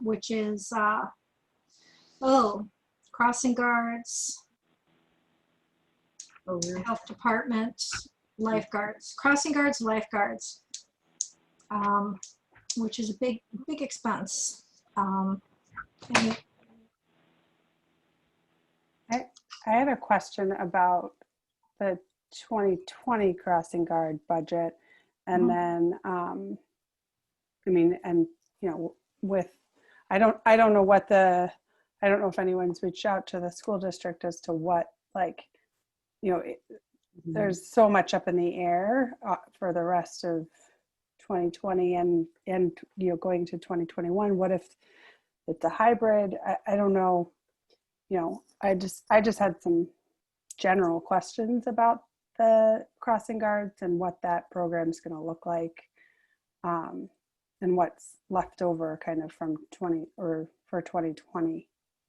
which is, crossing guards, health department, lifeguards, crossing guards, lifeguards, which is a big expense. And I have a question about the 2020 crossing guard budget, and then I don't know if anyone's reached out to the school district as to what, there's so much up in the air for the rest of 2020 and going to 2021. What if it's a hybrid? I don't know. I just had some general questions about the crossing guards and what that program is going to look like, and what's left over kind of from for 2020.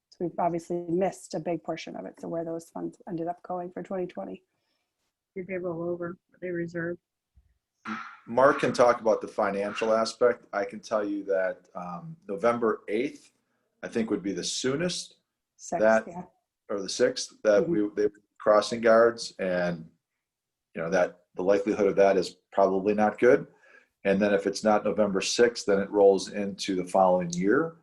So we've obviously missed a big portion of it. So where those funds ended up going for 2020. Did they roll over? Were they reserved? Mark can talk about the financial aspect. I can tell you that November 8th, I think would be the soonest or the 6th that they crossing guards, and that the likelihood of that is probably not good. And then if it's not November 6th, then it rolls into the following year.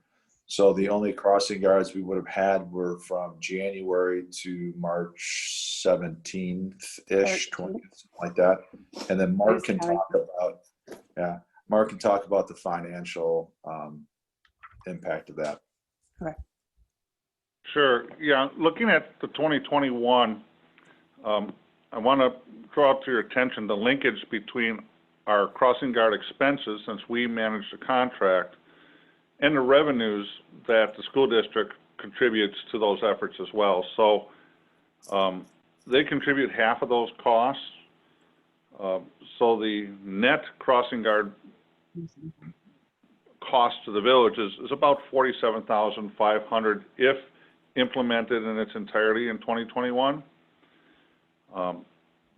So the only crossing guards we would have had were from January to March 17th-ish, 20th, something like that. And then Mark can talk about the financial impact of that. Okay. Sure. Yeah. Looking at the 2021, I want to draw up to your attention the linkage between our crossing guard expenses, since we manage the contract, and the revenues that the school district contributes to those efforts as well. So they contribute half of those costs. So the net crossing guard cost to the village is about $47,500 if implemented in its entirety in 2021.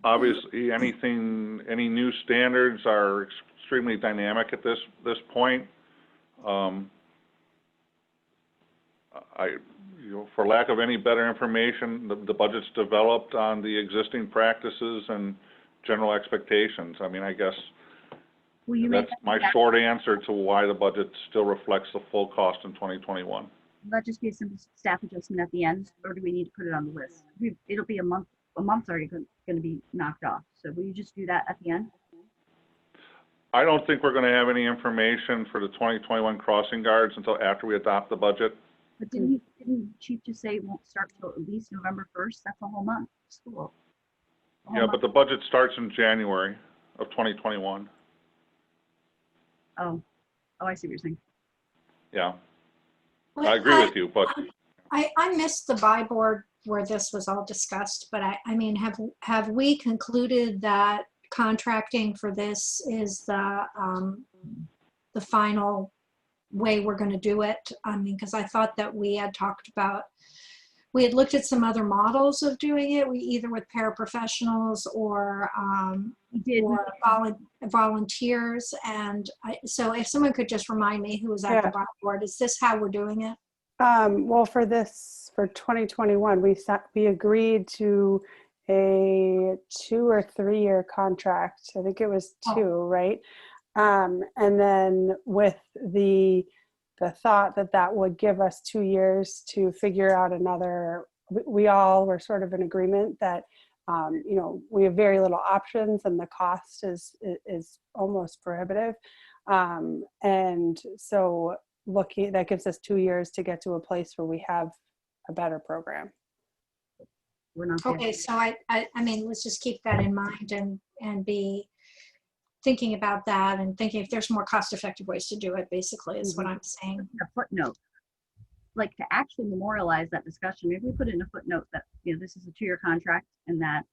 Obviously, any new standards are extremely dynamic at this point. For lack of any better information, the budget's developed on the existing practices and general expectations. I mean, I guess that's my short answer to why the budget still reflects the full cost in 2021. Will that just be a simple staff adjustment at the end, or do we need to put it on the list? It'll be a month. A month's already going to be knocked off. So will you just do that at the end? I don't think we're going to have any information for the 2021 crossing guards until after we adopt the budget. But didn't Chief just say it won't start till at least November 1st? That's a whole month of school. Yeah, but the budget starts in January of 2021. Oh, I see what you're saying. Yeah, I agree with you, but I missed the buy board where this was all discussed, but I mean, have we concluded that contracting for this is the final way we're going to do it? I mean, because I thought that we had talked about, we had looked at some other models of doing it, either with paraprofessionals or volunteers. And so if someone could just remind me who was at the buy board, is this how we're doing it? Well, for 2021, we agreed to a 2 or 3 year contract. I think it was 2, right? And then with the thought that would give us 2 years to figure out another, we all were sort of in agreement that, you know, we have very little options and the cost is almost prohibitive. And so that gives us 2 years to get to a place where we have a better program. We're not okay, so I mean, let's just keep that in mind and be thinking about that and thinking if there's more cost-effective ways to do it, basically, is what I'm saying. A footnote, like to actually memorialize that discussion, maybe we put in a footnote that, you know, this is a 2-year contract and that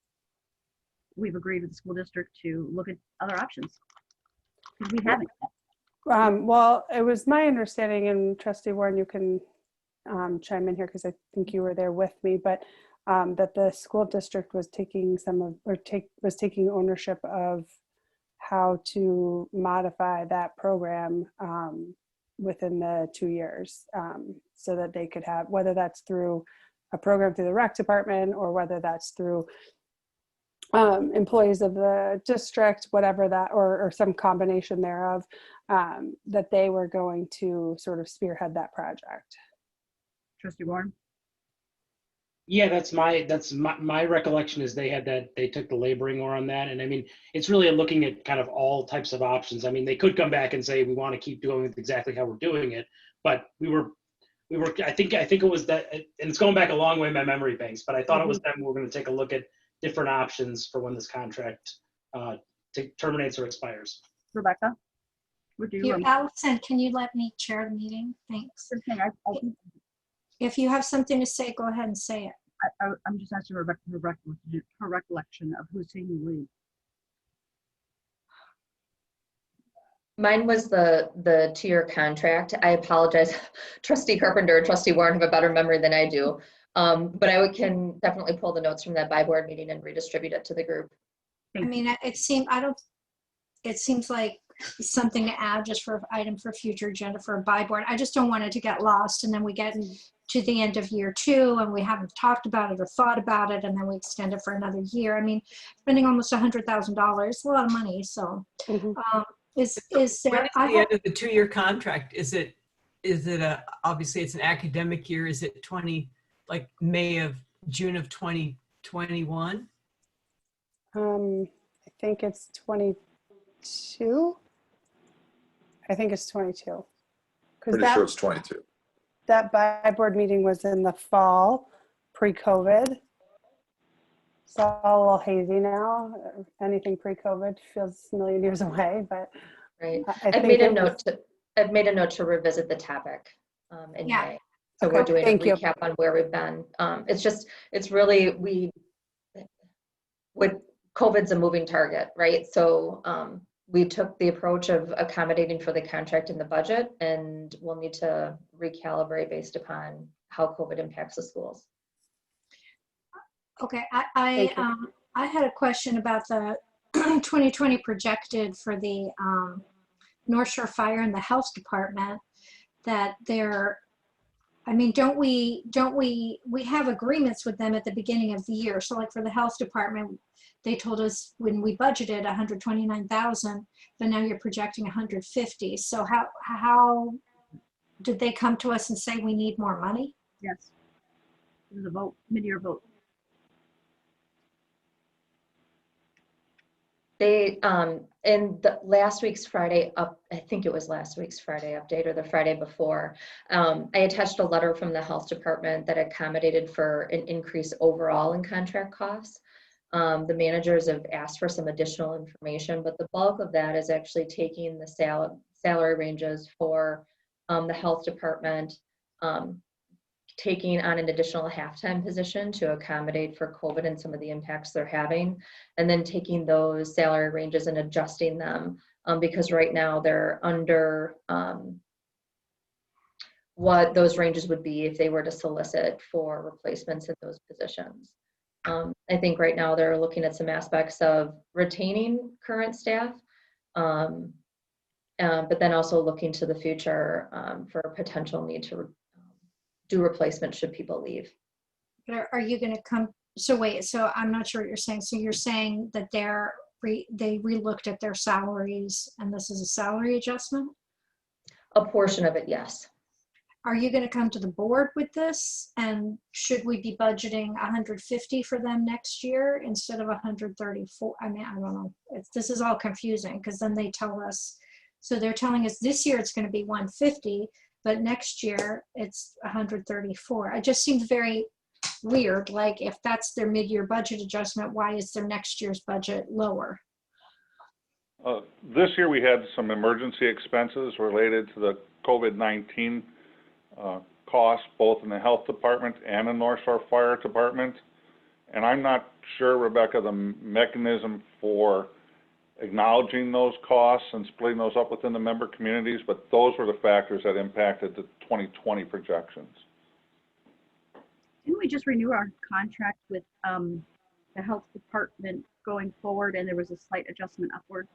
we've agreed with the school district to look at other options. Because we haven't yet. Well, it was my understanding, and Trustee Warren, you can chime in here because I think you were there with me, but that the school district was taking was taking ownership of how to modify that program within the 2 years, so that they could have, whether that's through a program through the rec department or whether that's through employees of the district, whatever that, or some combination thereof, that they were going to sort of spearhead that project. Trustee Warren? Yeah, that's my recollection is they took the laboring more on that. And I mean, it's really looking at kind of all types of options. I mean, they could come back and say, we want to keep doing it exactly how we're doing it. But we were, I think it was that, and it's going back a long way in my memory banks, but I thought it was them. We were going to take a look at different options for when this contract terminates or expires. Rebecca? Would you? Allison, can you let me chair the meeting? Thanks. If you have something to say, go ahead and say it. I'm just asking Rebecca her recollection of who's taking the lead. Mine was the 2-year contract. I apologize. Trustee Carpenter and Trustee Warren have a better memory than I do. But can definitely pull the notes from that buy board meeting and redistribute it to the group. I mean, it seems like something to add just for item for future agenda for a buy board. I just don't want it to get lost and then we get to the end of year 2 and we haven't talked about it or thought about it and then we extend it for another year. I mean, spending almost $100,000 is a lot of money. So is there, when is the end of the 2-year contract? Is it obviously it's an academic year. Is it June of 2021? I think it's 22. I think it's 22. Pretty sure it's 22. That buy board meeting was in the fall, pre-COVID. It's all a little hazy now. Anything pre-COVID feels a million years away, but right. I've made a note to revisit the topic in May. So we're doing a recap on where we've been. It's really, COVID's a moving target, right? So we took the approach of accommodating for the contract in the budget, and we'll need to recalibrate based upon how COVID impacts the schools. Okay, I had a question about the 2020 projected for the North Shore Fire and the Health Department, that they're, I mean, don't we have agreements with them at the beginning of the year. So like for the Health Department, they told us when we budgeted 129,000, but now you're projecting 150. So how did they come to us and say we need more money? Yes. It was a vote, mid-year vote. They, in the last week's Friday I think it was last week's Friday update or the Friday before, I attached a letter from the Health Department that accommodated for an increase overall in contract costs. The managers have asked for some additional information, but the bulk of that is actually taking the salary ranges for the health department taking on an additional half-time position to accommodate for COVID and some of the impacts they're having, and then taking those salary ranges and adjusting them because right now they're under what those ranges would be if they were to solicit for replacements in those positions. I think right now they're looking at some aspects of retaining current staff, but then also looking to the future for a potential need to do replacement should people leave. But are you going to come? So wait, so I'm not sure what you're saying. So you're saying that they re-looked at their salaries and this is a salary adjustment? A portion of it, yes. Are you going to come to the board with this? And should we be budgeting 150 for them next year instead of 134? I mean, I don't know. This is all confusing because then they tell us, so they're telling us this year it's going to be 150, but next year it's 134. It just seems very weird. Like if that's their mid-year budget adjustment, why is their next year's budget lower? This year we had some emergency expenses related to the COVID-19 costs, both in the health department and the North Shore Fire Department. And I'm not sure, Rebecca, the mechanism for acknowledging those costs and splitting those up within the member communities, but those were the factors that impacted the 2020 projections. Didn't we just renew our contract with the health department going forward and there was a slight adjustment upward?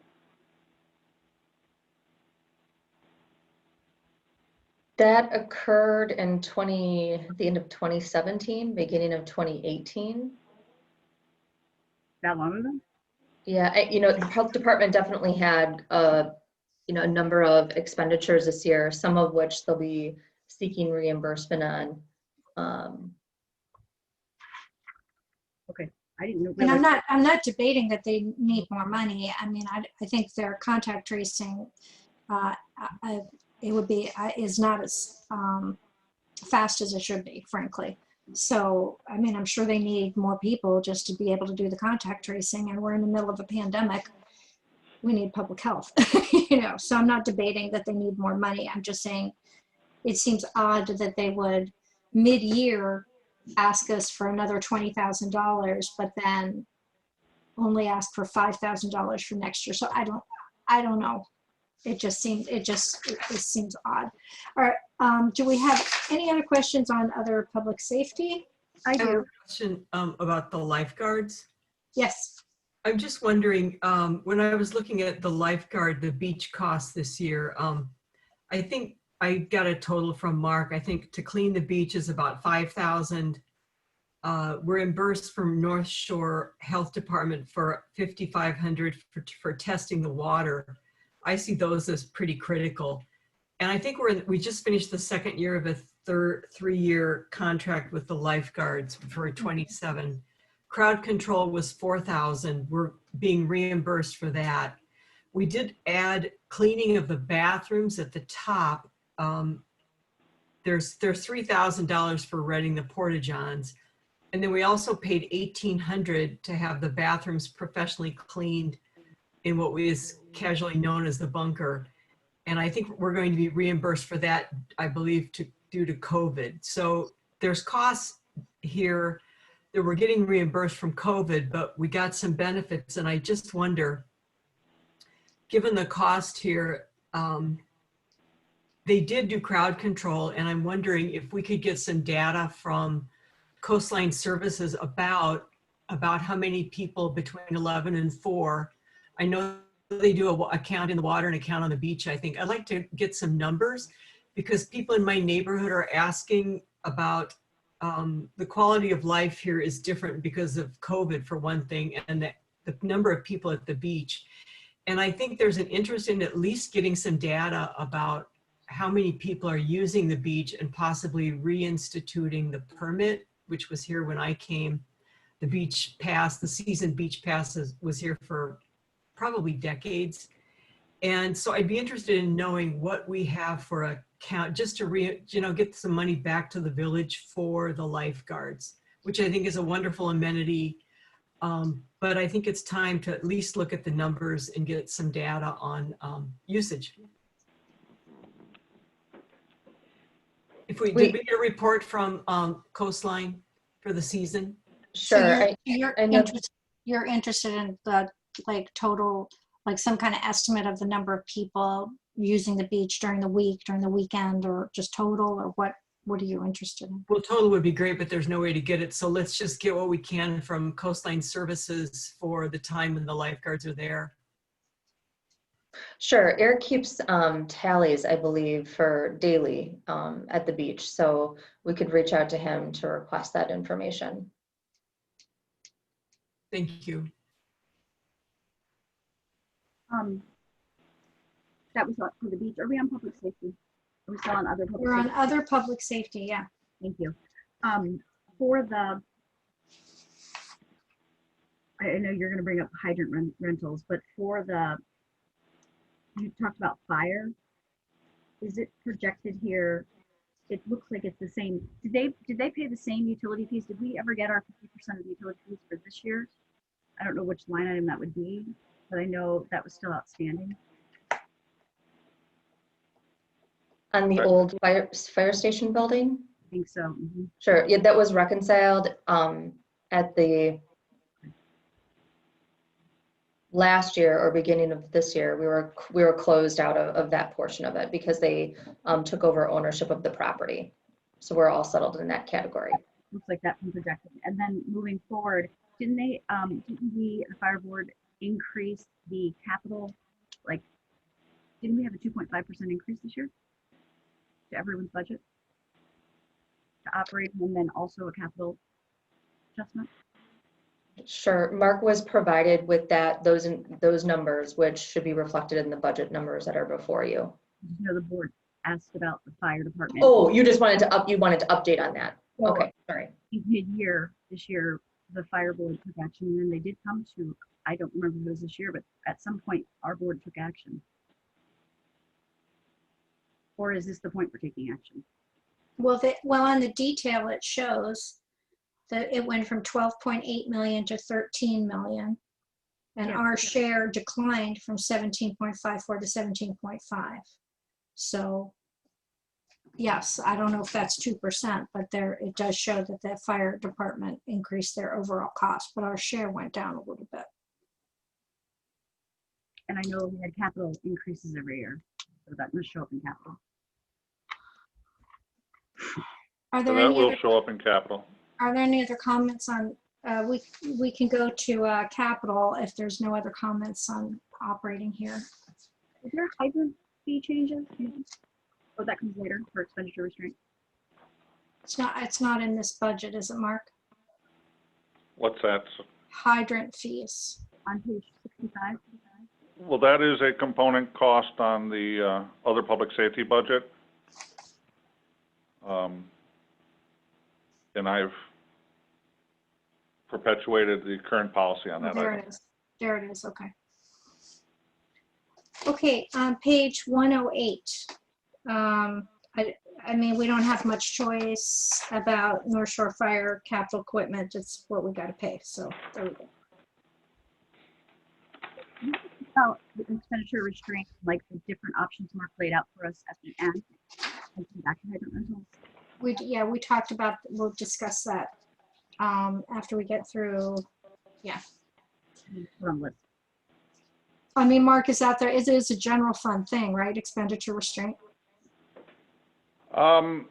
That occurred in the end of 2017, beginning of 2018. That long ago? Yeah, the health department definitely had a number of expenditures this year, some of which they'll be seeking reimbursement on. Okay, I didn't know. And I'm not debating that they need more money. I mean, I think their contact tracing, it would be is not as fast as it should be, frankly. So, I mean, I'm sure they need more people just to be able to do the contact tracing, and we're in the middle of a pandemic. We need public health, so I'm not debating that they need more money. I'm just saying it seems odd that they would mid-year ask us for another $20,000, but then only ask for $5,000 for next year. So I don't know. It seems odd. All right. Do we have any other questions on other public safety? I I have a do. question about the lifeguards. Yes. I'm just wondering, when I was looking at the beach costs this year, I think I got a total from Mark. I think to clean the beach is about $5,000. We're reimbursed from North Shore Health Department for $5,500 for testing the water. I see those as pretty critical. And I think we just finished the second year of a three-year contract with the lifeguards for 27. Crowd control was $4,000. We're being reimbursed for that. We did add cleaning of the bathrooms at the top. There's $3,000 for renting the porta-johns. And then we also paid $1,800 to have the bathrooms professionally cleaned in what is casually known as the bunker. And I think we're going to be reimbursed for that, I believe, due to COVID. So there's costs here that we're getting reimbursed from COVID, but we got some benefits. And I just wonder, given the cost here, they did do crowd control, and I'm wondering if we could get some data from Coastline Services about how many people between 11 and 4. I know they do a count in the water and a count on the beach, I think. I'd like to get some numbers because people in my neighborhood are asking about the quality of life here is different because of COVID, for one thing, and the number of people at the beach. And I think there's an interest in at least getting some data about how many people are using the beach and possibly reinstituting the permit, which was here when I came. The beach pass, the season beach pass was here for probably decades. And so I'd be interested in knowing what we have for a count, just to get some money back to the village for the lifeguards, which I think is a wonderful amenity. But I think it's time to at least look at the numbers and get some data on usage. If did we get a report from Coastline for the season? So Sure. you're interested in the like total, like some kind of estimate of the number of people using the beach during the week, during the weekend, or just total, or what are you interested in? Well, total would be great, but there's no way to get it. So let's just get what we can from Coastline Services for the time when the lifeguards are there. Sure. Eric keeps tallies, I believe, for daily at the beach. So we could reach out to him to request that information. Thank you. That was for the beach. Are we on public safety? Are we still on other public We're on safety? other public safety, yeah. Thank you. For the, I know you're going to bring up hydrant rentals, but for the, you talked about fire. Is it projected here? It looks like it's the same. Did they pay the same utility fees? Did we ever get our 50% of the utility fees for this year? I don't know which line item that would be, but I know that was still outstanding. On the old fire station building? I think so. Mm-hmm. Sure. Yeah, that was reconciled at the last year or beginning of this year. We were closed out of that portion of it because they took over ownership of the property. So we're all settled in that category. Looks like that's been projected. And then moving forward, didn't the fire board increase the capital? Like, didn't we have a 2.5% increase this year to everyone's budget to operate, and then also a capital adjustment? Sure. Mark was provided with those numbers, which should be reflected in the budget numbers that are before you. You know, the board asked about the fire department. Oh, you just wanted to update on that. Well, okay, sorry. Mid-year this year, the fire board took action, and then they did come to, I don't remember if it was this year, but at some point our board took action. Or is this the point for taking action? Well, on the detail, it shows that it went from 12.8 million to 13 million. And our share declined from 17.54 to 17.5. So yes, I don't know if that's 2%, but it does show that the fire department increased their overall cost, but our share went down a little bit. And I know we had capital increases every year, so that must show up in capital. Are So there that will show up in capital. Are there any other comments on, we can go to capital if there's no other comments on operating here. Is there hydrant fee changes? Oh, that comes later for expenditure restraint. It's not in this budget, is it, Mark? What's that? Hydrant fees. On page 65. Well, that is a component cost on the other public safety budget. And I've perpetuated the current policy on that. There it is. There it is. Okay. Okay, on page 108. I mean, we don't have much choice about North Shore Fire capital equipment. It's what we got to pay. So there we go. About the expenditure restraint, like the different options Mark laid out for us at the end. Back to hydrant rentals. We talked about, we'll discuss that after we get through, yeah. I mean, Mark is out there, it is a general fund thing, right? Expenditure restraint? Well,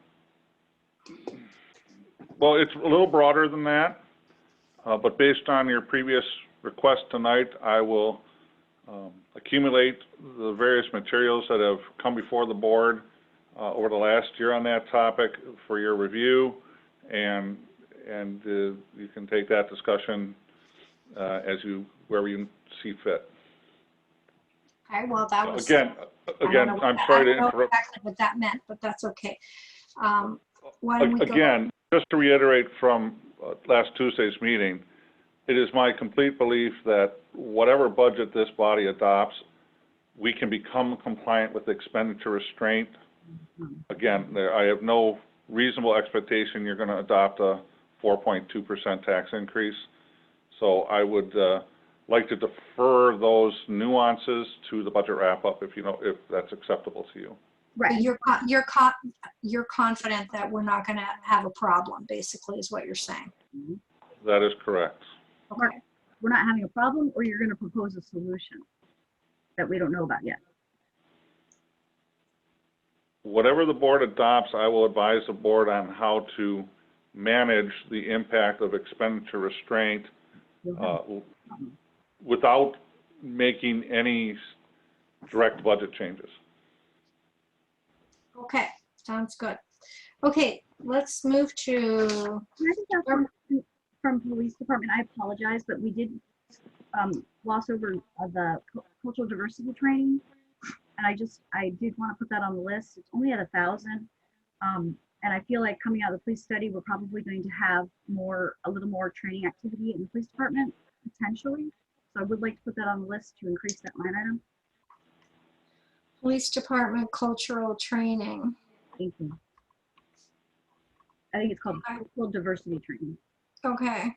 it's a little broader than that, but based on your previous request tonight, I will accumulate the various materials that have come before the board over the last year on that topic for your review, and you can take that discussion wherever you see fit. Okay, well, that was again. I'm sorry to interrupt. I don't know exactly what that meant, but that's okay. Why don't we go? Again, just to reiterate from last Tuesday's meeting, it is my complete belief that whatever budget this body adopts, we can become compliant with expenditure restraint. Again, I have no reasonable expectation you're going to adopt a 4.2% tax increase. So I would like to defer those nuances to the budget wrap-up if that's acceptable to you. But you're confident that we're not going to have a problem, basically, is what you're saying. That is correct. Okay. We're not having a problem, or you're going to propose a solution that we don't know about yet? Whatever the board adopts, I will advise the board on how to manage the impact of expenditure restraint without making any direct budget changes. Okay, sounds good. Okay, let's move to. Can I just ask from police department? I apologize, but we did gloss over the cultural diversity training, and I did want to put that on the list. It's only at 1,000, and I feel like coming out of the police study, we're probably going to have a little more training activity in the police department potentially. So I would like to put that on the list to increase that line item. Police Department cultural training. Thank you. I think it's called cultural diversity training. Okay.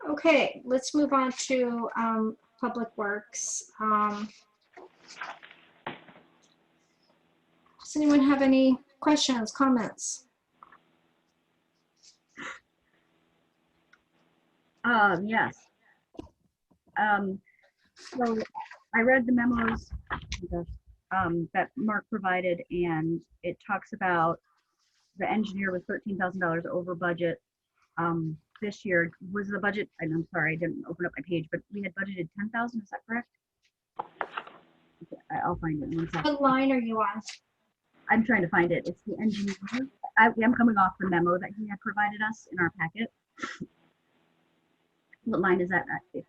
Okay, let's move on to Public Works. Does anyone have any questions, comments? Yes. So I read the memos that Mark provided, and it talks about the engineer was $13,000 over budget this year. Was the budget, and I'm sorry, I didn't open up my page, but we had budgeted 10,000, is that correct? Okay, I'll find it in 1 second. What line are you on? I'm trying to find it. It's the engineer. I'm coming off the memo that he had provided us in our packet. What line is that? If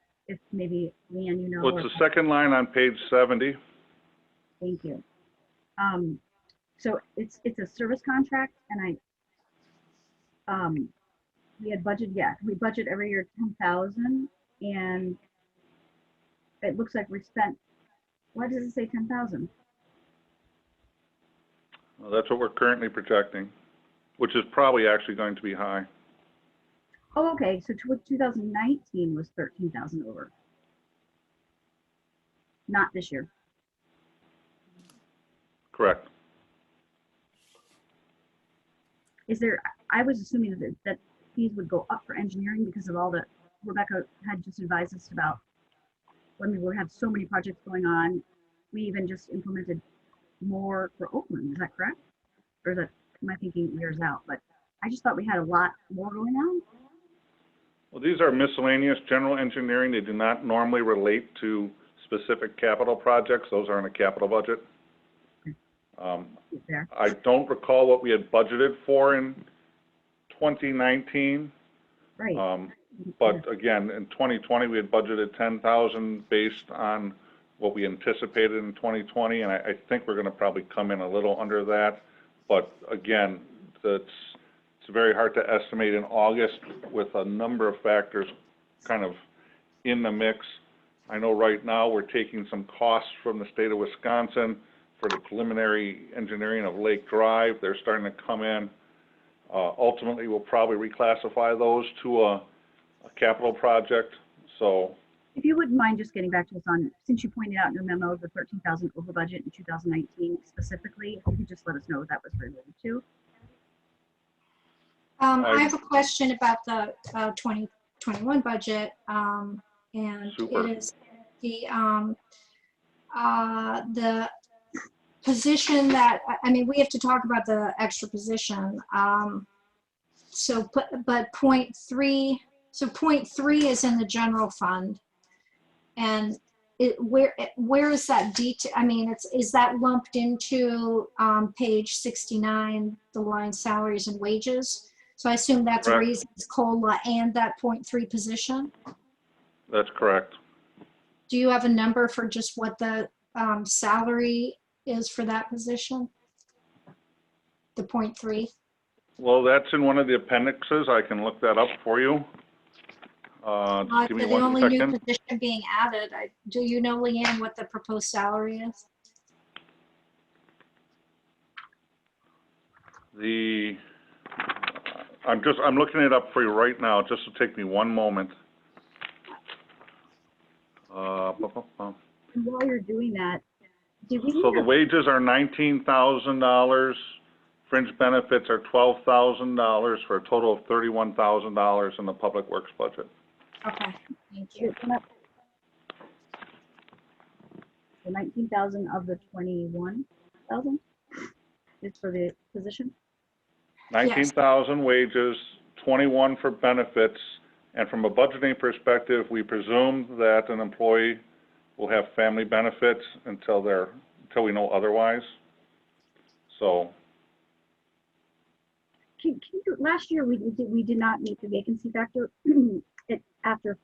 maybe Leanne, you know. Well, it's the second line on page 70. Thank you. So it's a service contract, and we had budget. Yeah, we budget every year 10,000, and it looks like we spent. Why does it say 10,000? Well, that's what we're currently projecting, which is probably actually going to be high. Oh, okay. So 2019 was 13,000 over. Not this year. Correct. Is there? I was assuming that fees would go up for engineering because of all the Rebecca had just advised us about when we have so many projects going on. We even just implemented more for Oakland. Is that correct? Or is that, am I thinking years out? But I just thought we had a lot more going on. Well, these are miscellaneous general engineering. They do not normally relate to specific capital projects. Those are in a capital budget. I don't recall what we had budgeted for in 2019. Right. But again, in 2020, we had budgeted 10,000 based on what we anticipated in 2020, and I think we're going to probably come in a little under that. But again, it's very hard to estimate in August with a number of factors kind of in the mix. I know right now we're taking some costs from the state of Wisconsin for the preliminary engineering of Lake Drive. They're starting to come in. Ultimately, we'll probably reclassify those to a capital project. So, if you wouldn't mind just getting back to us on, since you pointed out in your memo the 13,000 over budget in 2019 specifically, if you could just let us know what that was related to. I have a question about the 2021 budget, and Super. It is the position that, I mean, we have to talk about the extra position. But point three is in the general fund, and where is that detail? I mean, is that lumped into page 69, the line salaries and wages? So I assume that's Correct. raises COLA and that 0.3 position. That's correct. Do you have a number for just what the salary is for that position? The 0.3? Well, that's in one of the appendixes. I can look that up for you. Just give me The 1 only new second. position being added. Do you know, Leanne, what the proposed salary is? I'm looking it up for you right now. Just to take me 1 moment. And while you're doing that, Did we So need the a- wages are $19,000, fringe benefits are $12,000 for a total of $31,000 in the public works budget. Okay, thank you. the 19,000 of the 21,000 is for the position? 19,000 wages, 21 for benefits, and from a budgeting perspective, we presume that an employee will have family benefits until we know otherwise. So, Last year, we did not meet the vacancy factor after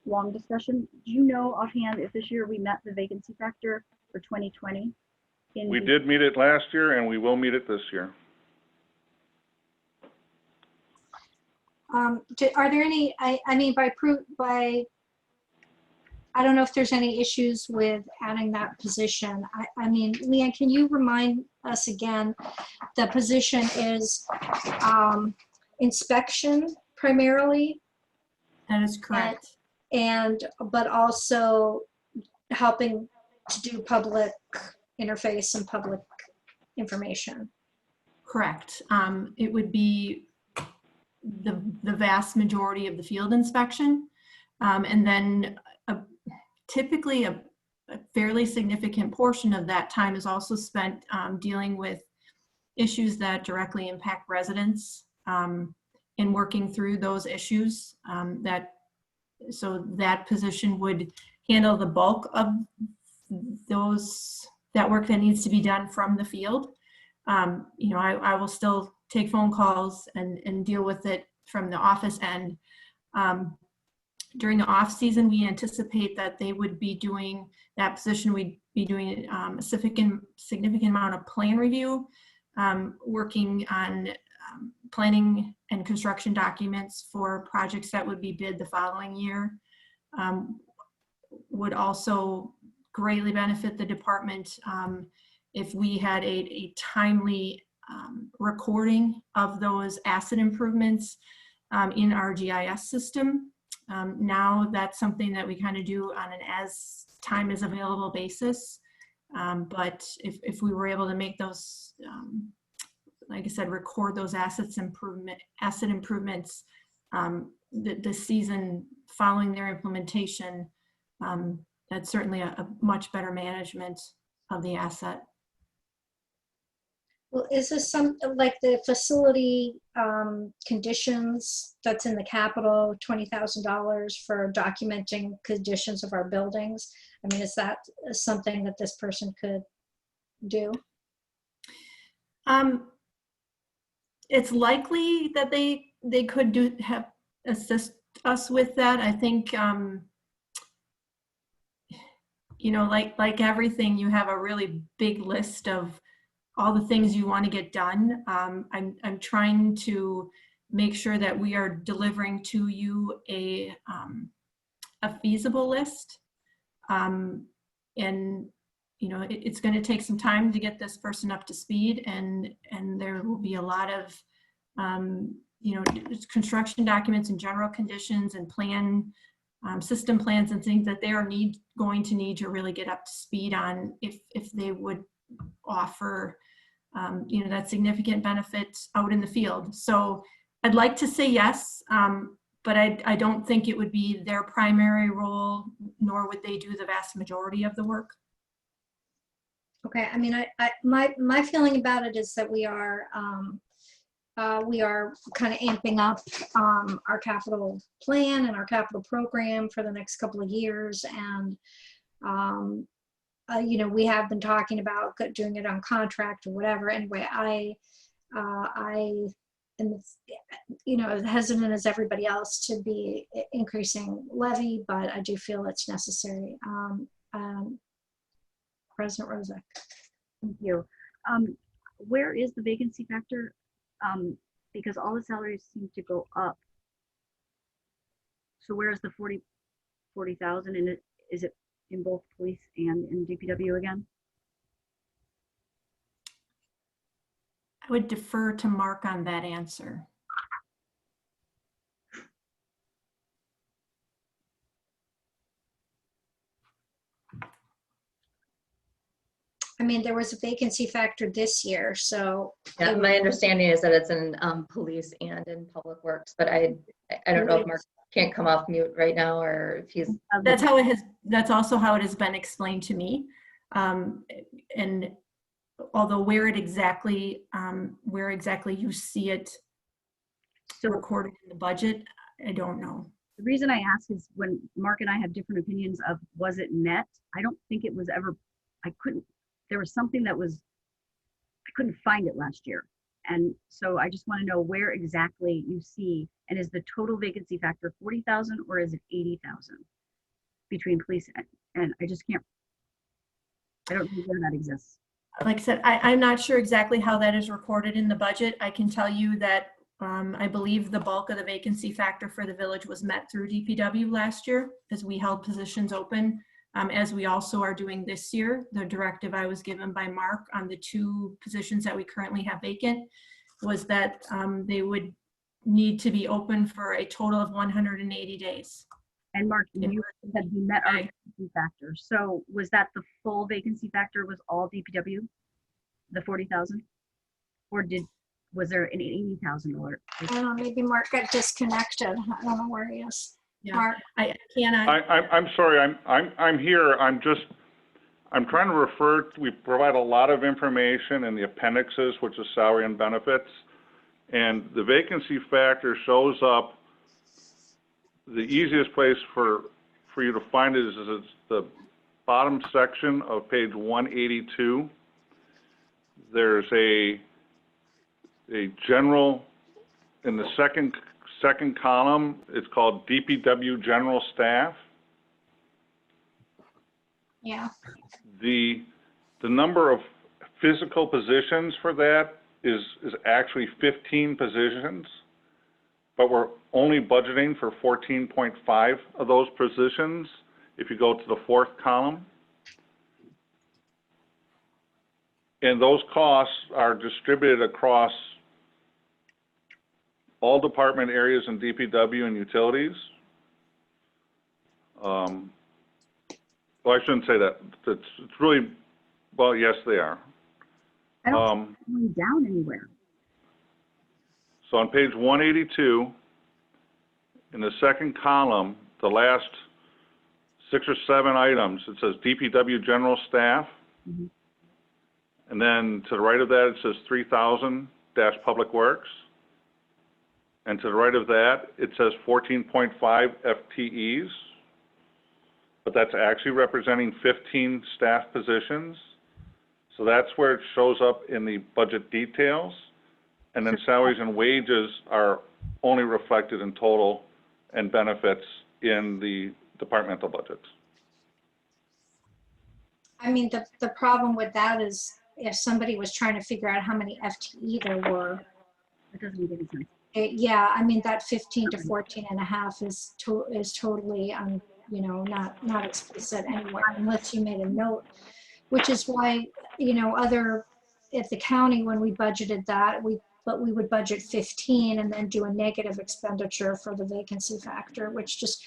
long discussion. Do you know offhand if this year we met the vacancy factor for 2020? we did meet it last year and we will meet it this year. Are there any, I mean, I don't know if there's any issues with adding that position. I mean, Leanne, can you remind us again, the position is inspection primarily? That is correct. But also helping to do public interface and public information. Correct. It would be the vast majority of the field inspection. And then typically a fairly significant portion of that time is also spent dealing with issues that directly impact residents and working through those issues. So that position would handle the bulk of that work that needs to be done from the field. You know, I will still take phone calls and deal with it from the office end. During the off season, we anticipate that they would be doing that position. We'd be doing a significant amount of plan review, working on planning and construction documents for projects that would be bid the following year. Would also greatly benefit the department if we had a timely recording of those asset improvements in our GIS system. Now that's something that we kind of do on an as time is available basis. But if we were able to make those, like I said, record those asset improvements the season following their implementation, that's certainly a much better management of the asset. Well, is this like the facility conditions that's in the capital, $20,000 for documenting conditions of our buildings? I mean, is that something that this person could do? It's likely that they could assist us with that. I think, you know, like everything, you have a really big list of all the things you want to get done. I'm trying to make sure that we are delivering to you a feasible list. And, you know, it's going to take some time to get this person up to speed, and there will be a lot of, you know, construction documents and general conditions and system plans and things that they are going to need to really get up to speed on if they would offer, you know, that significant benefit out in the field. So I'd like to say yes, but I don't think it would be their primary role, nor would they do the vast majority of the work. Okay, I mean, my feeling about it is that we are kind of amping up our capital plan and our capital program for the next couple of years, and you know, we have been talking about doing it on contract or whatever. Anyway, I am, you know, as hesitant as everybody else to be increasing levy, but I do feel it's necessary. President Rozek. Thank you. Where is the vacancy factor? Because all the salaries seem to go up. So where's the 40,000 in it? Is it in both police and in DPW again? I would defer to Mark on that answer. mean, there was a vacancy factor this year, so. Yeah, my understanding is that it's in police and in public works, but I don't know if Mark can't come off mute right now or if he's. That's also how it has been explained to me. And although where exactly you see it recorded in the budget, I don't know. The reason I ask is when Mark and I have different opinions of was it met? I don't think it was ever, there was something that was, I couldn't find it last year. And so I just want to know where exactly you see, and is the total vacancy factor 40,000 or is it 80,000 between police and I just can't, I don't know where that exists. Like I said, I'm not sure exactly how that is recorded in the budget. I can tell you that I believe the bulk of the vacancy factor for the village was met through DPW last year as we held positions open, as we also are doing this year. The directive I was given by Mark on the 2 positions that we currently have vacant was that they would need to be open for a total of 180 days. And Mark, you said we met our vacancy factor. So was that the full vacancy factor was all DPW, the 40,000? Or was there an 80,000 alert? I don't know, maybe Mark got disconnected. I don't know where he is. Yeah. Mark? I cannot. I'm sorry, I'm here, I'm trying to refer, we provide a lot of information in the appendixes, which is salary and benefits. And the vacancy factor shows up, the easiest place for you to find it is it's the bottom section of page 182. There's a general, in the second column, it's called DPW General Staff. Yeah. The number of physical positions for that is actually 15 positions, but we're only budgeting for 14.5 of those positions if you go to the 4th column. And those costs are distributed across all department areas in DPW and utilities. Well, I shouldn't say that. It's really, well, yes, they are. I don't see it going down anywhere. So on page 182, in the second column, the last 6 or 7 items, it says DPW General Staff. Mm-hmm. And then to the right of that, it says 3,000 Public Works. And to the right of that, it says 14.5 FTEs. But that's actually representing 15 staff positions. So that's where it shows up in the budget details. And then salaries and wages are only reflected in total and benefits in the departmental budgets. I mean, the problem with that is if somebody was trying to figure out how many FTE there were. It doesn't make any sense. Yeah, I mean, that 15 to 14 and a half is totally, you know, not explicit anywhere unless you made a note, which is why, you know, at the county, when we budgeted that, we would budget 15 and then do a negative expenditure for the vacancy factor, which just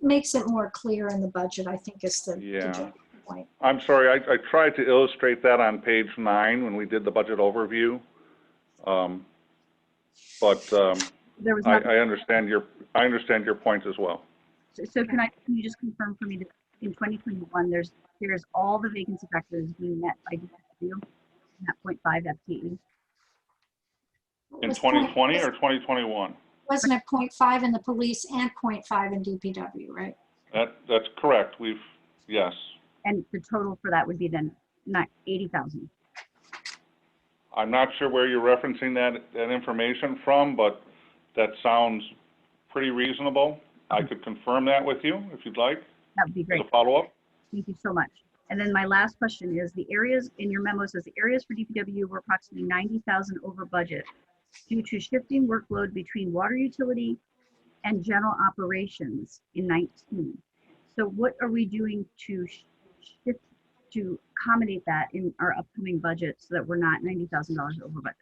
makes it more clear in the budget, I think is the general point. I'm sorry, I tried to illustrate that on page 9 when we did the budget overview. But I understand your point as well. So can you just confirm for me that in 2021 there's all the vacancy factors being met by DPW at 0.5 FTE? In 2020 or 2021? Wasn't it 0.5 in the police and 0.5 in DPW, right? That's correct. Yes. And the total for that would be then not 80,000. I'm not sure where you're referencing that information from, but that sounds pretty reasonable. I could confirm that with you if you'd like. That would be great. As a follow-up. Thank you so much. And then my last question is the areas in your memo says the areas for DPW were approximately 90,000 over budget due to shifting workload between water utility and general operations in 19. So what are we doing to shift to accommodate that in our upcoming budget so that we're not $90,000 over budget?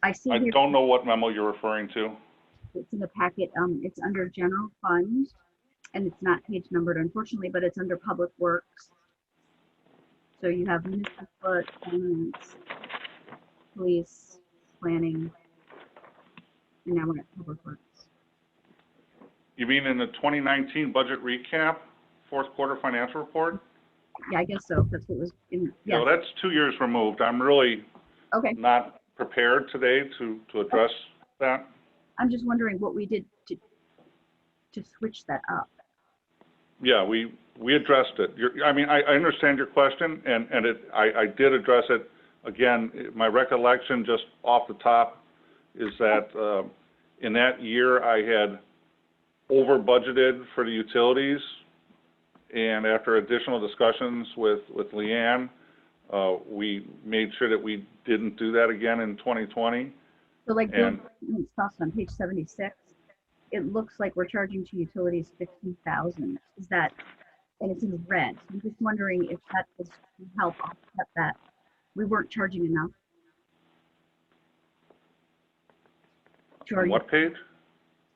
I don't know what memo you're referring to. It's in the packet. It's under general fund. and it's not page numbered unfortunately, but it's under Public Works. So you have municipal court, finance, police, planning, and now we're at Public Works. You mean in the 2019 budget recap, fourth quarter financial report? Yeah, I guess so. That's what was in. Yeah, Yeah. that's 2 years removed. I'm really Okay. not prepared today to address that. I'm just wondering what we did to switch that up. Yeah, we addressed it. I mean, I understand your question, and I did address it. Again, my recollection just off the top is that in that year I had over budgeted for the utilities, and after additional discussions with Leanne, we made sure that we didn't do that again in 2020. So like And- building maintenance costs on page 76, it looks like we're charging to utilities 15,000. Is that, and it's in red. So I'm just wondering if that is to help offset that. We weren't charging enough. On what page?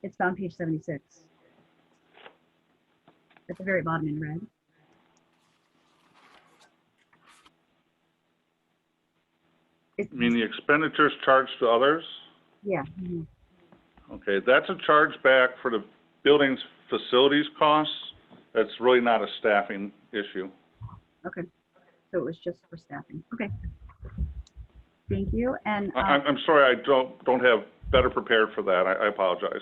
It's found page 76. At the very bottom in red. You mean the expenditures charged to others? Yeah. Okay, that's a charge back for the building's facilities costs. That's really not a staffing issue. Okay. So it was just for staffing. Okay. Thank you. And I'm sorry, I don't have better prepared for that. I apologize.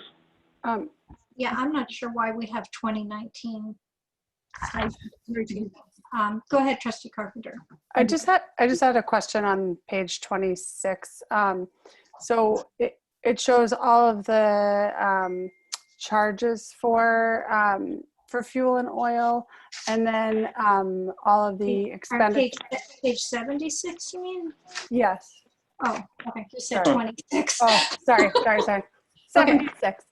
Yeah, I'm not sure why we have 2019. Go ahead, Trustee Carpenter. I just had a question on page 26. So it shows all of the charges for fuel and oil, and then all of the expenditures. Page 76, you mean? Yes. Oh, okay. You said Sorry. 26. Oh, sorry. 76.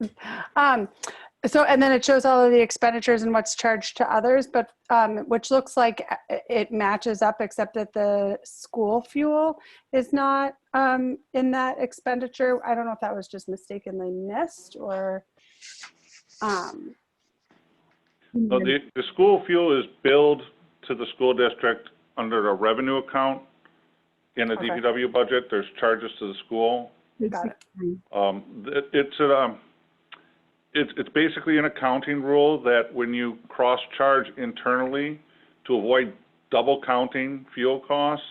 So, and then it shows all of the expenditures and what's charged to others, but which looks like it matches up, except that the school fuel is not in that expenditure. I don't know if that was just mistakenly missed or. So the school fuel is billed to the school district under a revenue account in the Okay. DPW budget. There's charges to the school. Got it. It's basically an accounting rule that when you cross-charge internally to avoid double counting fuel costs,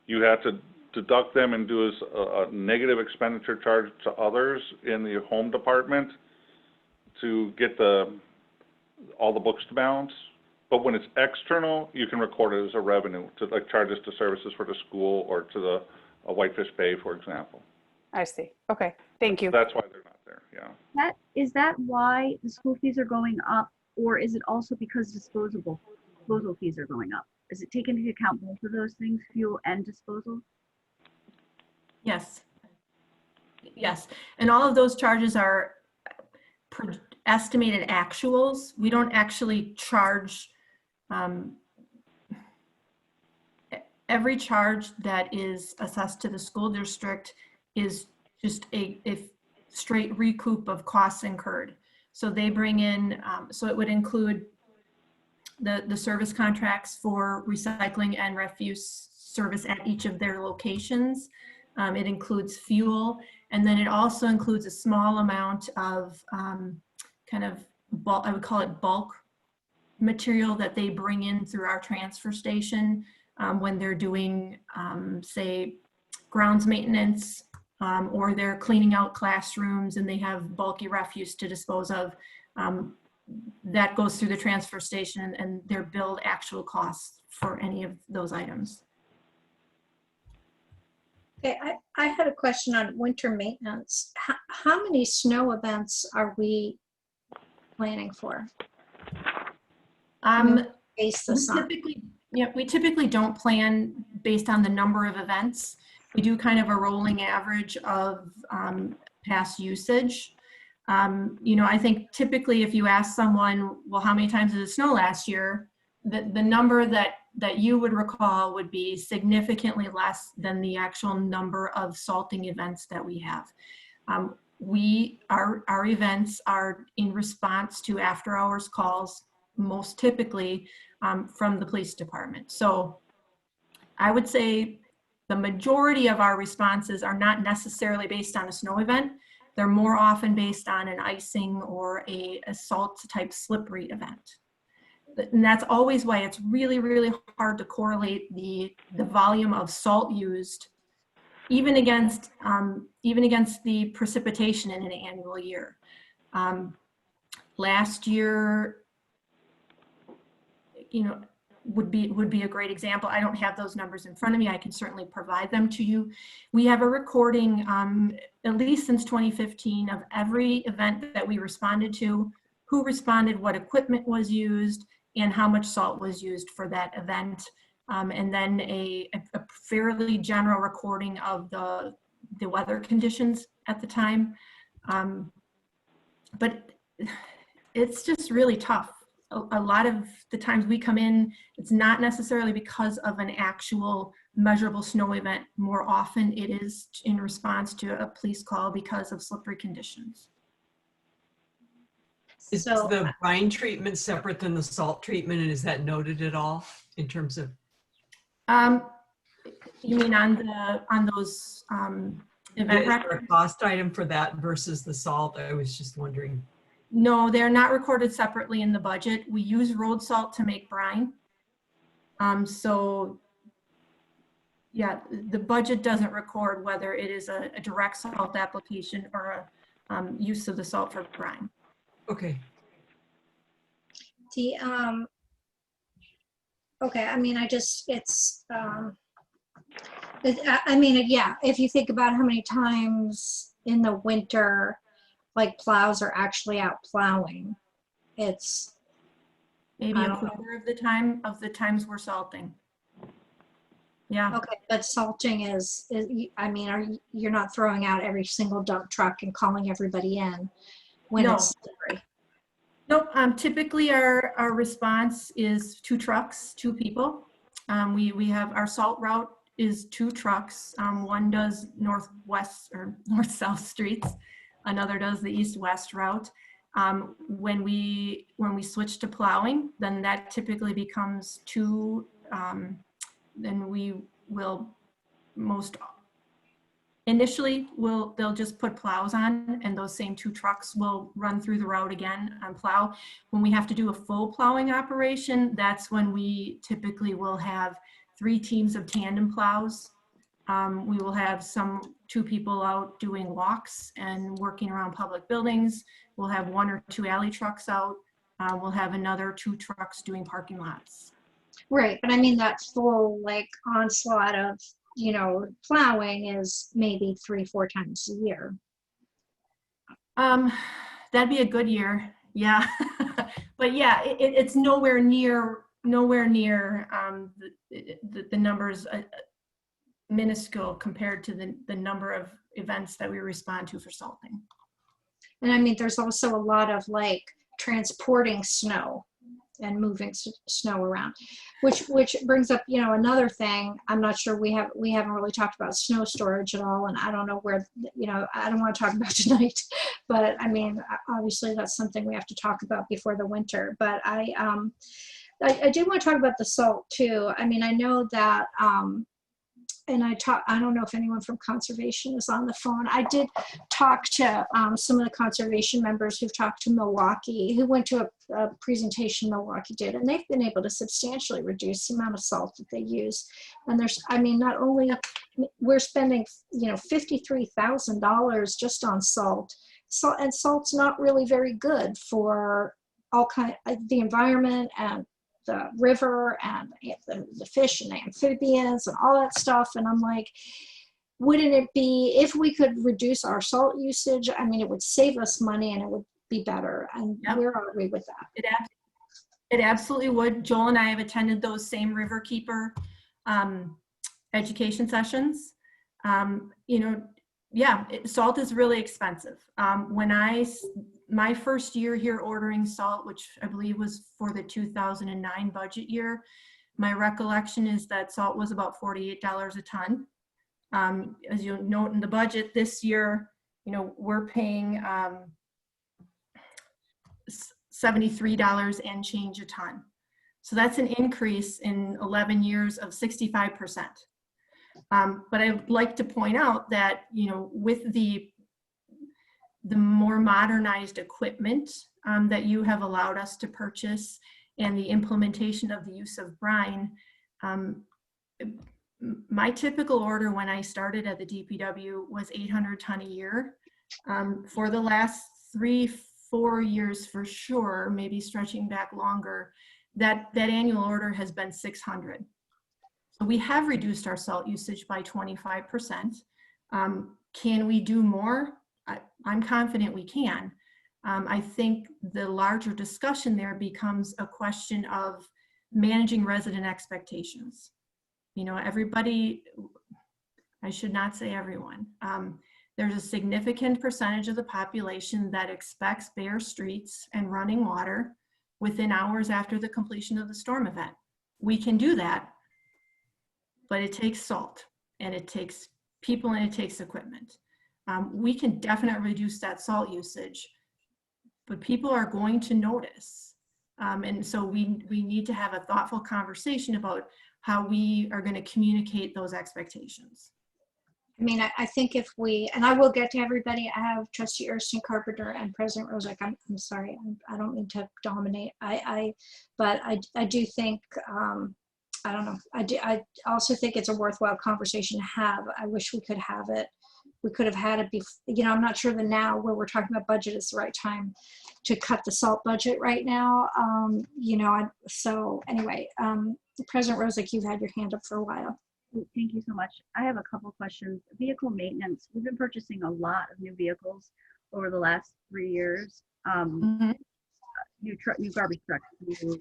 you have to deduct them and do a negative expenditure charge to others in the home department to get all the books to balance. But when it's external, you can record it as a revenue, to like charges to services for the school or to the Whitefish Bay, for example. I see. Okay. Thank you. That's why they're not there, yeah. Is that why the school fees are going up, or is it also because disposal fees are going up? Is it taken into account both of those things, fuel and disposal? Yes. Yes. And all of those charges are estimated actuals. We don't actually charge every charge that is assessed to the school district is just a straight recoup of costs incurred. So they bring in, so it would include the service contracts for recycling and refuse service at each of their locations. It includes fuel, and then it also includes a small amount of kind of bulk, I would call it bulk material that they bring in through our transfer station when they're doing, say, grounds maintenance, or they're cleaning out classrooms and they have bulky refuse to dispose of. That goes through the transfer station and they're billed actual costs for any of those items. Okay, I had a question on winter maintenance. How many snow events are we planning for? Base this on. We typically don't plan based on the number of events. We do kind of a rolling average of past usage. I think typically if you ask someone, well, how many times did it snow last year? The number that you would recall would be significantly less than the actual number of salting events that we have. our events are in response to after hours calls, most typically from the police department. So I would say the majority of our responses are not necessarily based on a snow event. They're more often based on an icing or a salt type slippery event. And that's always why it's really, really hard to correlate the volume of salt used even against the precipitation in an annual year. Last year, would be a great example. I don't have those numbers in front of me. I can certainly provide them to you. We have a recording, at least since 2015, of every event that we responded to, who responded, what equipment was used, and how much salt was used for that event. And then a fairly general recording of the weather conditions at the time. But it's just really tough. A lot of the times we come in, it's not necessarily because of an actual measurable snow event. More often it is in response to a police call because of slippery conditions. Is the brine treatment separate than the salt treatment, and is that noted at all in terms of? You mean on those event Is records? there a cost item for that versus the salt? I was just wondering. No, they're not recorded separately in the budget. We use road salt to make brine. So yeah, the budget doesn't record whether it is a direct salt application or a use of the salt for brine. Okay. Okay, I mean, I mean, yeah, if you think about how many times in the winter, like plows are actually out plowing, it's maybe a quarter of the times we're salting. Yeah. Okay, but salting is I mean, you're not throwing out every single dump truck and calling everybody in when No. it's slippery. Nope. Typically our response is 2 trucks, 2 people. We have our salt route is 2 trucks. One does northwest or north-south streets. Another does the east-west route. When we switch to plowing, then that typically becomes 2. Then we will initially they'll just put plows on, and those same 2 trucks will run through the route again on plow. When we have to do a full plowing operation, that's when we typically will have 3 teams of tandem plows. We will have 2 people out doing walks and working around public buildings. We'll have 1 or 2 alley trucks out. We'll have another 2 trucks doing parking lots. Right, but I mean that full like onslaught of, plowing is maybe 3-4 times a year. That'd be a good year, yeah. But yeah, it's nowhere near the numbers minuscule compared to the number of events that we respond to for salting. And I mean, there's also a lot of like transporting snow and moving snow around, which brings up, another thing. I'm not sure we haven't really talked about snow storage at all. And I don't know where, I don't want to talk about tonight, but I mean, obviously that's something we have to talk about before the winter. But I do want to talk about the salt too. I mean, I know that, and I don't know if anyone from conservation is on the phone. I did talk to some of the conservation members who've talked to Milwaukee, who went to a presentation Milwaukee did, and they've been able to substantially reduce the amount of salt that they use. And not only we're spending, $53,000 just on salt. And salt's not really very good for all the environment and the river and the fish and the amphibians and all that stuff. And I'm like, wouldn't it be, if we could reduce our salt usage, I mean, it would save us money and it would be better. And Yep. Where are we with that? It absolutely would. Joel and I have attended those same Riverkeeper education sessions. Salt is really expensive. My first year here ordering salt, which I believe was for the 2009 budget year, my recollection is that salt was about $48 a ton. As you note in the budget this year, we're paying $73 and change a ton. So that's an increase in 11 years of 65%. But I'd like to point out that, with the more modernized equipment that you have allowed us to purchase and the implementation of the use of brine, my typical order when I started at the DPW was 800 ton a year. For the last 3-4 years for sure, maybe stretching back longer, that annual order has been 600. So we have reduced our salt usage by 25%. Can we do more? I'm confident we can. I think the larger discussion there becomes a question of managing resident expectations. Everybody, I should not say everyone, there's a significant percentage of the population that expects bare streets and running water within hours after the completion of the storm event. We can do that, but it takes salt, and it takes people, and it takes equipment. We can definitely reduce that salt usage, but people are going to notice. And so we need to have a thoughtful conversation about how we are going to communicate those expectations. I mean, I think if we, and I will get to everybody. I have Trustee Erskine Carpenter and President Rozak. I'm sorry, I don't mean to dominate. But I do think, I don't know. I also think it's a worthwhile conversation to have. I wish we could have it. We could have had it before. I'm not sure that now where we're talking about budget is the right time to cut the salt budget right now. So anyway, President Rozak, you've had your hand up for a while. Thank you so much. I have a couple questions. Vehicle maintenance. We've been purchasing a lot of new vehicles over the last 3 years. New garbage trucks, new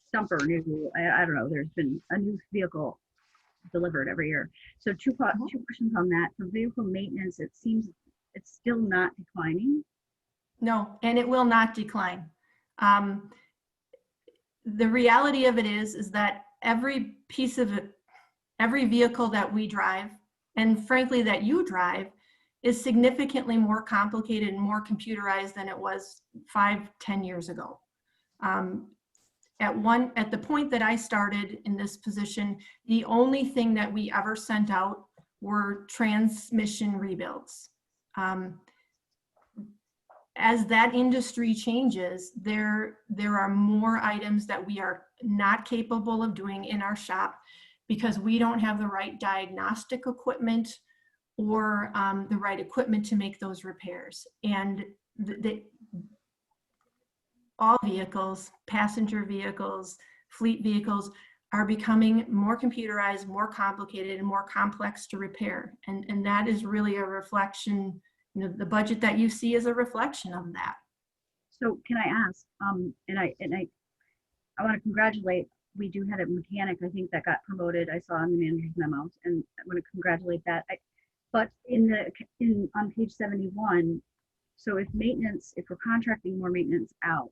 stumper, new, I don't know, there's been a new vehicle delivered every year. So two questions on that. For vehicle maintenance, it seems it's still not declining. No, and it will not decline. The reality of it is that every piece of it, every vehicle that we drive, and frankly that you drive, is significantly more complicated and more computerized than it was 5-10 years ago. At the point that I started in this position, the only thing that we ever sent out were transmission rebuilds. As that industry changes, there are more items that we are not capable of doing in our shop because we don't have the right diagnostic equipment or the right equipment to make those repairs. And all vehicles, passenger vehicles, fleet vehicles, are becoming more computerized, more complicated, and more complex to repair. And that is really a reflection, the budget that you see is a reflection of that. So can I ask, and I want to congratulate, we do have a mechanic, I think, that got promoted. I saw in the manager's memo, and I want to congratulate that. But on page 71, so if we're contracting more maintenance out,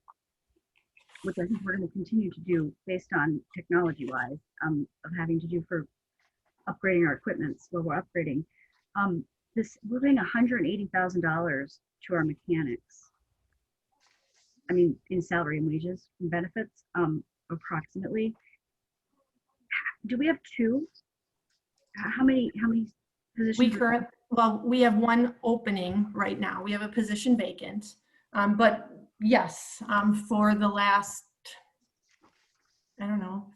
which I think we're going to continue to do based on technology-wise, of having to do for upgrading our equipment while we're upgrading, we're paying $180,000 to our mechanics. I mean, in salary and wages and benefits, approximately. Do we have two? How many positions? We have one opening right now. We have a position vacant, but yes, for the last,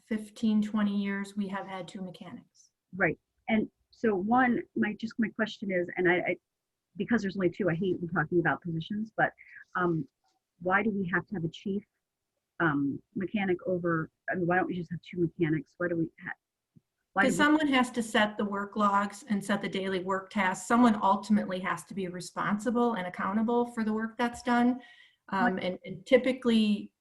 15, 20 years, we have had two mechanics. Right. And so my question is, and I because there's only two, I hate talking about positions, but why do we have to have a chief mechanic over, why don't we just have two mechanics? Why do we have? Because someone has to set the work logs and set the daily work tasks. Someone ultimately has to be responsible and accountable for the work that's done. And typically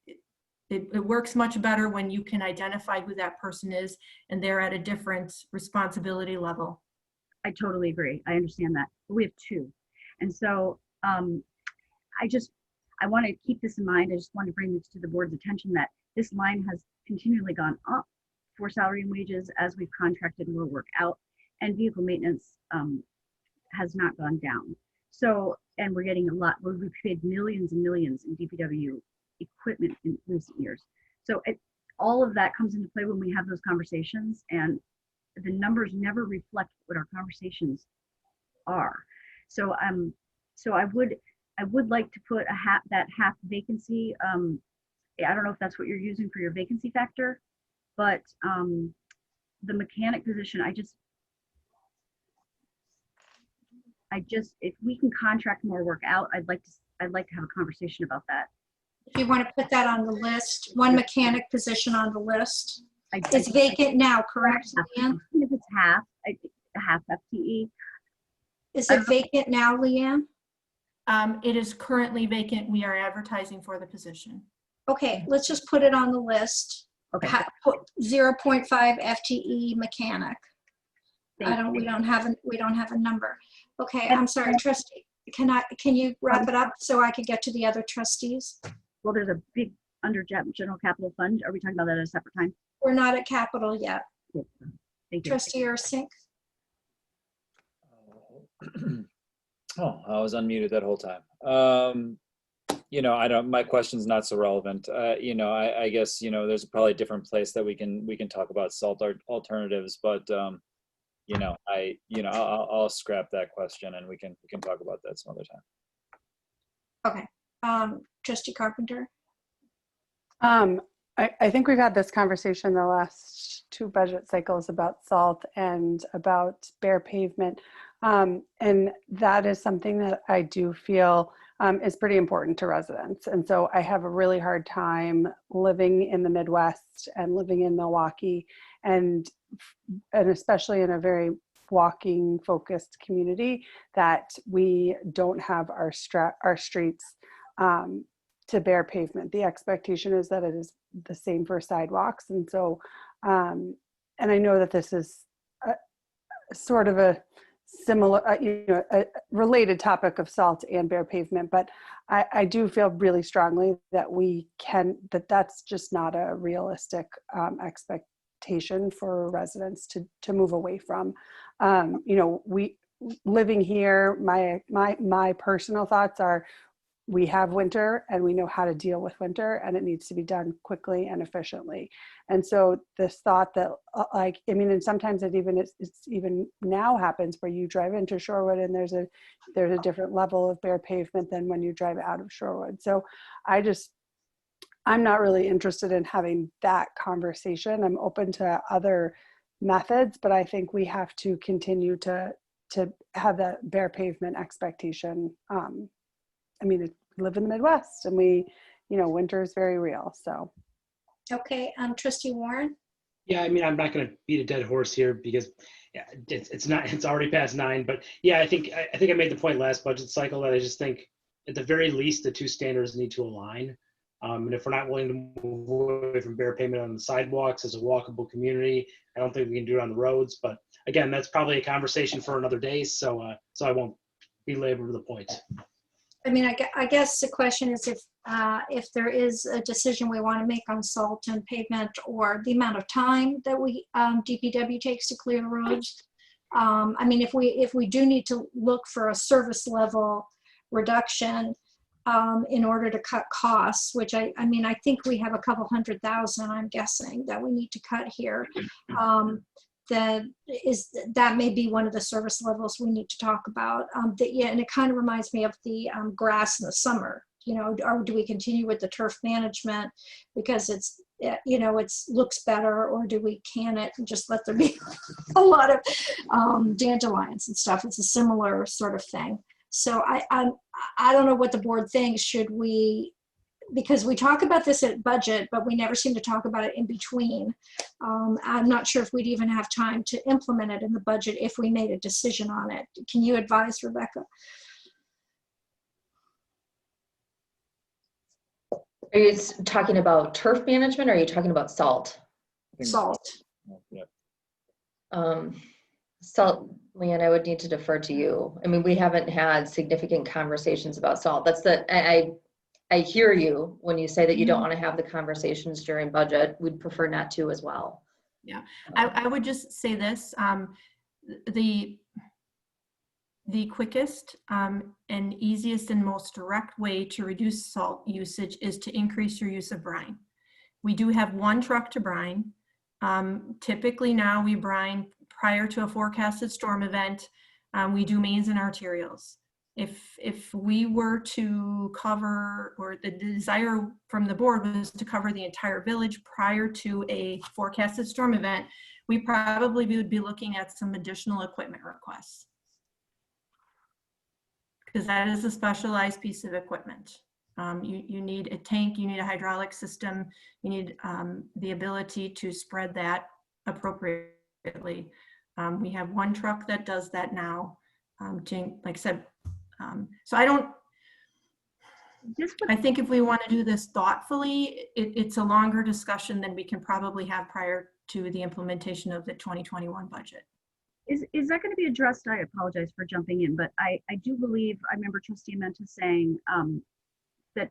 it works much better when you can identify who that person is and they're at a different responsibility level. I totally agree. I understand that. But we have two. And so I want to keep this in mind. I just want to bring this to the board's attention that this line has continually gone up for salary and wages as we've contracted more work out, and vehicle maintenance has not gone down. So, and we're getting a lot, we've paid millions and millions in DPW equipment in recent years. So all of that comes into play when we have those conversations, and the numbers never reflect what our conversations are. So so I would like to put that half vacancy. I don't know if that's what you're using for your vacancy factor, but the mechanic position, if we can contract more work out, I'd like to have a conversation about that. If you want to put that on the list, one mechanic position on the list. It's vacant now, correct, Leanne? If it's half FTE. Is it vacant now, Leanne? It is currently vacant. We are advertising for the position. Okay, let's just put it on the list. Okay. Put 0.5 FTE mechanic. We don't have a number. Okay, I'm sorry, trustee. Can you wrap it up so I could get to the other trustees? Well, there's a big under general capital fund. Are we talking about that at a separate time? We're not at capital yet. Thank you. Trustee Ursink. Oh, I was unmuted that whole time. My question's not so relevant. I guess, there's probably a different place that we can talk about SALT alternatives, but, I'll scrap that question and we can talk about that some other time. Okay. Trustee Carpenter. I think we've had this conversation the last 2 budget cycles about SALT and about bare pavement. And that is something that I do feel is pretty important to residents. And so I have a really hard time living in the Midwest and living in Milwaukee and especially in a very walking focused community that we don't have our streets to bare pavement. The expectation is that it is the same for sidewalks. And so, and I know that this is sort of a similar, a related topic of SALT and bare pavement, but I do feel really strongly that that's just not a realistic expectation for residents to move away from. We living here, my personal thoughts are, we have winter and we know how to deal with winter, and it needs to be done quickly and efficiently. And so this thought that and sometimes it's even now happens where you drive into Shorewood and there's a different level of bare pavement than when you drive out of Shorewood. So I'm not really interested in having that conversation. I'm open to other methods, but I think we have to continue to have that bare pavement expectation. We live in the Midwest and winter is very real, so. Okay, Trustee Warren? Yeah, I'm not going to beat a dead horse here because it's already past 9, but yeah, I think I made the point last budget cycle that I just think at the very least, the 2 standards need to align. And if we're not willing to move away from bare pavement on the sidewalks as a walkable community, I don't think we can do it on the roads, but again, that's probably a conversation for another day. So I won't belabor the point. I guess the question is if there is a decision we want to make on SALT and pavement, or the amount of time that DPW takes to clear the roads. If we do need to look for a service level reduction in order to cut costs, which I think we have a couple $100,000, I'm guessing, that we need to cut here. That may be one of the service levels we need to talk about. And it kind of reminds me of the grass in the summer. Or do we continue with the turf management because it's looks better, or do we can it and just let there be a lot of dandelions and stuff? It's a similar sort of thing. So I don't know what the board thinks. Should we? Because we talk about this at budget, but we never seem to talk about it in between. I'm not sure if we'd even have time to implement it in the budget if we made a decision on it. Can you advise, Rebecca? Are you talking about turf management or are you talking about SALT? SALT. Yeah. SALT, Leanne, I would need to defer to you. We haven't had significant conversations about SALT. I hear you when you say that you don't want to have the conversations during budget. We'd prefer not to as well. Yeah, I would just say this, the quickest and easiest and most direct way to reduce salt usage is to increase your use of brine. We do have one truck to brine. Typically now we brine prior to a forecasted storm event. We do mains and arterials. If we were to cover, or the desire from the board was to cover the entire village prior to a forecasted storm event, we probably would be looking at some additional equipment requests. Because that is a specialized piece of equipment. You need a tank, you need a hydraulic system, you need the ability to spread that appropriately. We have one truck that does that now. Like I said, so I think if we want to do this thoughtfully, it's a longer discussion than we can probably have prior to the implementation of the 2021 budget. Is that going to be addressed? I apologize for jumping in, but I do believe, I remember Trustee Menta saying that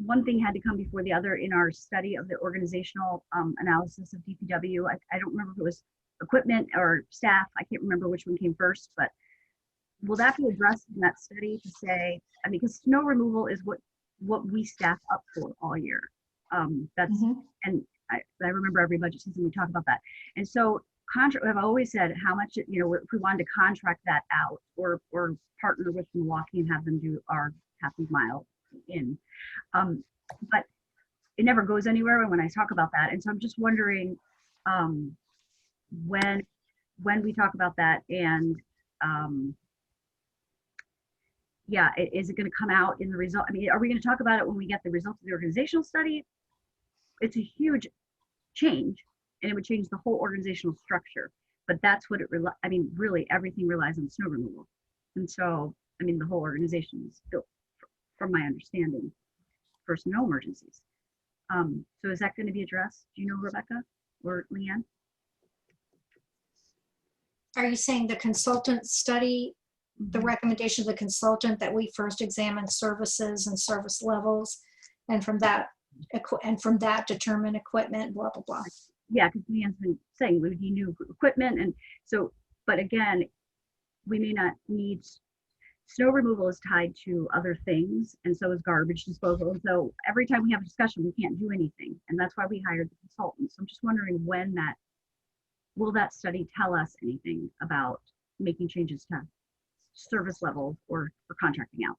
one thing had to come before the other in our study of the organizational analysis of DPW. I don't remember if it was equipment or staff. I can't remember which one came first, but will that be addressed in that study to say, I mean, because snow removal is what we staff up for all year. That's, and I remember every budget season we talk about that. And so I've always said how much, if we wanted to contract that out or partner with Milwaukee and have them do our half mile in. But it never goes anywhere when I talk about that. And so I'm just wondering when we talk about that and yeah, is it going to come out in the result? I mean, are we going to talk about it when we get the results of the organizational study? It's a huge change and it would change the whole organizational structure, but that's what I mean, really everything relies on snow removal. And so, I mean, the whole organization is built, from my understanding, for snow emergencies. So is that going to be addressed? Do you know, Rebecca or Leanne? Are you saying the consultant study, the recommendation of the consultant that we first examine services and service levels, and from that determine equipment, blah, blah, blah? Yeah, because Leanne's been saying we need new equipment. And so, but again, we may not need, snow removal is tied to other things, and so is garbage disposal. And so every time we have a discussion, we can't do anything. And that's why we hired the consultant. So I'm just wondering will that study tell us anything about making changes to service levels or contracting out?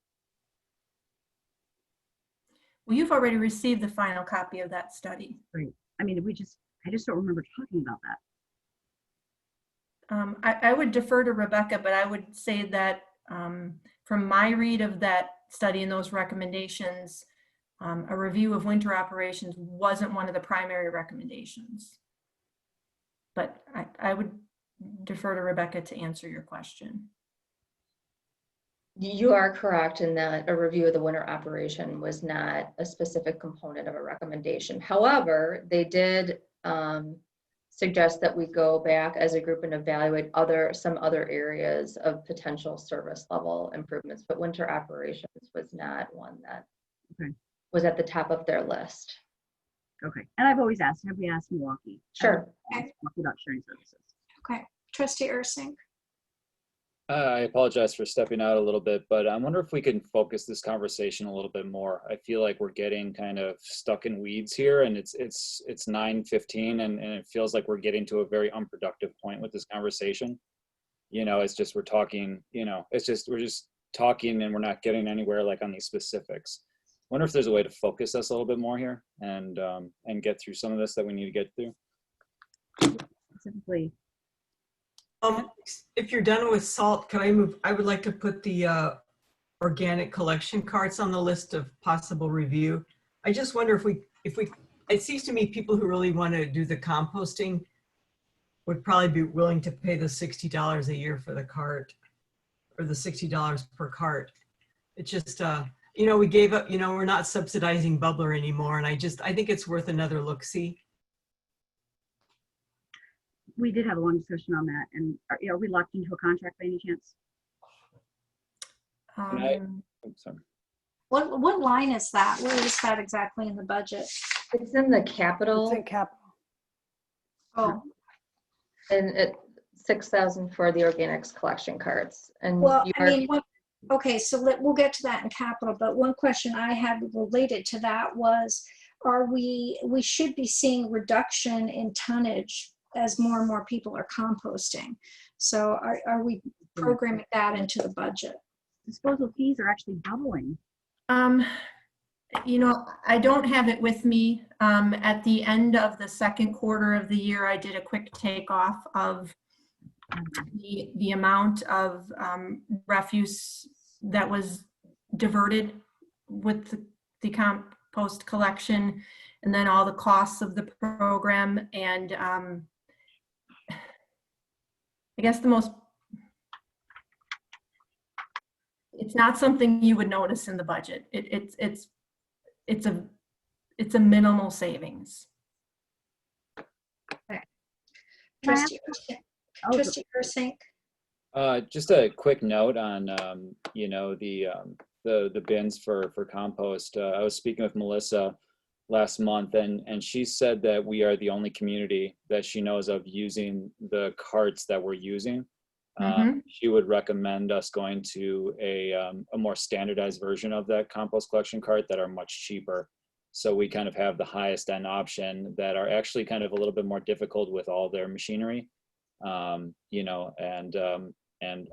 Well, you've already received the final copy of that study. Right. I mean, I just don't remember talking about that. I would defer to Rebecca, but I would say that from my read of that study and those recommendations, a review of winter operations wasn't one of the primary recommendations. But I would defer to Rebecca to answer your question. You are correct in that a review of the winter operation was not a specific component of a recommendation. However, they did suggest that we go back as a group and evaluate some other areas of potential service level improvements, but winter operations was not one that was at the top of their list. Okay, and I've always asked, have we asked Milwaukee? Sure. About sharing services. Okay, Trustee Ursink. I apologize for stepping out a little bit, but I wonder if we can focus this conversation a little bit more. I feel like we're getting kind of stuck in weeds here, and it's 9:15, and it feels like we're getting to a very unproductive point with this conversation. It's just we're talking. We're just talking, and we're not getting anywhere like on these specifics. I wonder if there's a way to focus us a little bit more here and get through some of this that we need to get through. Specifically. If you're done with salt, could I move? I would like to put the organic collection carts on the list of possible review. I just wonder if we, it seems to me people who really want to do the composting would probably be willing to pay the $60 a year for the cart, or the $60 per cart. It's just, we gave up, we're not subsidizing Bubbler anymore. And I think it's worth another look-see. We did have a long discussion on that, and are we locked into a contract by any chance? Sorry. What line is that? Where is that exactly in the budget? It's in the capital. It's in capital. Oh, And 6,000 for the organics collection carts. And Well, you I are, mean, okay, so we'll get to that in capital, but one question I had related to that was, we should be seeing reduction in tonnage as more and more people are composting. So are we programming that into the budget? Disposal fees are actually doubling. You know, I don't have it with me. At the end of the second quarter of the year, I did a quick takeoff of the amount of refuse that was diverted with the compost collection, and then all the costs of the program. And I guess it's not something you would notice in the budget. It's a minimal savings. Okay. Can I ask- Trustee Ursink? Just a quick note on, you know, the bins for compost. I was speaking with Melissa last month, and she said that we are the only community that she knows of using the carts that we're using. She would recommend us going to a more standardized version of that compost collection cart that are much cheaper. So we kind of have the highest end option that are actually kind of a little bit more difficult with all their machinery. You know, and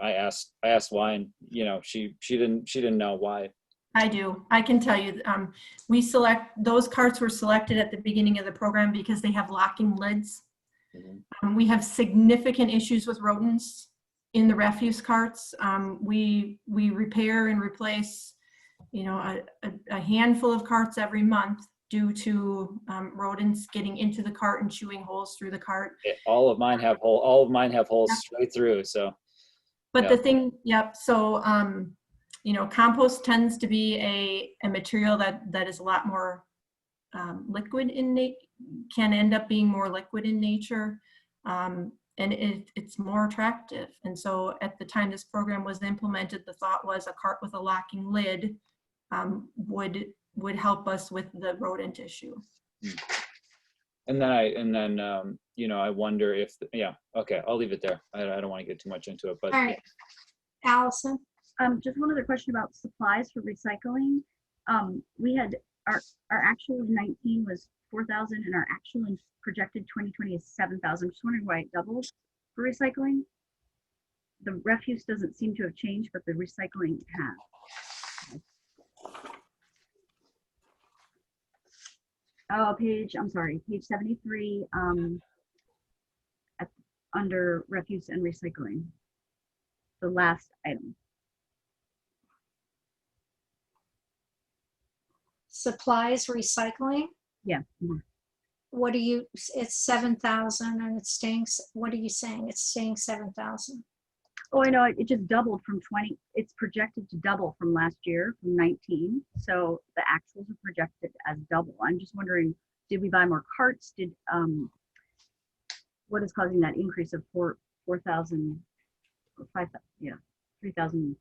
I asked why, and you know, she didn't know why. I do. I can tell you, those carts were selected at the beginning of the program because they have locking lids. We have significant issues with rodents in the refuse carts. We repair and replace, you know, a handful of carts every month due to rodents getting into the cart and chewing holes through the cart. All of mine have holes straight through. So, but yeah. the thing, yep. So, you know, compost tends to be a material that is a lot more liquid in can end up being more liquid in nature, and it's more attractive. And so, at the time this program was implemented, the thought was a cart with a locking lid would help us with the rodent issue. And then you know, I wonder if yeah, okay, I'll leave it there. I don't want to get too much into it, but All right, Allison. Just one other question about supplies for recycling. We had our actual in 19 was 4,000, and our actual in projected 2020 is 7,000. Just wondering why it doubled for recycling. The refuse doesn't seem to have changed, but the recycling has. Oh, I'm sorry, page 73, under refuse and recycling, the last item. Supplies recycling? Yeah. What it's 7,000 and it's staying, what are you saying? It's staying 7,000. Oh, I know, it just doubled from 20, it's projected to double from last year, from 19. So the actuals are projected as double. I'm just wondering, did we buy more carts? What is causing that increase of $4,000 or $5,000? Yeah, $3,000.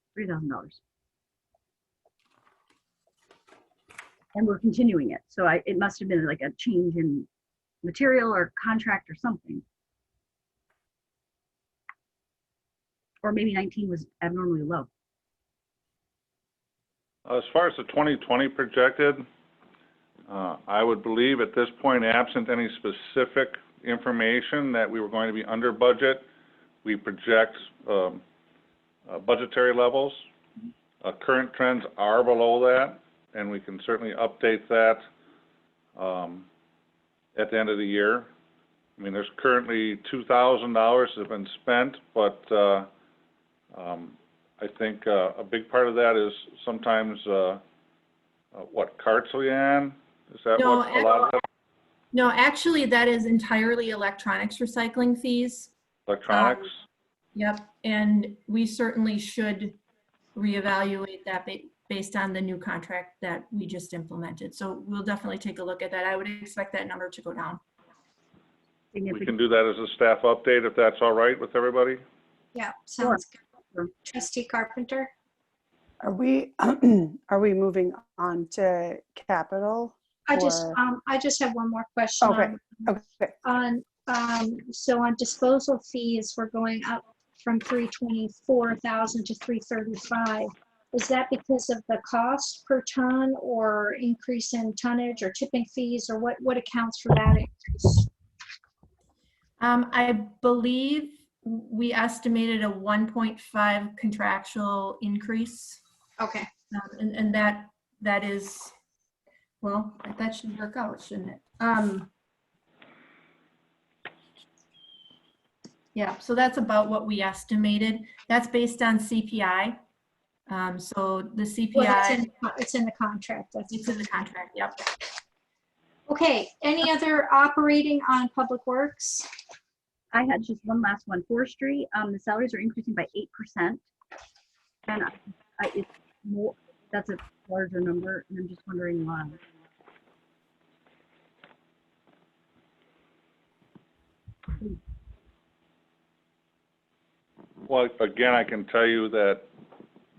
And we're continuing it. So it must have been like a change in material or contract or something. Or maybe 19 was abnormally low. As far as the 2020 projected, I would believe at this point, absent any specific information that we were going to be under budget, we project budgetary levels. Current trends are below that, and we can certainly update that at the end of the year. I mean, there's currently $2,000 have been spent, but I think a big part of that is sometimes what carts, Leanne? Is that No, what a lot of that? No, actually, that is entirely electronics recycling fees. Electronics? Yep, and we certainly should reevaluate that based on the new contract that we just implemented. So we'll definitely take a look at that. I would expect that number to go down. We can do that as a staff update if that's all right with everybody. Yeah, sounds good. Trustee Carpenter? Are we moving on to capital? I just have one more question. Okay. Okay. On So on disposal fees, we're going up from 324,000 to 335. Is that because of the cost per ton or increase in tonnage or tipping fees, or what accounts for that increase? I believe we estimated a 1.5 contractual increase. Okay. And that is, well, that should work out, shouldn't it? Yeah, so that's about what we estimated. That's based on CPI. So the CPI. Well, it's in the contract. It's in the contract, yep. Okay, any other operating on Public Works? I had just one last one. Forestry, the salaries are increasing by 8%. And it's more, that's a larger number, and I'm just wondering why. Well, again, I can tell you that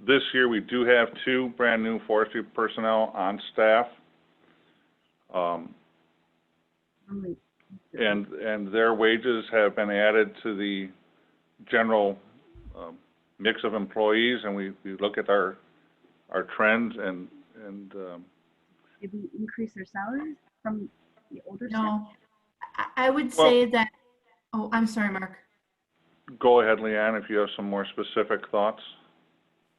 this year we do have 2 brand new forestry personnel on staff. And their wages have been added to the general mix of employees, and we look at our trends and Did we increase their salaries from the older staff? No, I would say that, oh, I'm sorry, Mark. Go ahead, Leanne, if you have some more specific thoughts.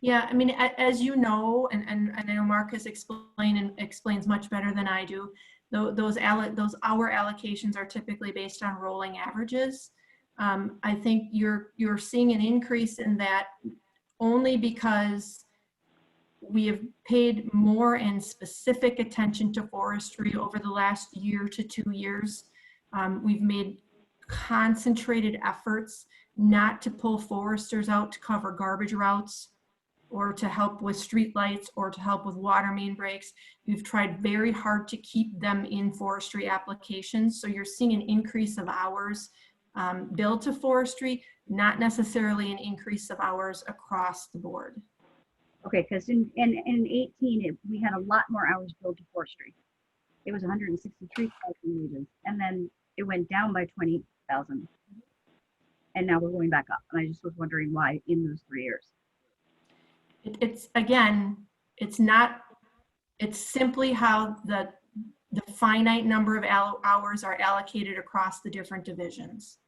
Yeah, I mean, as you know, and I know Mark has explained and explains much better than I do, those hour allocations are typically based on rolling averages. I think you're seeing an increase in that only because we have paid more and specific attention to forestry over the last year to 2 years. We've made concentrated efforts not to pull foresters out to cover garbage routes or to help with street lights or to help with water main breaks. We've tried very hard to keep them in forestry applications. So you're seeing an increase of hours billed to forestry, not necessarily an increase of hours across the board. Okay, because in 18, we had a lot more hours billed to forestry. It was 163,000 wages, and then it went down by 20,000. And now we're going back up. And I just was wondering why in those 3 years. It's simply how the finite number of hours are allocated across the different divisions.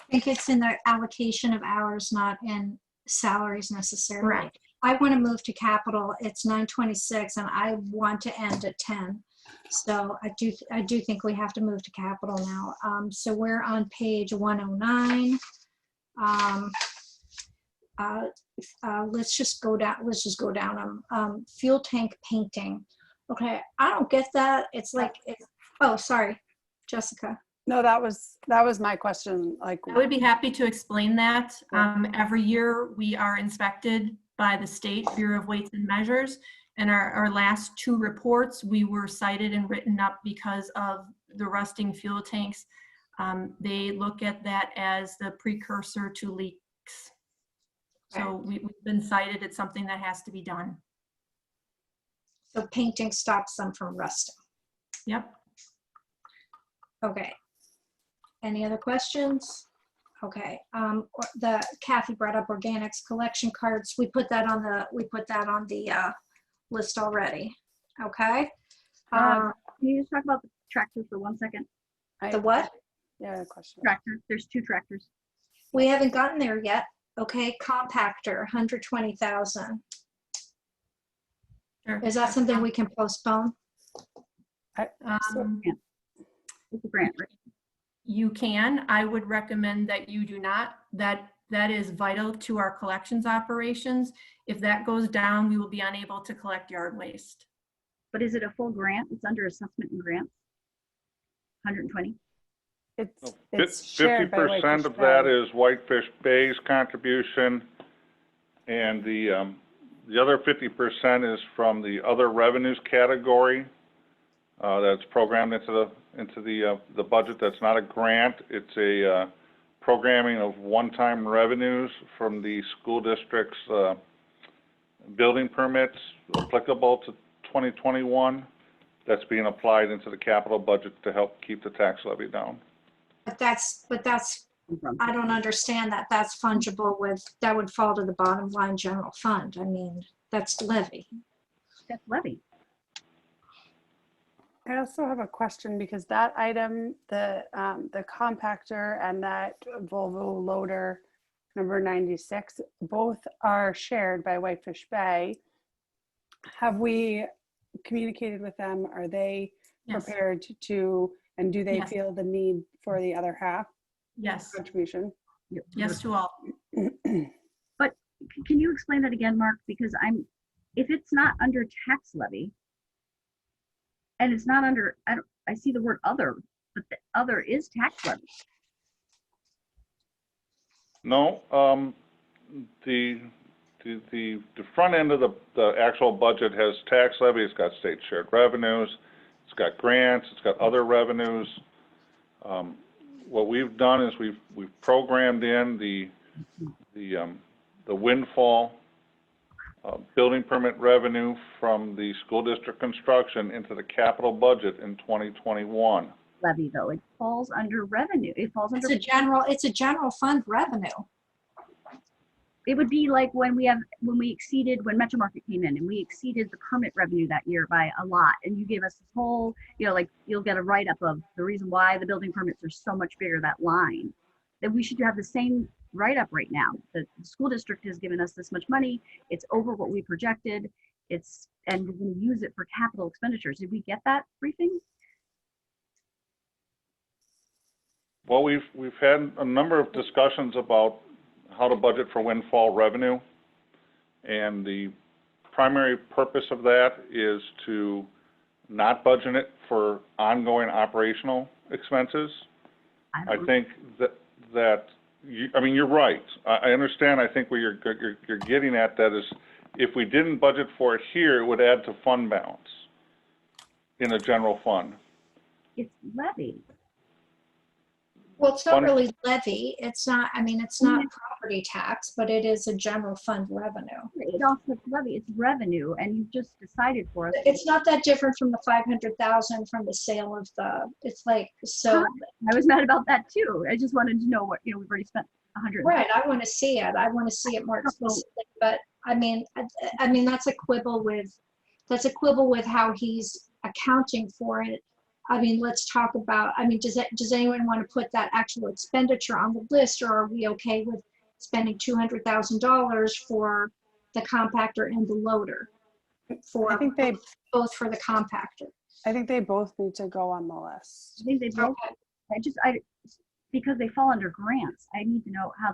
I think it's in the allocation of hours, not in salaries necessarily. Correct. I want to move to capital. It's 9:26 and I want to end at 10. So I do think we have to move to capital now. So we're on page 109. Let's just go down. Fuel tank painting. Okay, I don't get that. It's like, oh, sorry, Jessica. No, that was my question. Like, I would be happy to explain that. Every year we are inspected by the State Bureau of Weights and Measures. And our last 2 reports, we were cited and written up because of the rusting fuel tanks. They look at that as the precursor to leaks. So we've been cited. It's something that has to be done. So painting stops them from rusting. Yep. Okay. Any other questions? Okay. Kathy brought up organics collection cards. We put that on the list already. Okay. Can you just talk about the tractors for 1 second? The what? Yeah, question. Tractor. There's 2 tractors. We haven't gotten there yet. Okay, compactor, 120,000. Sure. Is that something we can postpone? It's a grant, right? You can. I would recommend that you do not. That is vital to our collections operations. If that goes down, we will be unable to collect yard waste. But is it a full grant? It's under assessment and grants. 120. It's shared by Whitefish 50% of Bay. that is Whitefish Bay's contribution, and the other 50% is from the other revenues category that's programmed into the budget. That's not a grant. It's a programming of one-time revenues from the school district's building permits applicable to 2021. That's being applied into the capital budget to help keep the tax levy down. But that's, I don't understand that. That's fungible with, that would fall to the bottom line general fund. I mean, that's levy. That's levy. I also have a question because that item, the compactor and that Volvo loader number 96, both are shared by Whitefish Bay. Have we communicated with them? Are they Yes. prepared to, and do they Yes. feel the need for the other half Yes. contribution? Yes to all. But can you explain that again, Mark? Because if it's not under tax levy, and it's not under, I see the word other, but the other is tax levy. No, the front end of the actual budget has tax levy, it's got state shared revenues, it's got grants, it's got other revenues. What we've done is we've programmed in the windfall building permit revenue from the school district construction into the capital budget in 2021. Levy though, it falls under revenue. It falls under. It's a general fund revenue. It would be like when Metro Market came in and we exceeded the permit revenue that year by a lot, and you gave us this whole, like you'll get a write-up of the reason why the building permits are so much bigger, that line. That we should have the same write-up right now. The school district has given us this much money. It's over what we projected. And we're going to use it for capital expenditures. Did we get that briefing? Well, we've had a number of discussions about how to budget for windfall revenue, and the primary purpose of that is to not budget it for ongoing operational expenses. I think that you're right. I understand. I think where you're getting at that is, if we didn't budget for it here, it would add to fund balance in a general fund. It's levy. Well, it's not really levy. It's not, it's not property tax, but it is a general fund revenue. It also levy, it's revenue, and you've just decided for us. It's not that different from the 500,000 from the sale of it's like, so. I was mad about that too. I just wanted to know what, we've already spent 100. Right, I want to see it. I want to see it more explicitly, but that's a quibble with how he's accounting for it. Let's talk about, does anyone want to put that actual expenditure on the list, or are we okay with spending $200,000 for the compactor and the loader? I think they both for the compactor. I think they both need to go on the list. I think they both, because they fall under grants, I need to know how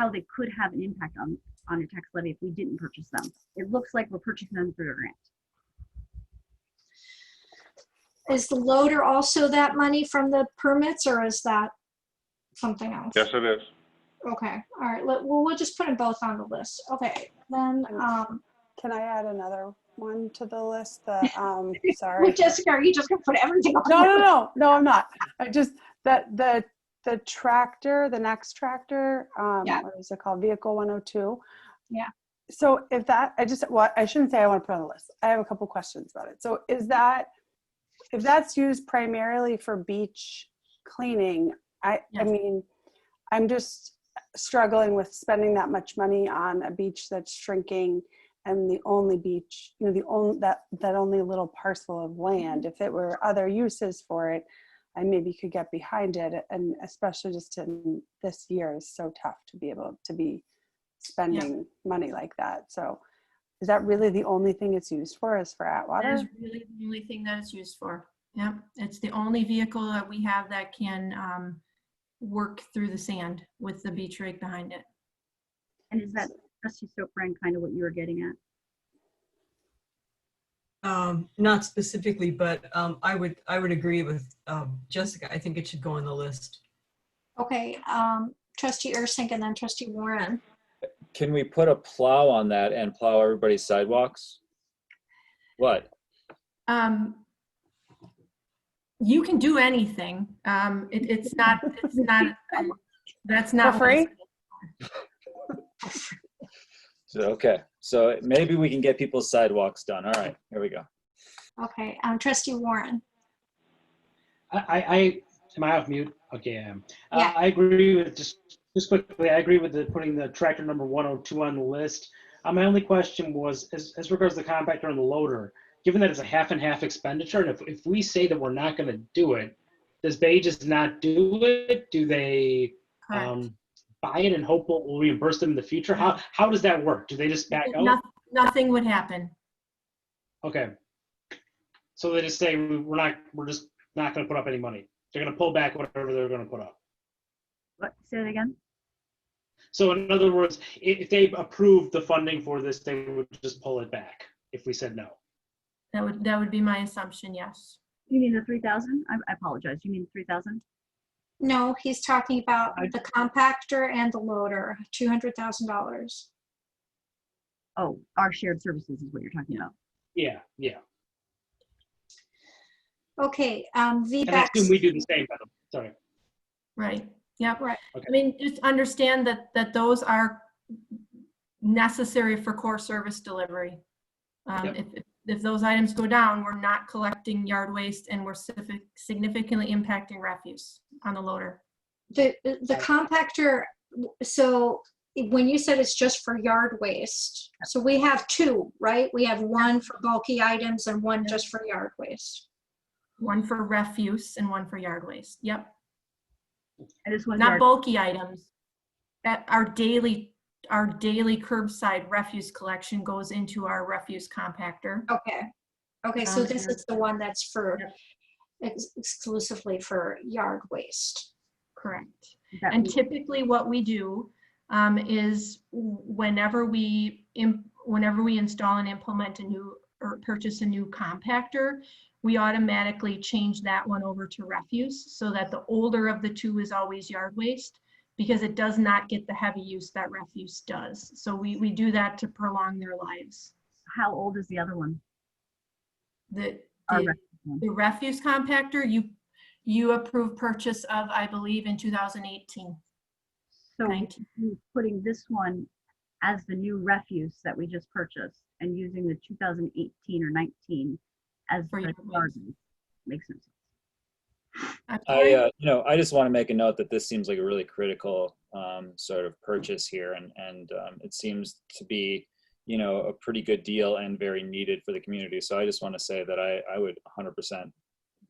they could have an impact on a tax levy if we didn't purchase them. It looks like we're purchasing them through a grant. Is the loader also that money from the permits, or is that something else? Yes, it is. Okay, all right, we'll just put them both on the list. Okay, then, can I add another one to the list? Sorry. Well, Jessica, are you just gonna put everything on? No, I'm not. I just, the tractor, the next tractor, what is it called? Vehicle 102. Yeah. So if that, I shouldn't say I want to put on the list. I have a couple questions about it. So if that's used primarily for beach cleaning, I'm just struggling with spending that much money on a beach that's shrinking, and the only beach, that only little parcel of land. If it were other uses for it, I maybe could get behind it, and especially just in this year is so tough to be able to be spending money like that. So is that really the only thing it's used for, is for Atwater? That is really the only thing that it's used for. Yeah, it's the only vehicle that we have that can work through the sand with the beach rake behind it. And is that, Trustee Stokbrand, kind of what you were getting at? Not specifically, but I would agree with Jessica. I think it should go on the list. Okay, Trustee Ursink and then Trustee Warren. Can we put a plow on that and plow everybody's sidewalks? What? You can do anything. It's not, that's not for free. Okay, so maybe we can get people's sidewalks done. All right, here we go. Okay, Trustee Warren. Am I off mute? Okay. Yeah. I agree with just quickly. I agree with putting the tractor number 102 on the list. My only question was as regards the compactor and the loader. Given that it's a half and half expenditure, and if we say that we're not going to do it, does Bay just not do it? Do they buy it and hope we'll reimburse them in the future? How does that work? Do they just back out? Nothing would happen. Okay. So they just say we're just not going to put up any money. They're going to pull back whatever they're going to put up. What? Say that again. So in other words, if they approved the funding for this, they would just pull it back if we said no. That would be my assumption, yes. You mean the 3,000? I apologize. You mean 3,000? No, he's talking about the compactor and the loader, $200,000. Oh, our shared services is what you're talking about. Yeah. Okay, And I assume we do the same. Sorry. Right. Yep. Right. Okay. I mean, just understand that those are necessary for core service delivery. Yep. If those items go down, we're not collecting yard waste and we're significantly impacting refuse on the loader. The compactor, so when you said it's just for yard waste, so we have two, right? We have one for bulky items and one just for yard waste. One for refuse and one for yard waste. Yep. And this one Not bulky items. Our daily curbside refuse collection goes into our refuse compactor. Okay, so this is the one that's for exclusively for yard waste. Correct. And typically what we do is whenever we install and implement a new or purchase a new compactor, we automatically change that one over to refuse so that the older of the two is always yard waste, because it does not get the heavy use that refuse does. So we do that to prolong their lives. How old is the other one? The refuse compactor, you approved purchase of, I believe, in 2018. So putting this one as the new refuse that we just purchased and using the 2018 or 19 as the garden makes sense. I just want to make a note that this seems like a really critical sort of purchase here, and it seems to be, a pretty good deal and very needed for the community. So I just want to say that I would 100%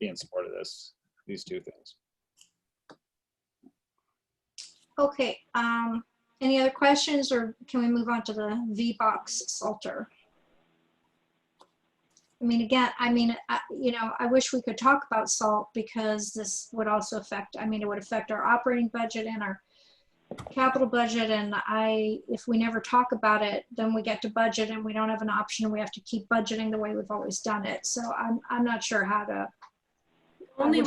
be in support of these two things. Okay, any other questions, or can we move on to the V-Box Salter? I mean, again, I wish we could talk about salt, because this would also affect, it would affect our operating budget and our capital budget. And if we never talk about it, then we get to budget and we don't have an option, and we have to keep budgeting the way we've always done it. So I'm not sure how to. The only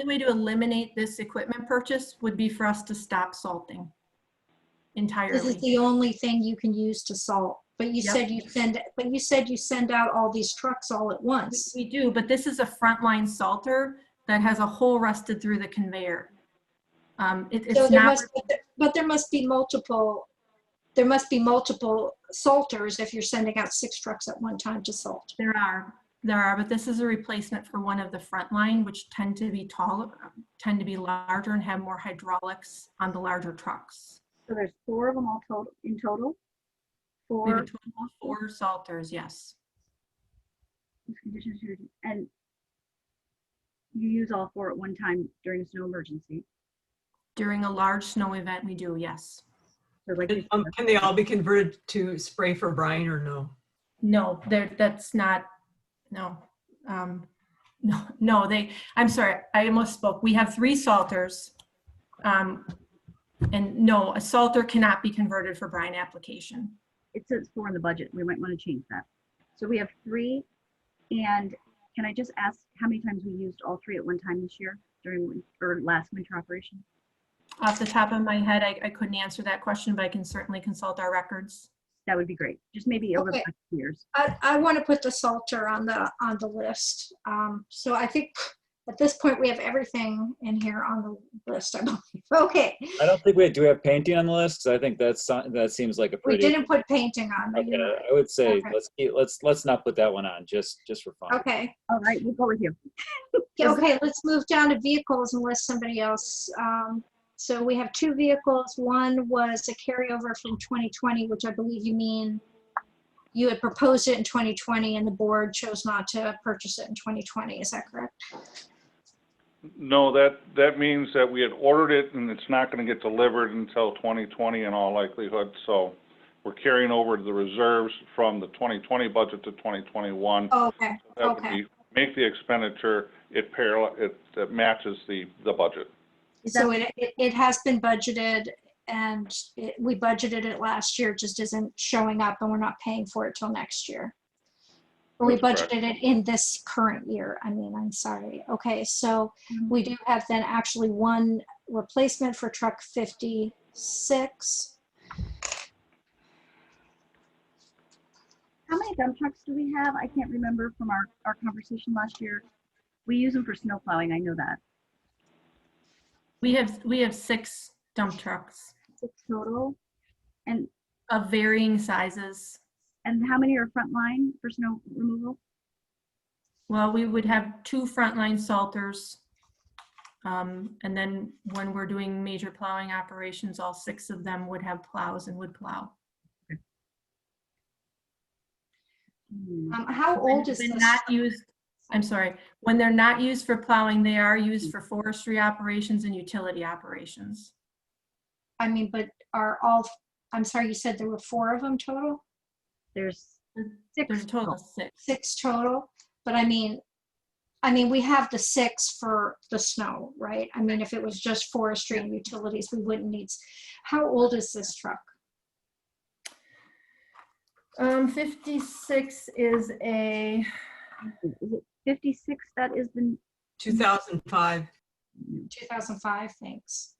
way to eliminate this equipment purchase would be for us to stop salting entirely. This is the only thing you can use to salt. But you said you send out all these trucks all at once. We do, but this is a frontline salter that has a hole rusted through the conveyor. But there must be multiple salters if you're sending out 6 trucks at one time to salt. There are, but this is a replacement for one of the frontline, which tend to be larger and have more hydraulics on the larger trucks. So there's 4 of them in total? We have a total of 4 salters, yes. And you use all 4 at one time during a snow emergency? During a large snow event, we do, yes. So can they all be converted to spray for brine, or no? No, that's not, no. I'm sorry, I almost spoke. We have 3 salters. And no, a salter cannot be converted for brine application. It says 4 in the budget. We might want to change that. So we have 3. And can I just ask how many times we used all 3 at one time this year during last winter operation? Off the top of my head, I couldn't answer that question, but I can certainly consult our records. That would be great. Just maybe over the next years. I want to put the salter on the list. So I think At this point, we have everything in here on the list, I believe. Okay, I don't think do we have painting on the list? 'Cause I think that seems like a we pretty. didn't put painting on, but Okay, you're right. I would say Okay. let's not put that one on just for fun. Okay, All right, we'll go with you. okay, let's move down to vehicles unless somebody else. So we have 2 vehicles. One was a carryover from 2020, which I believe you mean you had proposed it in 2020 and the board chose not to purchase it in 2020. Is that correct? No, that means that we had ordered it and it's not gonna get delivered until 2020 in all likelihood, so we're carrying over the reserves from the 2020 budget to 2021. Okay, That would okay. be, make the expenditure, it matches the budget. So it has been budgeted and we budgeted it last year, it just isn't showing up and we're not paying for it till next year. Or we That's correct. budgeted it in this current year. I mean, I'm sorry. Okay, so we do have then actually one replacement for truck 56. How many dump trucks do we have? I can't remember from our conversation last year. We use them for snow plowing, I know that. We have 6 dump trucks 6 total. And of varying sizes. and how many are frontline for snow removal? Well, we would have 2 frontline salters. And then when we're doing major plowing operations, all 6 of them would have plows and would plow. How old is When this? not used, I'm sorry, when they're not used for plowing, they are used for forestry operations and utility operations. I mean, but are all, I'm sorry, you said there were 4 of them total? There's 6. There's a total of 6. 6 total, but I mean, we have the 6 for the snow, right? I mean, if it was just forestry and utilities, we wouldn't need. How old is this truck? 56 is a. Is it 56 that is the 2005. 2005, thanks.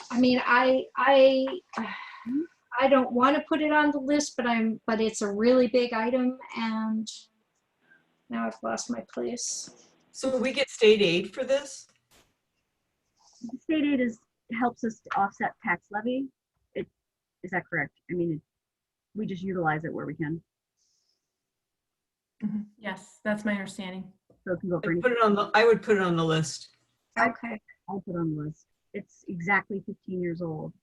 I mean, I don't want to put it on the list, but it's a really big item and now I've lost my place. So we get state aid for this? state aid helps us to offset tax levy? Is that correct? I mean, we just utilize it where we can. Yes, that's my understanding. So it can go for I would put it on the list. Okay. I'll put it on the list. It's exactly 15 years old.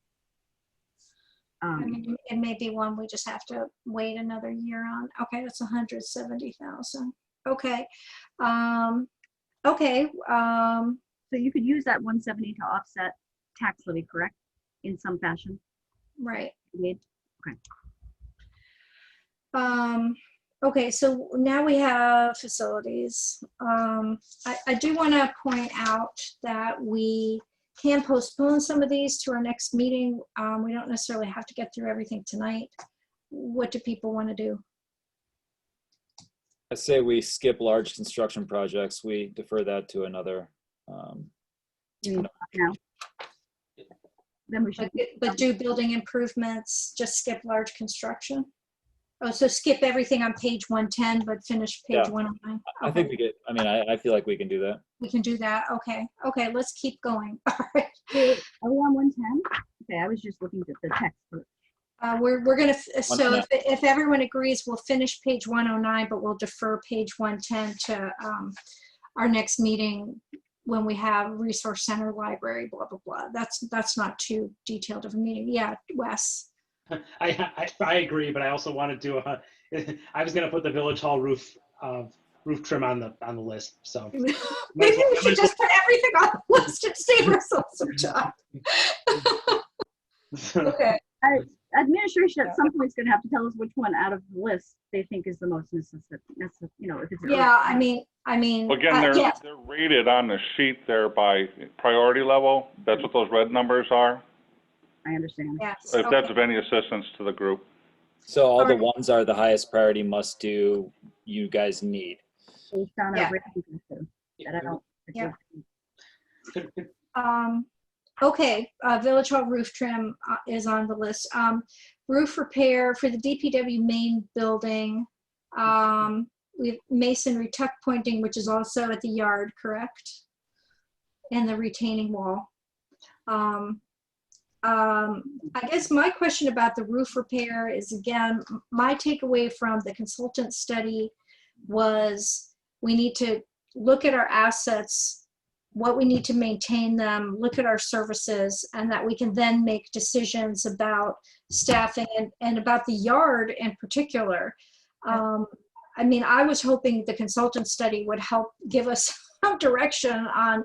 I mean, it may be one we just have to wait another year on. Okay, that's 170,000. Okay. Okay. So you could use that 170 to offset tax levy, correct? In some fashion. Right. Okay. Okay, so now we have facilities. I do want to point out that we can postpone some of these to our next meeting. We don't necessarily have to get through everything tonight. What do people want to do? I say we skip large construction projects. We defer that to another. Now. Then we should. But do building improvements, just skip large construction? Oh, so skip everything on page 110, but finish page 109? I think we get, I mean, I feel like we can do that. We can do that, okay. Okay, let's keep going. All right. Are we on 110? Okay, I was just looking at the text. We're gonna, so if everyone agrees, we'll finish page 109, but we'll defer page 110 to our next meeting when we have resource center, library, blah, blah, blah. That's not too detailed of a meeting. Yeah, Wes. I agree, but I also want to do I was going to put the village hall roof trim on the list. So Maybe we should just put everything on the list and save ourselves some time. Okay. Administration at some point is going to have to tell us which one out of the list they think is the most necessary. You know, if it's Yeah, I mean. Again, they're rated on the sheet there by priority level. That's what those red numbers are. I understand. Yes. If that's of any assistance to the group. So all the ones are the highest priority must do you guys need. Based on our rating system, that I don't. Yeah. Okay, Village Hall roof trim is on the list. Roof repair for the DPW main building. we have masonry tuck pointing, which is also at the yard, correct? And the retaining wall. I guess my question about the roof repair is, again, my takeaway from the consultant study was we need to look at our assets, what we need to maintain them, look at our services, and that we can then make decisions about staffing and about the yard in particular. I mean, I was hoping the consultant study would help give us some direction on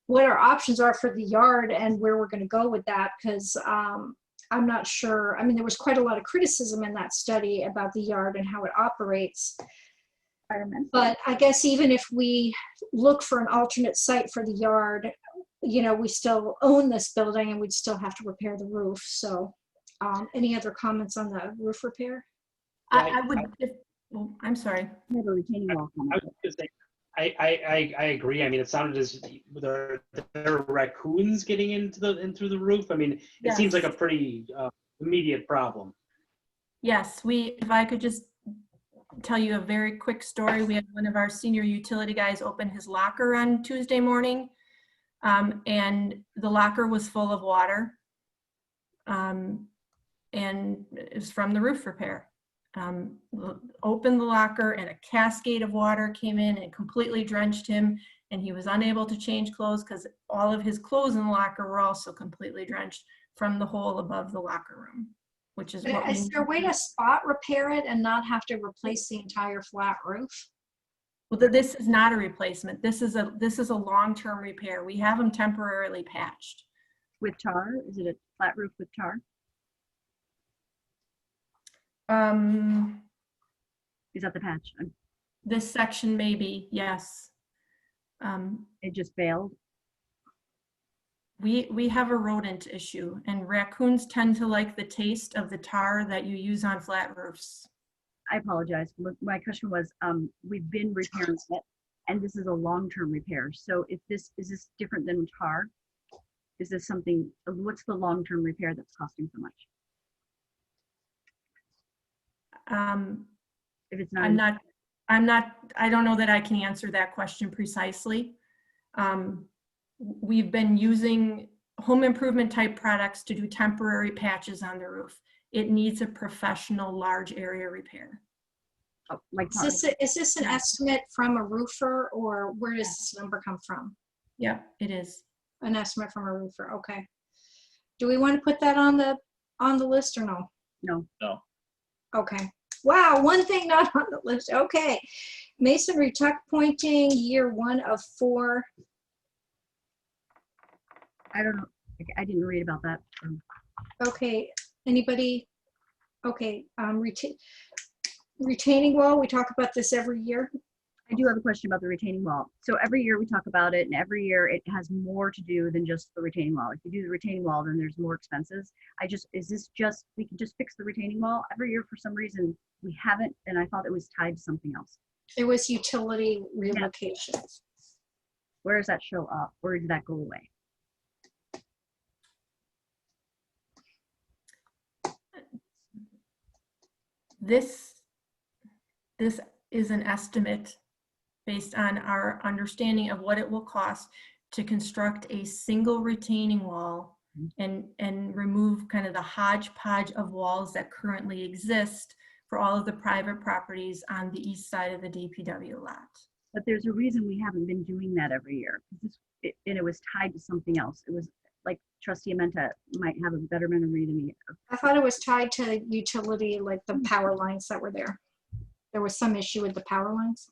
what our options are for the yard and where we're going to go with that, because I'm not sure. I mean, there was quite a lot of criticism in that study about the yard and how it operates. But I guess even if we look for an alternate site for the yard, you know, we still own this building and we'd still have to repair the roof. So any other comments on the roof repair? I would, well, I'm sorry. I have a retaining wall comment. I was gonna say, I agree. I mean, it sounded as there are raccoons getting into the roof. I mean, it seems like a pretty immediate problem. Yes, if I could just tell you a very quick story. We had one of our senior utility guys open his locker on Tuesday morning, and the locker was full of water, and it was from the roof repair. Opened the locker and a cascade of water came in and completely drenched him, and he was unable to change clothes because all of his clothes in the locker were also completely drenched from the hole above the locker room, which is what Is there a way to spot repair it and not have to replace the entire flat roof? Well, this is not a replacement. This is a long-term repair. We have them temporarily patched. With tar? Is it a flat roof with tar? Is that the patch? This section maybe, yes. It just failed? We have a rodent issue, and raccoons tend to like the taste of the tar that you use on flat roofs. I apologize. My question was, we've been repairing it, and this is a long-term repair. So is this different than tar? Is this something, what's the long-term repair that's costing so much? If it's not, I don't know that I can answer that question precisely. We've been using home improvement type products to do temporary patches on the roof. It needs a professional large area repair. Oh, like is this an estimate from a roofer, or where does this number come from? Yeah, it is. An estimate from a roofer, okay. Do we want to put that on the list or no? No. No. Okay. Wow, one thing not on the list. Okay. Masonry tuck pointing, year 1 of 4. I don't know. I didn't read about that. Okay. Anybody? Okay. Retaining wall. We talk about this every year. I do have a question about the retaining wall. So every year we talk about it, and every year it has more to do than just the retaining wall. If you do the retaining wall, then there's more expenses. We can just fix the retaining wall? Every year for some reason we haven't, and I thought it was tied to something else. It was utility relocation. Yeah. Where does that show up? Or did that go away? This is an estimate based on our understanding of what it will cost to construct a single retaining wall and remove kind of the hodgepodge of walls that currently exist for all of the private properties on the east side of the DPW lot. But there's a reason we haven't been doing that every year. And it was tied to something else. It was like Trustee Amenta might have a better memory than me. I thought it was tied to utility, like the power lines that were there. There was some issue with the power lines.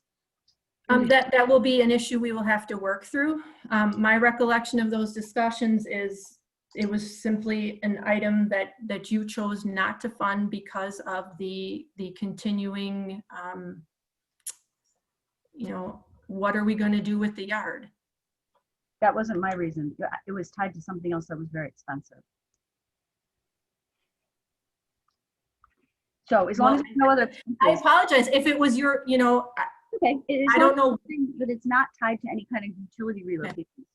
That will be an issue we will have to work through. My recollection of those discussions is it was simply an item that you chose not to fund because of the continuing, what are we going to do with the yard? That wasn't my reason. It was tied to something else that was very expensive. So as long as there's no other. I apologize if it was your, okay. I don't know. But it's not tied to any kind of utility relocation.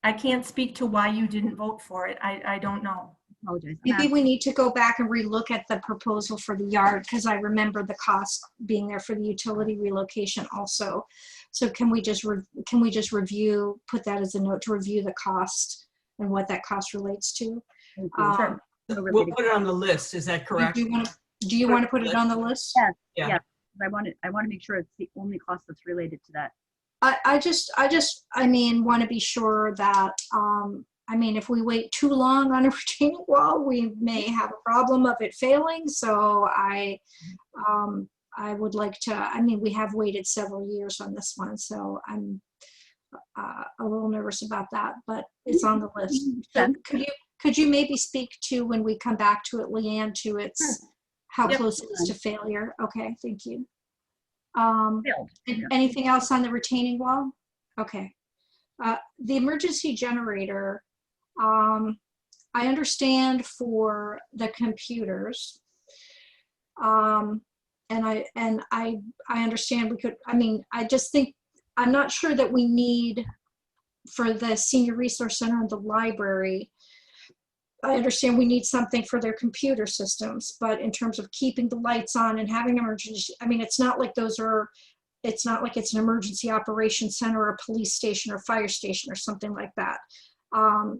I can't speak to why you didn't vote for it. I don't know. apologize. I'm Maybe asking- we need to go back and relook at the proposal for the yard, because I remember the cost being there for the utility relocation also. So can we just review, put that as a note to review the cost and what that cost relates to? Thank you. Um, We'll put it on the list. Is that correct? Do you want to put it on the list? Yes, Yeah. yes. I want to make sure it's the only cost that's related to that. I mean, want to be sure that, I mean, if we wait too long on a retaining wall, we may have a problem of it failing. So I would like to, I mean, we have waited several years on this one, so I'm a little nervous about that, but it's on the list. So could you maybe speak to, when we come back to it, Leanne, to its, how Yep. close it is to failure? Okay, thank you. Failed. Anything else on the retaining wall? Okay. The emergency generator, I understand for the computers. And I understand we could, I mean, I just think, I'm not sure that we need, for the Senior Resource Center and the library, I understand we need something for their computer systems, but in terms of keeping the lights on and having emergency, I mean, it's not like it's not like it's an emergency operations center or a police station or fire station or something like that.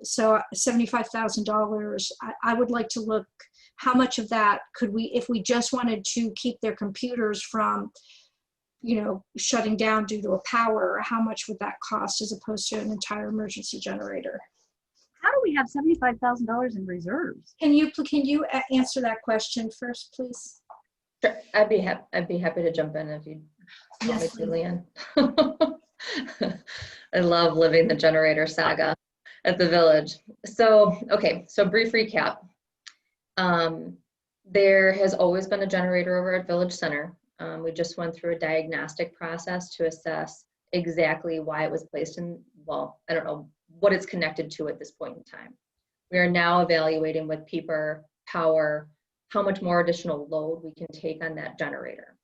So $75,000, I would like to look, how much of that could we, if we just wanted to keep their computers from, you know, shutting down due to a power, how much would that cost as opposed to an entire emergency generator? How do we have $75,000 in reserves? Can you answer that question first, please? Sure. I'd be happy to jump in if you want me to, Leanne. I love living the generator saga at the village. So, okay, so brief recap. There has always been a generator over at Village Center. We just went through a diagnostic process to assess exactly why it was placed in, well, I don't know what it's connected to at this point in time. We are now evaluating with Peeper Power how much more additional load we can take on that generator.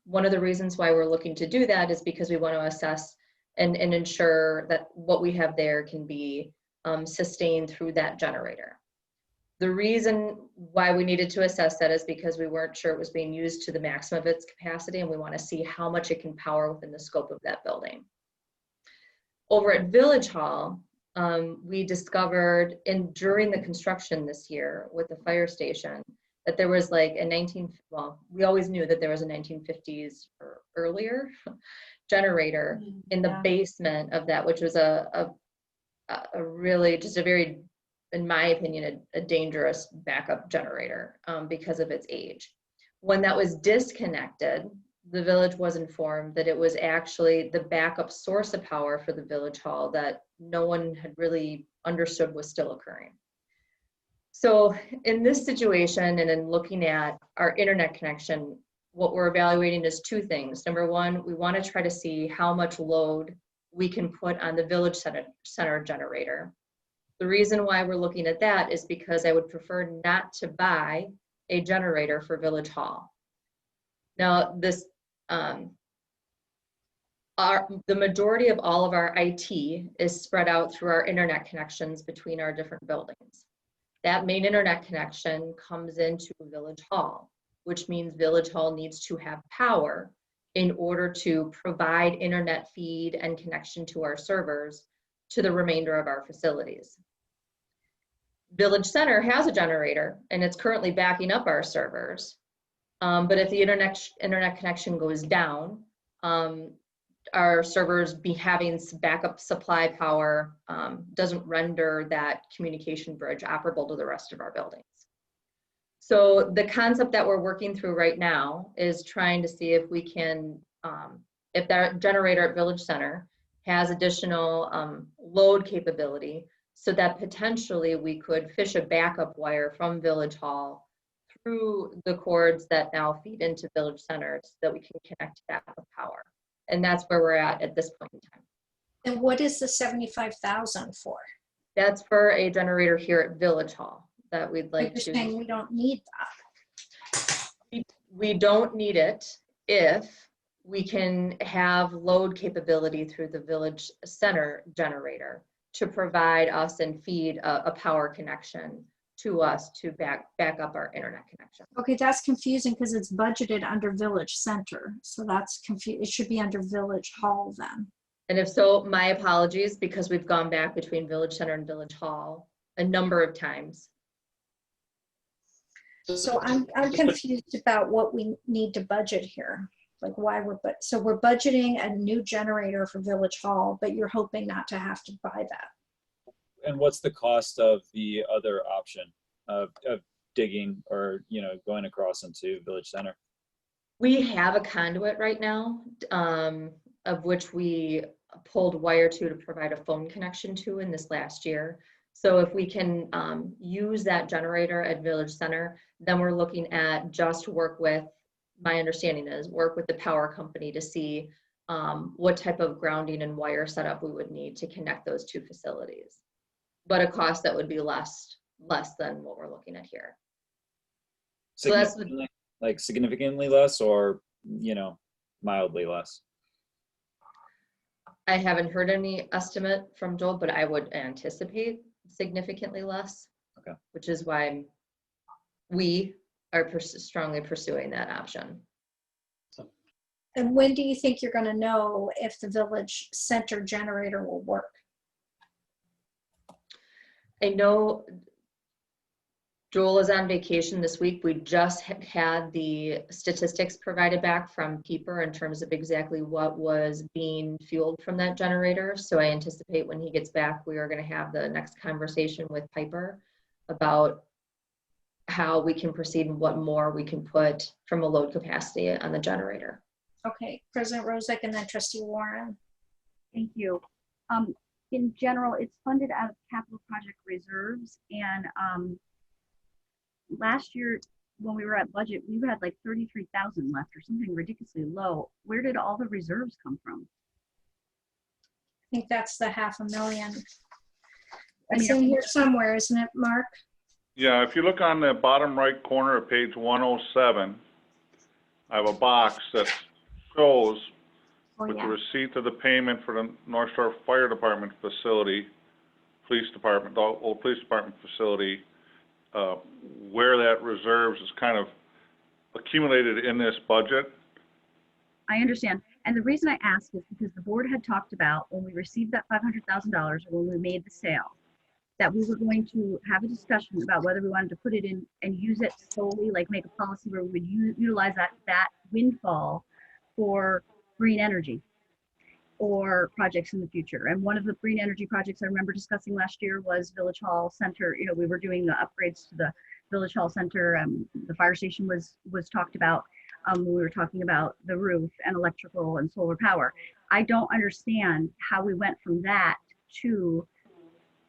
One of the reasons why we're looking to do that is because we want to assess and ensure that what we have there can be sustained through that generator. The reason why we needed to assess that is because we weren't sure it was being used to the maximum of its capacity, and we want to see how much it can power within the scope of that building. Over at Village Hall, we discovered during the construction this year with the fire station that there was like well, we always knew that there was a 1950s or earlier generator in the basement of that, which was a really, just a very, in my opinion, a dangerous backup generator because of its age. When that was disconnected, the village was informed that it was actually the backup source of power for the Village Hall that no one had really understood was still occurring. So in this situation, and in looking at our internet connection, what we're evaluating is two things. Number one, we want to try to see how much load we can put on the Village Center generator. The reason why we're looking at that is because I would prefer not to buy a generator for Village Hall. Now, this, the majority of all of our IT is spread out through our internet connections between our different buildings. That main internet connection comes into Village Hall, which means Village Hall needs to have power in order to provide internet feed and connection to our servers to the remainder of our facilities. Village Center has a generator and it's currently backing up our servers. But if the internet connection goes down, our servers having backup supply power doesn't render that communication bridge operable to the rest of our buildings. So the concept that we're working through right now is trying to see if we can, if that generator at Village Center has additional load capability, so that potentially we could fish a backup wire from Village Hall through the cords that now feed into Village Center so that we can connect to backup power. And that's where we're at this point in time. And what is the $75,000 for? That's for a generator here at Village Hall that we'd like You're to. saying we don't need that. We don't need it if we can have load capability through the Village Center generator to provide us and feed a power connection to us to back up our internet connection. Okay, that's confusing because it's budgeted under Village Center. So that's confused. It should be under Village Hall then. And if so, my apologies, because we've gone back between Village Center and Village Hall a number of times. So I'm confused about what we need to budget here. Like why so we're budgeting a new generator for Village Hall, but you're hoping not to have to buy that. And what's the cost of the other option of digging or, going across into Village Center? We have a conduit right now, of which we pulled wire to provide a phone connection to in this last year. So if we can use that generator at Village Center, then we're looking at just work with the power company to see what type of grounding and wire setup we would need to connect those two facilities. But a cost that would be less than what we're looking at here. So that's like significantly less or, mildly less? I haven't heard any estimate from Joel, but I would anticipate significantly less. Okay. Which is why we are strongly pursuing that option. And when do you think you're going to know if the Village Center generator will work? I know Joel is on vacation this week. We just had the statistics provided back from Keeper in terms of exactly what was being fueled from that generator. So I anticipate when he gets back, we are going to have the next conversation with Piper about how we can proceed and what more we can put from a load capacity on the generator. Okay, President Rozek and then Trustee Warren. Thank you. In general, it's funded out of capital project reserves. And last year, when we were at budget, we had like 33,000 left or something ridiculously low. Where did all the reserves come from? I think that's the $500,000. It's in here somewhere, isn't it, Mark? Yeah, if you look on the bottom right corner of page 107, I have a box that shows with the receipt of the payment for the North Shore Fire Department facility, police department, the old police department facility, where that reserves is kind of accumulated in this budget. I understand. And the reason I ask is because the board had talked about when we received that $500,000 or when we made the sale, that we were going to have a discussion about whether we wanted to put it in and use it solely, like make a policy where we would utilize that windfall for green energy or projects in the future. And one of the green energy projects I remember discussing last year was Village Hall Center. We were doing the upgrades to the Village Hall Center. The fire station was talked about. We were talking about the roof and electrical and solar power. I don't understand how we went from that to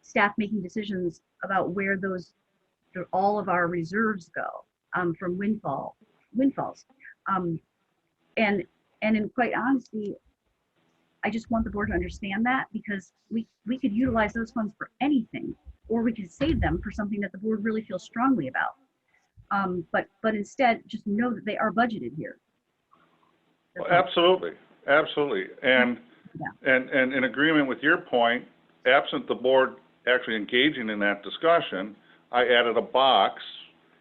staff making decisions about where all of our reserves go from windfalls. And in quite honesty, I just want the board to understand that, because we could utilize those funds for anything, or we could save them for something that the board really feels strongly about. But instead, just know that they are budgeted here. Well, absolutely, absolutely. And in agreement with your point, absent the board actually engaging in that discussion, I added a box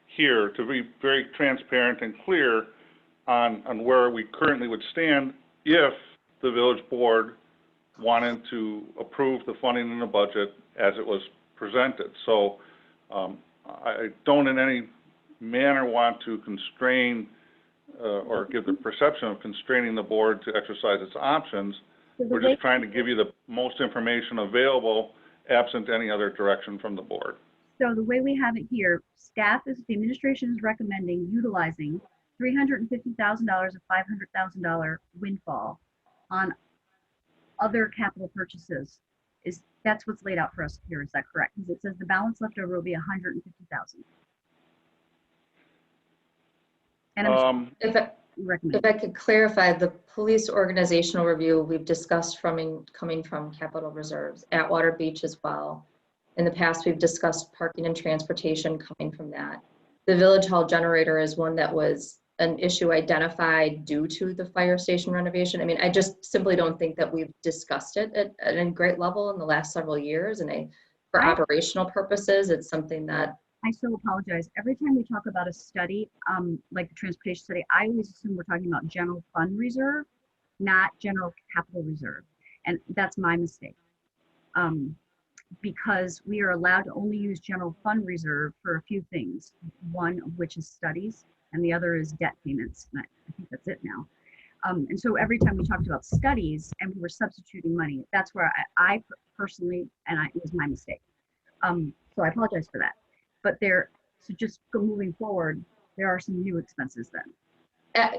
here to be very transparent and clear on where we currently would stand if the village board wanted to approve the funding in the budget as it was presented. So I don't in any manner want to constrain or give the perception of constraining the board to exercise its options. We're just trying to give you the most information available absent any other direction from the board. So the way we have it here, the administration is recommending utilizing $350,000 of $500,000 windfall on other capital purchases. That's what's laid out for us here, is that correct? Because it says the balance left over will be $150,000. And if I could clarify, the police organizational review we've discussed coming from capital reserves, Atwater Beach as well. In the past, we've discussed parking and transportation coming from that. The Village Hall generator is one that was an issue identified due to the fire station renovation. I mean, I just simply don't think that we've discussed it at a great level in the last several years. And for operational purposes, it's something that I so apologize. Every time we talk about a study, like the transportation study, I always assume we're talking about general fund reserve, not general capital reserve. And that's my mistake. Because we are allowed to only use general fund reserve for a few things, one of which is studies, and the other is debt payments. And I think that's it now. And so every time we talked about studies and we were substituting money, that's where I personally, and it was my mistake. So I apologize for that. But so just moving forward, there are some new expenses then.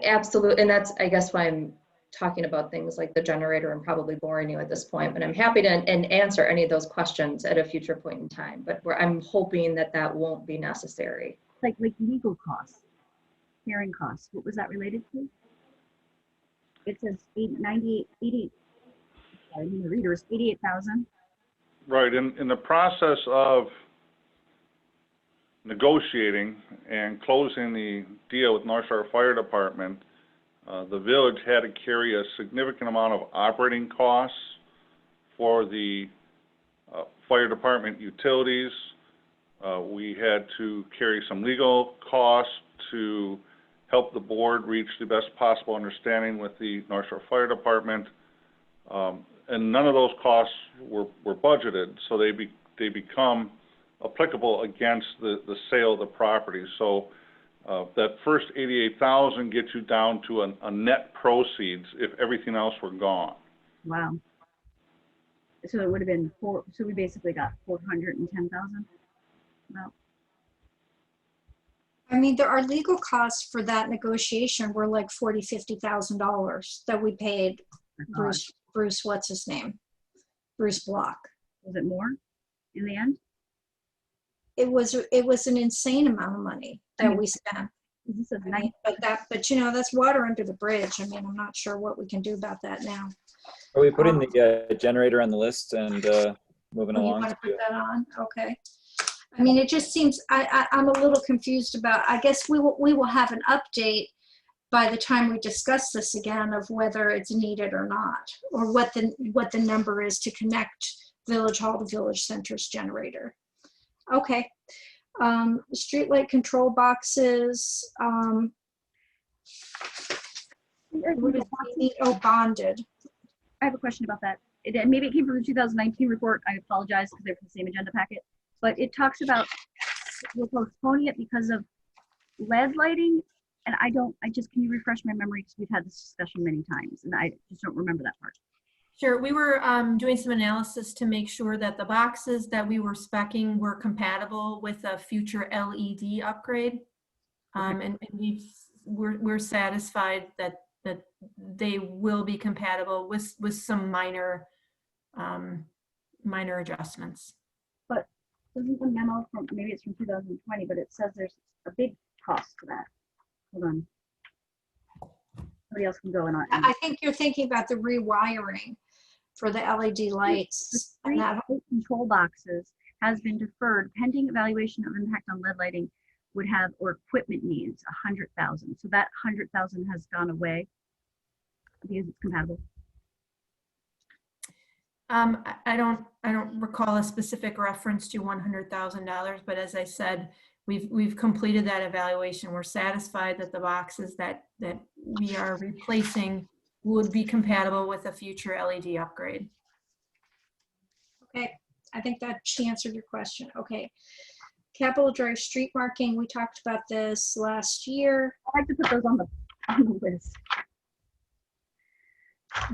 Absolutely, and that's, I guess, why I'm talking about things like the generator and probably boring you at this point, but I'm happy to answer any of those questions at a future point in time. But I'm hoping that won't be necessary. Like legal costs, hearing costs, what was that related to? It says 88, sorry, the reader is 88,000. Right, in the process of negotiating and closing the deal with North Shore Fire Department, the village had to carry a significant amount of operating costs for the fire department utilities. We had to carry some legal costs to help the board reach the best possible understanding with the North Shore Fire Department. And none of those costs were budgeted, so they become applicable against the sale of the property. So that first 88,000 gets you down to a net proceeds if everything else were gone. Wow. So it would have been so we basically got 410,000. Wow. I mean, there are legal costs for that negotiation were like $40,000-$50,000 that we paid Bruce, what's his name? Bruce Block. Was it more in the end? It was an insane amount of money that we spent. But you know, that's water under the bridge. I mean, I'm not sure what we can do about that now. Are we putting the generator on the list and moving You along? want to put that on? Okay. I mean, it just seems, I'm a little confused about, I guess we will have an update by the time we discuss this again of whether it's needed or not, or what the number is to connect Village Hall to Village Center's generator. Okay. Streetlight control boxes. Bonded. I have a question about that. Maybe it came from the 2019 report. I apologize because they're from the same agenda packet. But it talks about we're postponing it because of LED lighting. And can you refresh my memory because we've had this discussion many times and I just don't remember that part. Sure, we were doing some analysis to make sure that the boxes that we were speccing were compatible with a future LED upgrade. And we're satisfied that they will be compatible with some minor adjustments. But isn't the memo from, maybe it's from 2020, but it says there's a big cost to that. Hold on. Somebody else can go in on. I think you're thinking about the rewiring for the LED lights. The street control boxes has been deferred pending evaluation of impact on LED lighting would have, or equipment needs, 100,000. So that 100,000 has gone away because it's compatible. I don't recall a specific reference to $100,000, but as I said, we've completed that evaluation. We're satisfied that the boxes that we are replacing would be compatible with a future LED upgrade. Okay, I think that she answered your question. Okay, Capitol Drive street marking, we talked about this last year. I like to put those on the list.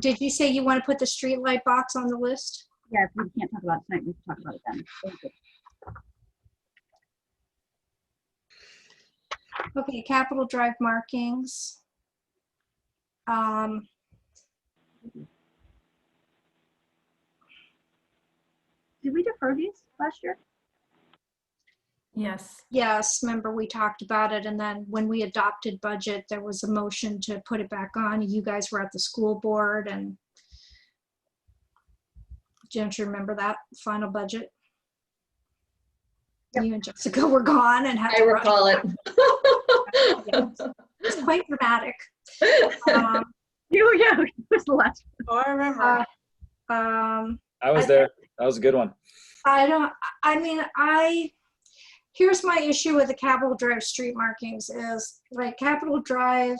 Did you say you want to put the street light box on the list? Yeah, if we can't talk about it tonight, we can talk about it then. Thank you. Okay, Capitol Drive markings. Did we defer these last year? Yes. Yes, remember we talked about it, and then when we adopted budget, there was a motion to put it back on. You guys were at the school board, and don't you remember that final budget? Yep. You and Jessica were gone and had to I recall it. It's quite dramatic. Yeah, it was the last one. Oh, I remember. I was there. That was a good one. here's my issue with the Capitol Drive street markings is like Capitol Drive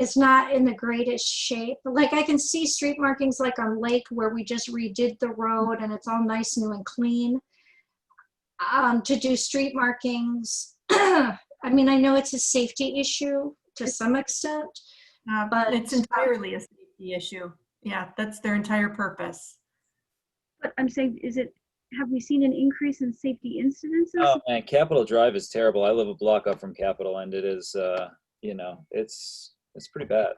is not in the greatest shape. Like I can see street markings like on Lake where we just redid the road and it's all nice, new and clean. To do street markings, I mean, I know it's a safety issue to some extent, but it's entirely a safety issue. Yeah, that's their entire purpose. But I'm saying, have we seen an increase in safety incidences? Oh man, Capitol Drive is terrible. I live a block up from Capitol, and it is, you know, it's pretty bad.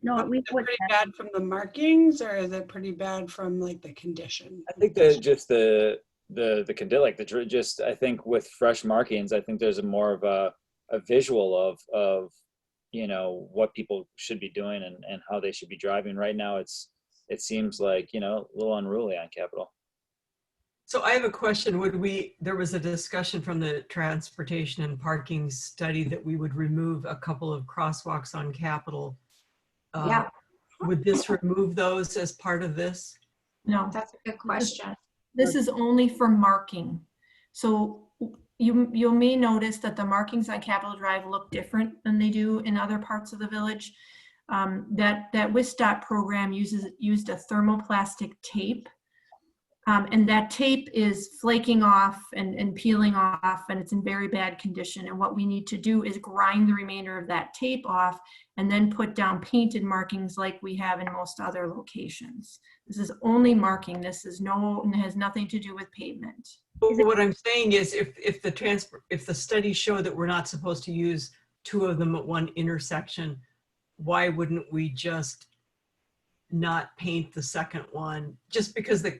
No, Is it pretty bad from the markings, or is it pretty bad from like the condition? I think that just the just I think with fresh markings, I think there's more of a visual of you know what people should be doing and how they should be driving. Right now, it seems like, you know, a little unruly on Capitol. So I have a question. There was a discussion from the transportation and parking study that we would remove a couple of crosswalks on Capitol. Yeah. Would this remove those as part of this? No. That's a good question. This is only for marking. So you may notice that the markings on Capitol Drive look different than they do in other parts of the village. That WISDOT program used a thermoplastic tape. And that tape is flaking off and peeling off, and it's in very bad condition. And what we need to do is grind the remainder of that tape off and then put down painted markings like we have in most other locations. This is only marking. This is has nothing to do with pavement. What I'm saying is if the studies show that we're not supposed to use two of them at one intersection, why wouldn't we just not paint the second one? Just because the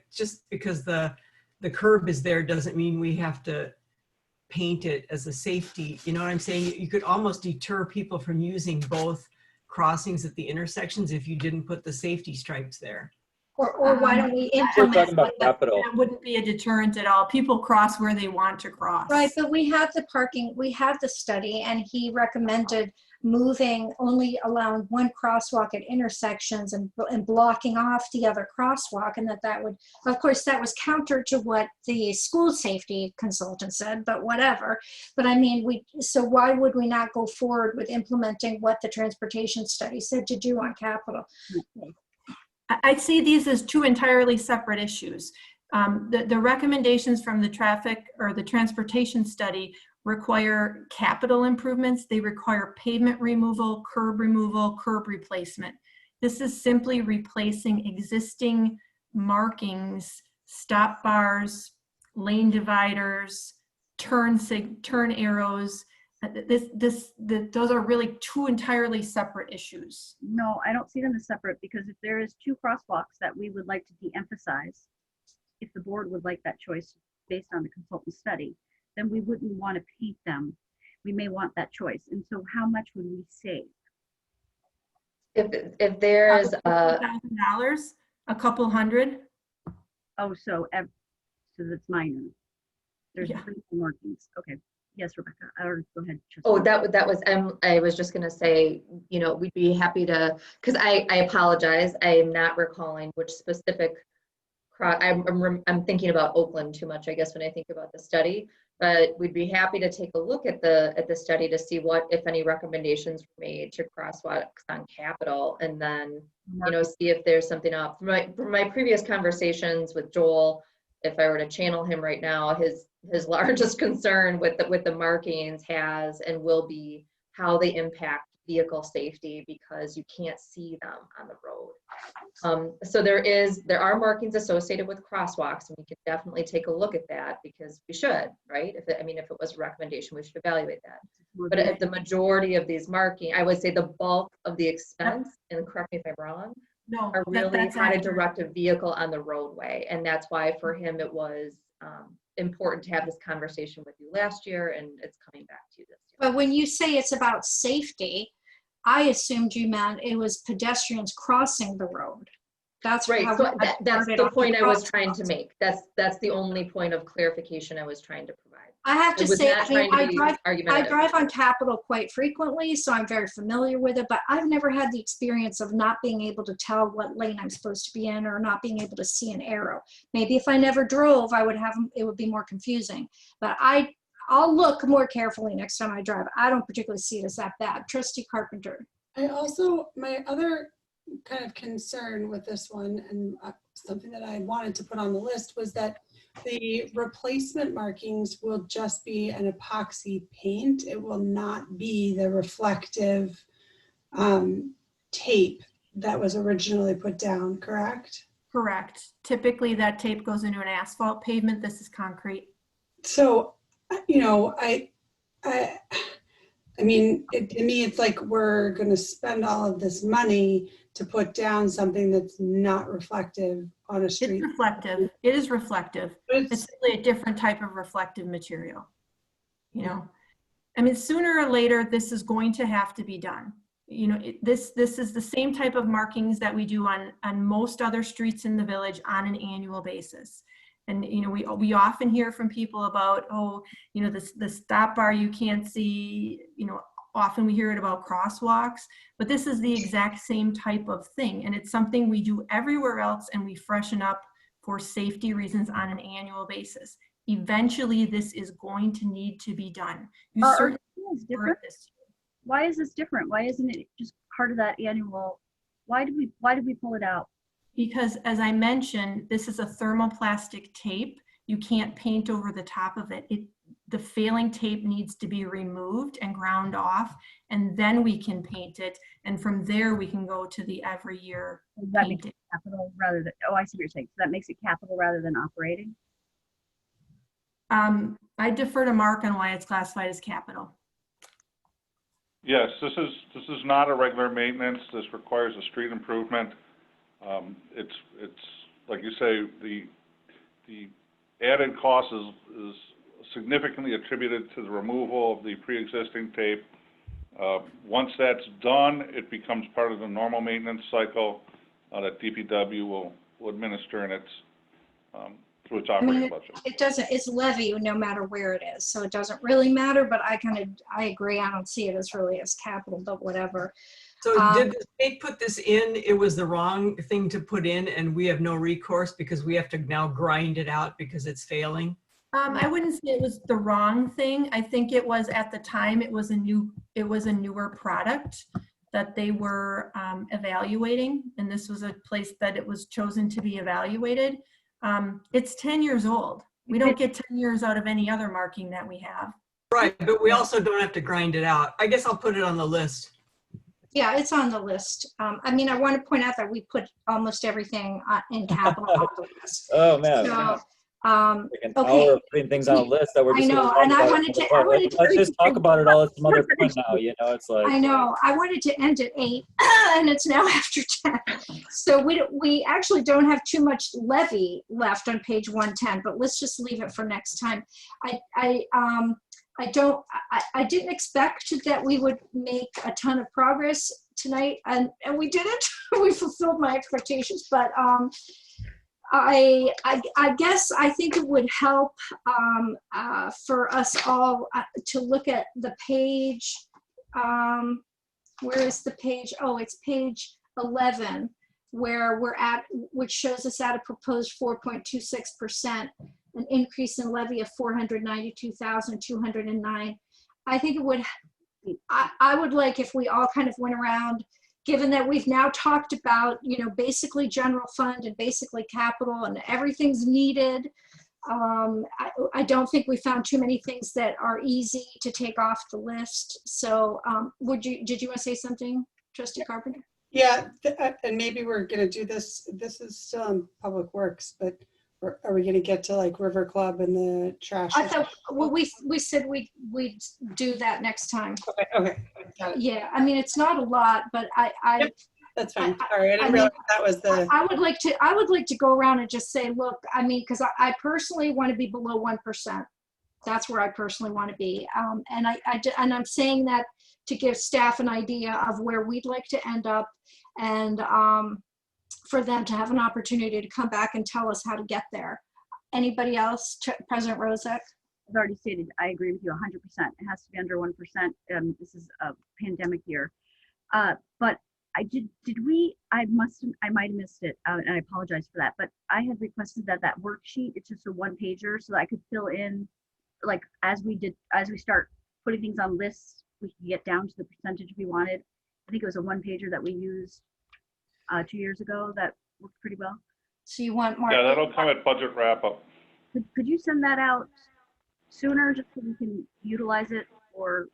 curb is there doesn't mean we have to paint it as a safety. You know what I'm saying? You could almost deter people from using both crossings at the intersections if you didn't put the safety stripes there. Or why don't we We're talking implement about Capitol. That wouldn't be a deterrent at all. People cross where they want to cross. Right, but we have the parking, we have the study, and he recommended only allowing one crosswalk at intersections and blocking off the other crosswalk, and that would, of course, that was counter to what the school safety consultant said, but whatever. But I mean, so why would we not go forward with implementing what the transportation study said to do on Capitol? I see these as two entirely separate issues. The recommendations from the traffic or the transportation study require capital improvements. They require pavement removal, curb replacement. This is simply replacing existing markings, stop bars, lane dividers, turn arrows. Those are really two entirely separate issues. No, I don't see them as separate, because if there is two crosswalks that we would like to de-emphasize, if the board would like that choice based on the consultant study, then we wouldn't want to paint them. We may want that choice. And so how much would we save? If there is $1,000, a couple hundred. Oh, so that's minor. There's Yeah. 3 markings. Okay. Yes, Rebecca, or go ahead. Oh, that was, I was just gonna say, you know, we'd be happy to, because I apologize, I am not recalling which specific, I'm thinking about Oakland too much, I guess, when I think about the study, but we'd be happy to take a look at the study to see what, if any, recommendations were made to crosswalks on Capitol, and then, you know, see if there's something up. From my previous conversations with Joel, if I were to channel him right now, his largest concern with the markings has and will be how they impact vehicle safety, because you can't see them on the road. So there are markings associated with crosswalks, and we could definitely take a look at that, because we should, right? If it was a recommendation, we should evaluate that. But if the majority of these I would say the bulk of the expense, and correct me if I'm wrong, No, are really that's how to accurate. direct a vehicle on the roadway. And that's why for him it was important to have this conversation with you last year, and it's coming back to you this year. But when you say it's about safety, I assumed you meant it was pedestrians crossing the road. That's Right, how so I that's started the off point I was crosswalks. trying to make. That's the only point of clarification I was trying to provide. I have I to was say, not I mean, trying to be argumentative. I drive on Capitol quite frequently, so I'm very familiar with it, but I've never had the experience of not being able to tell what lane I'm supposed to be in or not being able to see an arrow. Maybe if I never drove, it would be more confusing, but I'll look more carefully next time I drive. I don't particularly see it as that bad. Trustee Carpenter. My other kind of concern with this one, and something that I wanted to put on the list, was that the replacement markings will just be an epoxy paint. It will not be the reflective tape that was originally put down, correct? Correct. Typically that tape goes into an asphalt pavement. This is concrete. So, you know, I mean, to me, it's like we're going to spend all of this money to put down something that's not reflective on a street. It's reflective. It is reflective. It's really a different type of reflective material. You know, I mean, sooner or later, this is going to have to be done. You know, this is the same type of markings that we do on most other streets in the village on an annual basis. And, you know, we often hear from people about, oh, you know, the stop bar you can't see, you know, often we hear it about crosswalks, but this is the exact same type of thing. And it's something we do everywhere else, and we freshen up for safety reasons on an annual basis. Eventually, this is going to need to be done. Different? Why is this different? Why isn't it just part of that annual? Why did we pull it out? Because as I mentioned, this is a thermoplastic tape. You can't paint over the top of it. The failing tape needs to be removed and ground off, and then we can paint it. And from there, we can go to the every year that makes it capital rather than, oh, I see what you're saying. So that makes it capital rather than operating? I defer to Mark on why it's classified as capital. Yes, this is not a regular maintenance. This requires a street improvement. It's like you say, the added cost is significantly attributed to the removal of the pre-existing tape. Once that's done, it becomes part of the normal maintenance cycle that DPW will administer in its through its operating budget. It doesn't, it's levy no matter where it is, so it doesn't really matter, but I agree, I don't see it as really as capital, but whatever. So did the state put this in? It was the wrong thing to put in, and we have no recourse because we have to now grind it out because it's failing? I wouldn't say it was the wrong thing. I think it was, at the time, it was a newer product that they were evaluating, and this was a place that it was chosen to be evaluated. It's 10 years old. We don't get 10 years out of any other marking that we have. Right, but we also don't have to grind it out. I guess I'll put it on the list. Yeah, it's on the list. I mean, I want to point out that we put almost everything in capital on the list. Oh, man. So, Like an okay. hour of putting things on a list that we're just I know, gonna and talk I about wanted another to, part. Let's just talk about it all at some other point now, you know, it's like. I know, I wanted to end at 8 and it's now after 10. So we actually don't have too much levy left on page 110, but let's just leave it for next time. I didn't expect that we would make a ton of progress tonight, and we didn't. We fulfilled my expectations, but I guess I think it would help for us all to look at the page. Where is the page? Oh, it's page 11, where we're at, which shows us at a proposed 4.26%, an increase in levy of 492,209. I think it would, I would like if we all kind of went around, given that we've now talked about, you know, basically general fund and basically capital and everything's needed. I don't think we found too many things that are easy to take off the list. So did you want to say something, Trustee Carpenter? Yeah, and maybe we're gonna do this. This is still in Public Works, but are we gonna get to like River Club and the trash? I thought, well, we said we'd do that next time. Okay. Got it. Yeah, I mean, it's not a lot, but Yep, that's fine. Sorry, I didn't realize that was the. I would like to go around and just say, look, I mean, because I personally want to be below 1%. That's where I personally want to be, and I'm saying that to give staff an idea of where we'd like to end up, and for them to have an opportunity to come back and tell us how to get there. Anybody else? President Rozek? I've already stated, I agree with you 100%. It has to be under 1%. This is a pandemic year. But I might have missed it, and I apologize for that, but I had requested that worksheet, it's just a one pager so that I could fill in, like, as we start putting things on lists, we can get down to the percentage we wanted. I think it was a one pager that we used 2 years ago that worked pretty well. So you want Mark? Yeah, that'll come at budget wrap up. Could you send that out sooner just so we can utilize it or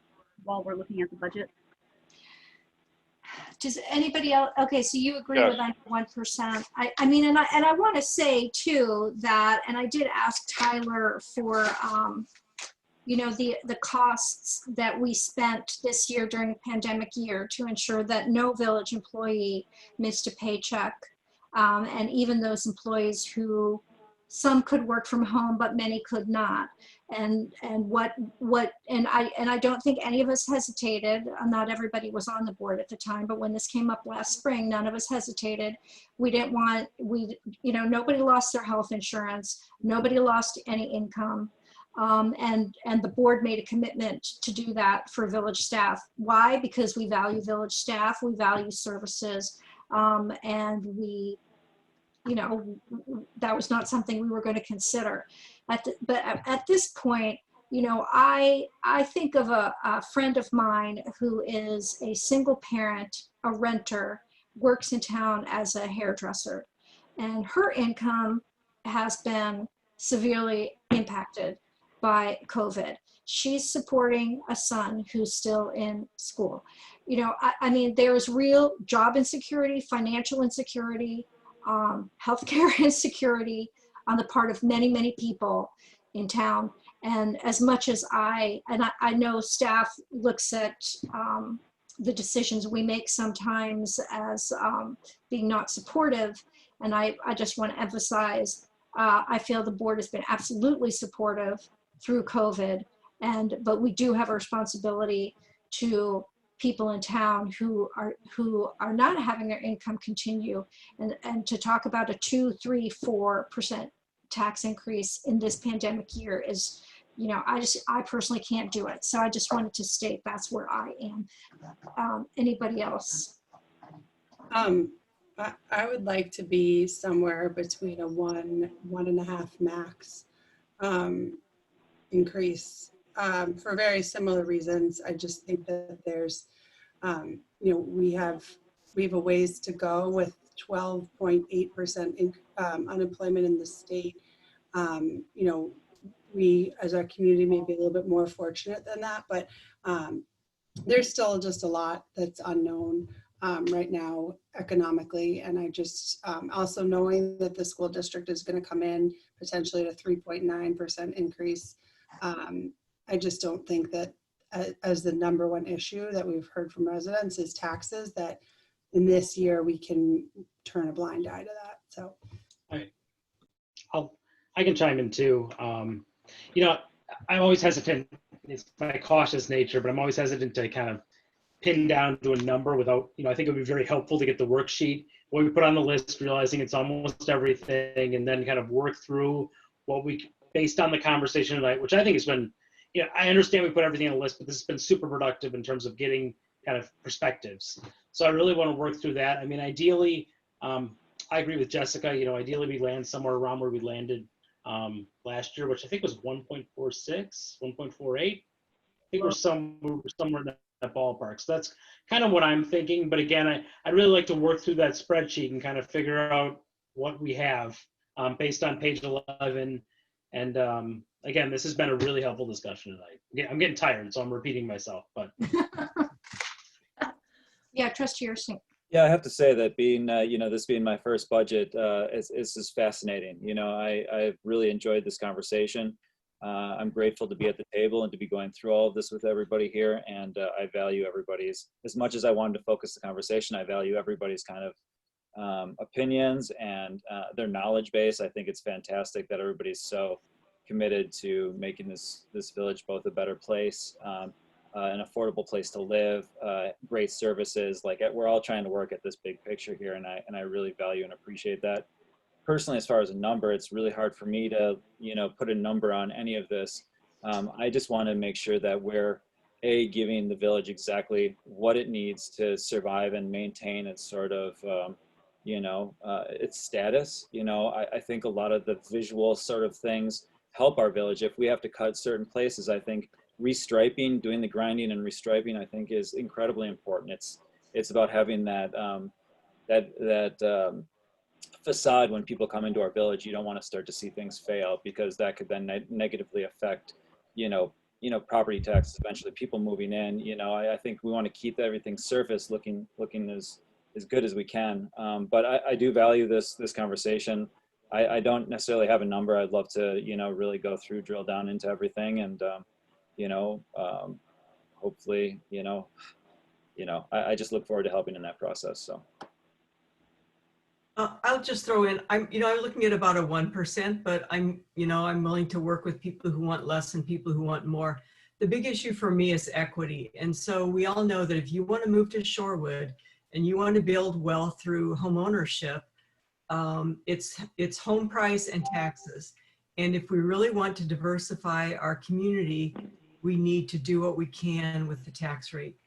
while we're looking at the budget? Does anybody else? Okay, so you agree Yes. with under 1%. I mean, and I want to say too that, and I did ask Tyler for, you know, the costs that we spent this year during the pandemic year to ensure that no village employee missed a paycheck, and even those employees who some could work from home, but many could not. And I don't think any of us hesitated. Not everybody was on the board at the time, but when this came up last spring, none of us hesitated. We didn't want, you know, nobody lost their health insurance. Nobody lost any income. And the board made a commitment to do that for village staff. Why? Because we value village staff, we value services, and we, you know, that was not something we were going to consider. But at this point, you know, I think of a friend of mine who is a single parent, a renter, works in town as a hairdresser, and her income has been severely impacted by COVID. She's supporting a son who's still in school. You know, I mean, there's real job insecurity, financial insecurity, healthcare insecurity on the part of many, many people in town. And as much as I know staff looks at the decisions we make sometimes as being not supportive, and I just want to emphasize, I feel the board has been absolutely supportive through COVID, but we do have a responsibility to people in town who are not having their income continue, and to talk about a 2, 3, 4% tax increase in this pandemic year is, you know, I personally can't do it. So I just wanted to state that's where I am. Anybody else? I would like to be somewhere between a 1.5 max increase for very similar reasons. I just think that there's, you know, we have a ways to go with 12.8% unemployment in the state. You know, we as a community may be a little bit more fortunate than that, but there's still just a lot that's unknown right now economically. And I just also knowing that the school district is going to come in potentially at a 3.9% increase. I just don't think that as the number one issue that we've heard from residents is taxes, that in this year we can turn a blind eye to that. So I can chime in too. You know, I'm always hesitant. It's my cautious nature, but I'm always hesitant to kind of pin down to a number without, you know, I think it would be very helpful to get the worksheet, what we put on the list, realizing it's almost everything, and then kind of work through what we, based on the conversation tonight, which I think has been, you know, I understand we put everything on the list, but this has been super productive in terms of getting kind of perspectives. So I really want to work through that. I mean, ideally, I agree with Jessica, you know, ideally we land somewhere around where we landed last year, which I think was 1.46, 1.48. I think we're somewhere in that ballpark. So that's kind of what I'm thinking. But again, I'd really like to work through that spreadsheet and kind of figure out what we have based on page 11. And again, this has been a really helpful discussion tonight. I'm getting tired, so I'm repeating myself. But Yeah, Trustee Ursink. Yeah, I have to say that being, you know, this being my first budget, is fascinating. You know, I've really enjoyed this conversation. I'm grateful to be at the table and to be going through all of this with everybody here. And I value everybody's, as much as I wanted to focus the conversation, I value everybody's kind of opinions and their knowledge base. I think it's fantastic that everybody's so committed to making this village both a better place, an affordable place to live, great services. Like, we're all trying to work at this big picture here, and I really value and appreciate that. Personally, as far as a number, it's really hard for me to, you know, put a number on any of this. I just want to make sure that we're giving the village exactly what it needs to survive and maintain its sort of, its status. I think a lot of the visual sort of things help our village. If we have to cut certain places, I think restriping, doing the grinding and restriping, I think is incredibly important. It's about having that facade when people come into our village. You don't want to start to see things fail, because that could then negatively affect, property taxes, eventually people moving in. I think we want to keep everything surface looking as good as we can. But I do value this conversation. I don't necessarily have a number. I'd love to, really go through, drill down into everything, and, hopefully, I just look forward to helping in that process. So. I'll just throw in, I'm looking at about a 1%, but I'm willing to work with people who want less and people who want more. The big issue for me is equity. And so we all know that if you want to move to Shorewood and you want to build wealth through home ownership, it's home price and taxes. And if we really want to diversify our community, we need to do what we can with the tax rate.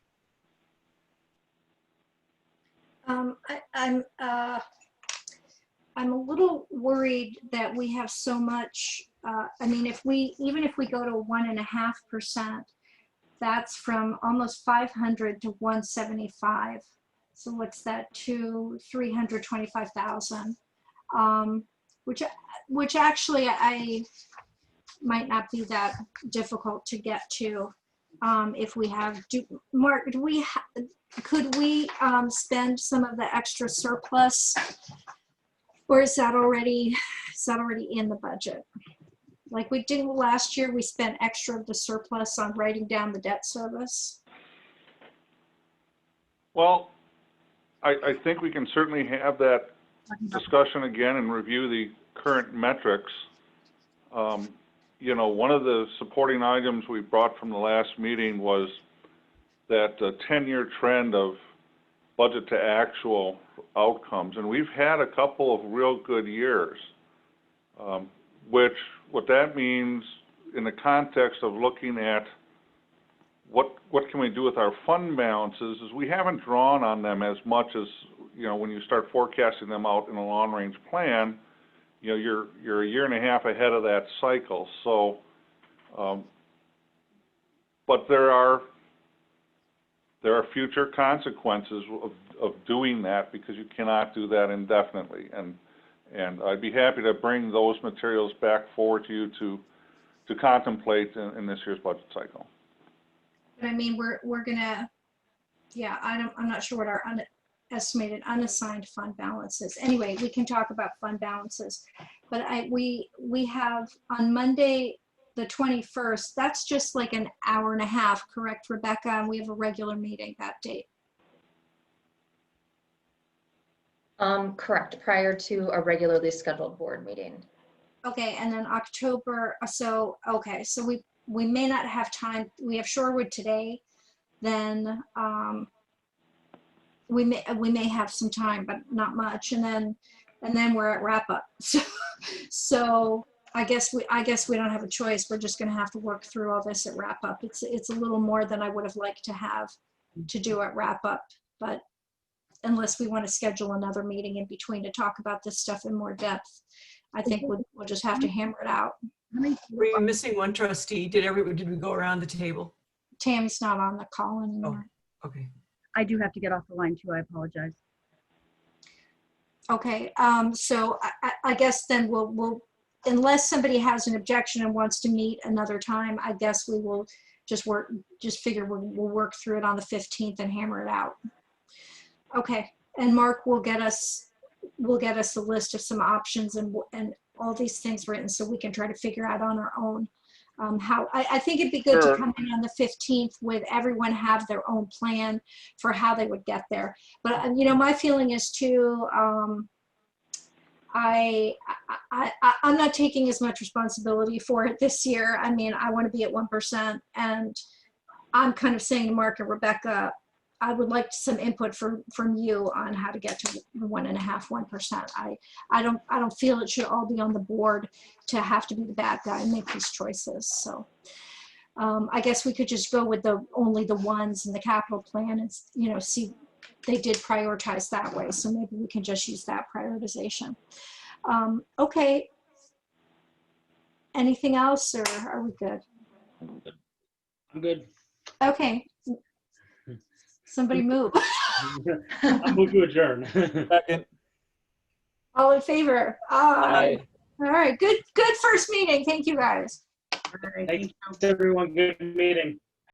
I'm a little worried that we have so much, even if we go to 1.5%, that's from almost 500 to 175. So what's that, to 325,000, which actually I might not be that difficult to get to. If we have, Mark, could we spend some of the extra surplus? Or is that already in the budget? Like we did last year, we spent extra of the surplus on writing down the debt service. Well, I think we can certainly have that discussion again and review the current metrics. One of the supporting items we brought from the last meeting was that 10-year trend of budget to actual outcomes, and we've had a couple of real good years, what that means in the context of looking at what can we do with our fund balances is we haven't drawn on them as much as, when you start forecasting them out in a long range plan, you're a year and a half ahead of that cycle. So, but there are future consequences of doing that, because you cannot do that indefinitely. And I'd be happy to bring those materials back forward to you to contemplate in this year's budget cycle. But I mean, we're gonna, yeah, I'm not sure what our estimated unassigned fund balance is. Anyway, we can talk about fund balances. But we have on Monday, the 21st, that's just like an hour and a half, correct, Rebecca? And we have a regular meeting that date. Correct, prior to a regularly scheduled board meeting. Okay, and then October, so we may not have time. We have Shorewood today, then we may have some time, but not much, and then we're at wrap up. So I guess we don't have a choice. We're just going to have to work through all this at wrap up. It's a little more than I would have liked to have to do at wrap up, but unless we want to schedule another meeting in between to talk about this stuff in more depth, I think we'll just have to hammer it out. We're missing one trustee. Did we go around the table? Tammy's not on the call anymore. Oh, okay. I do have to get off the line too. I apologize. Okay, so I guess then we'll, unless somebody has an objection and wants to meet another time, I guess we will just figure we'll work through it on the 15th and hammer it out. Okay, and Mark will get us a list of some options and all these things written so we can try to figure out on our own how. I think it'd be good to come in on the 15th with everyone have their own plan for how they would get there. But my feeling is too, I'm not taking as much responsibility for it this year. I mean, I want to be at 1%, and I'm kind of saying to Mark and Rebecca, I would like some input from you on how to get to the 1.5%, 1%. I don't feel it should all be on the board to have to be the bad guy and make these choices. So I guess we could just go with only the ones in the capital plan and, you know, see they did prioritize that way. So maybe we can just use that prioritization. Okay. Anything else, or are we good? I'm good. Okay. Somebody move. I'll move to adjourn. Second. All in favor? Aye. All right. Good first meeting. Thank you, guys. Thanks, everyone. Good meeting.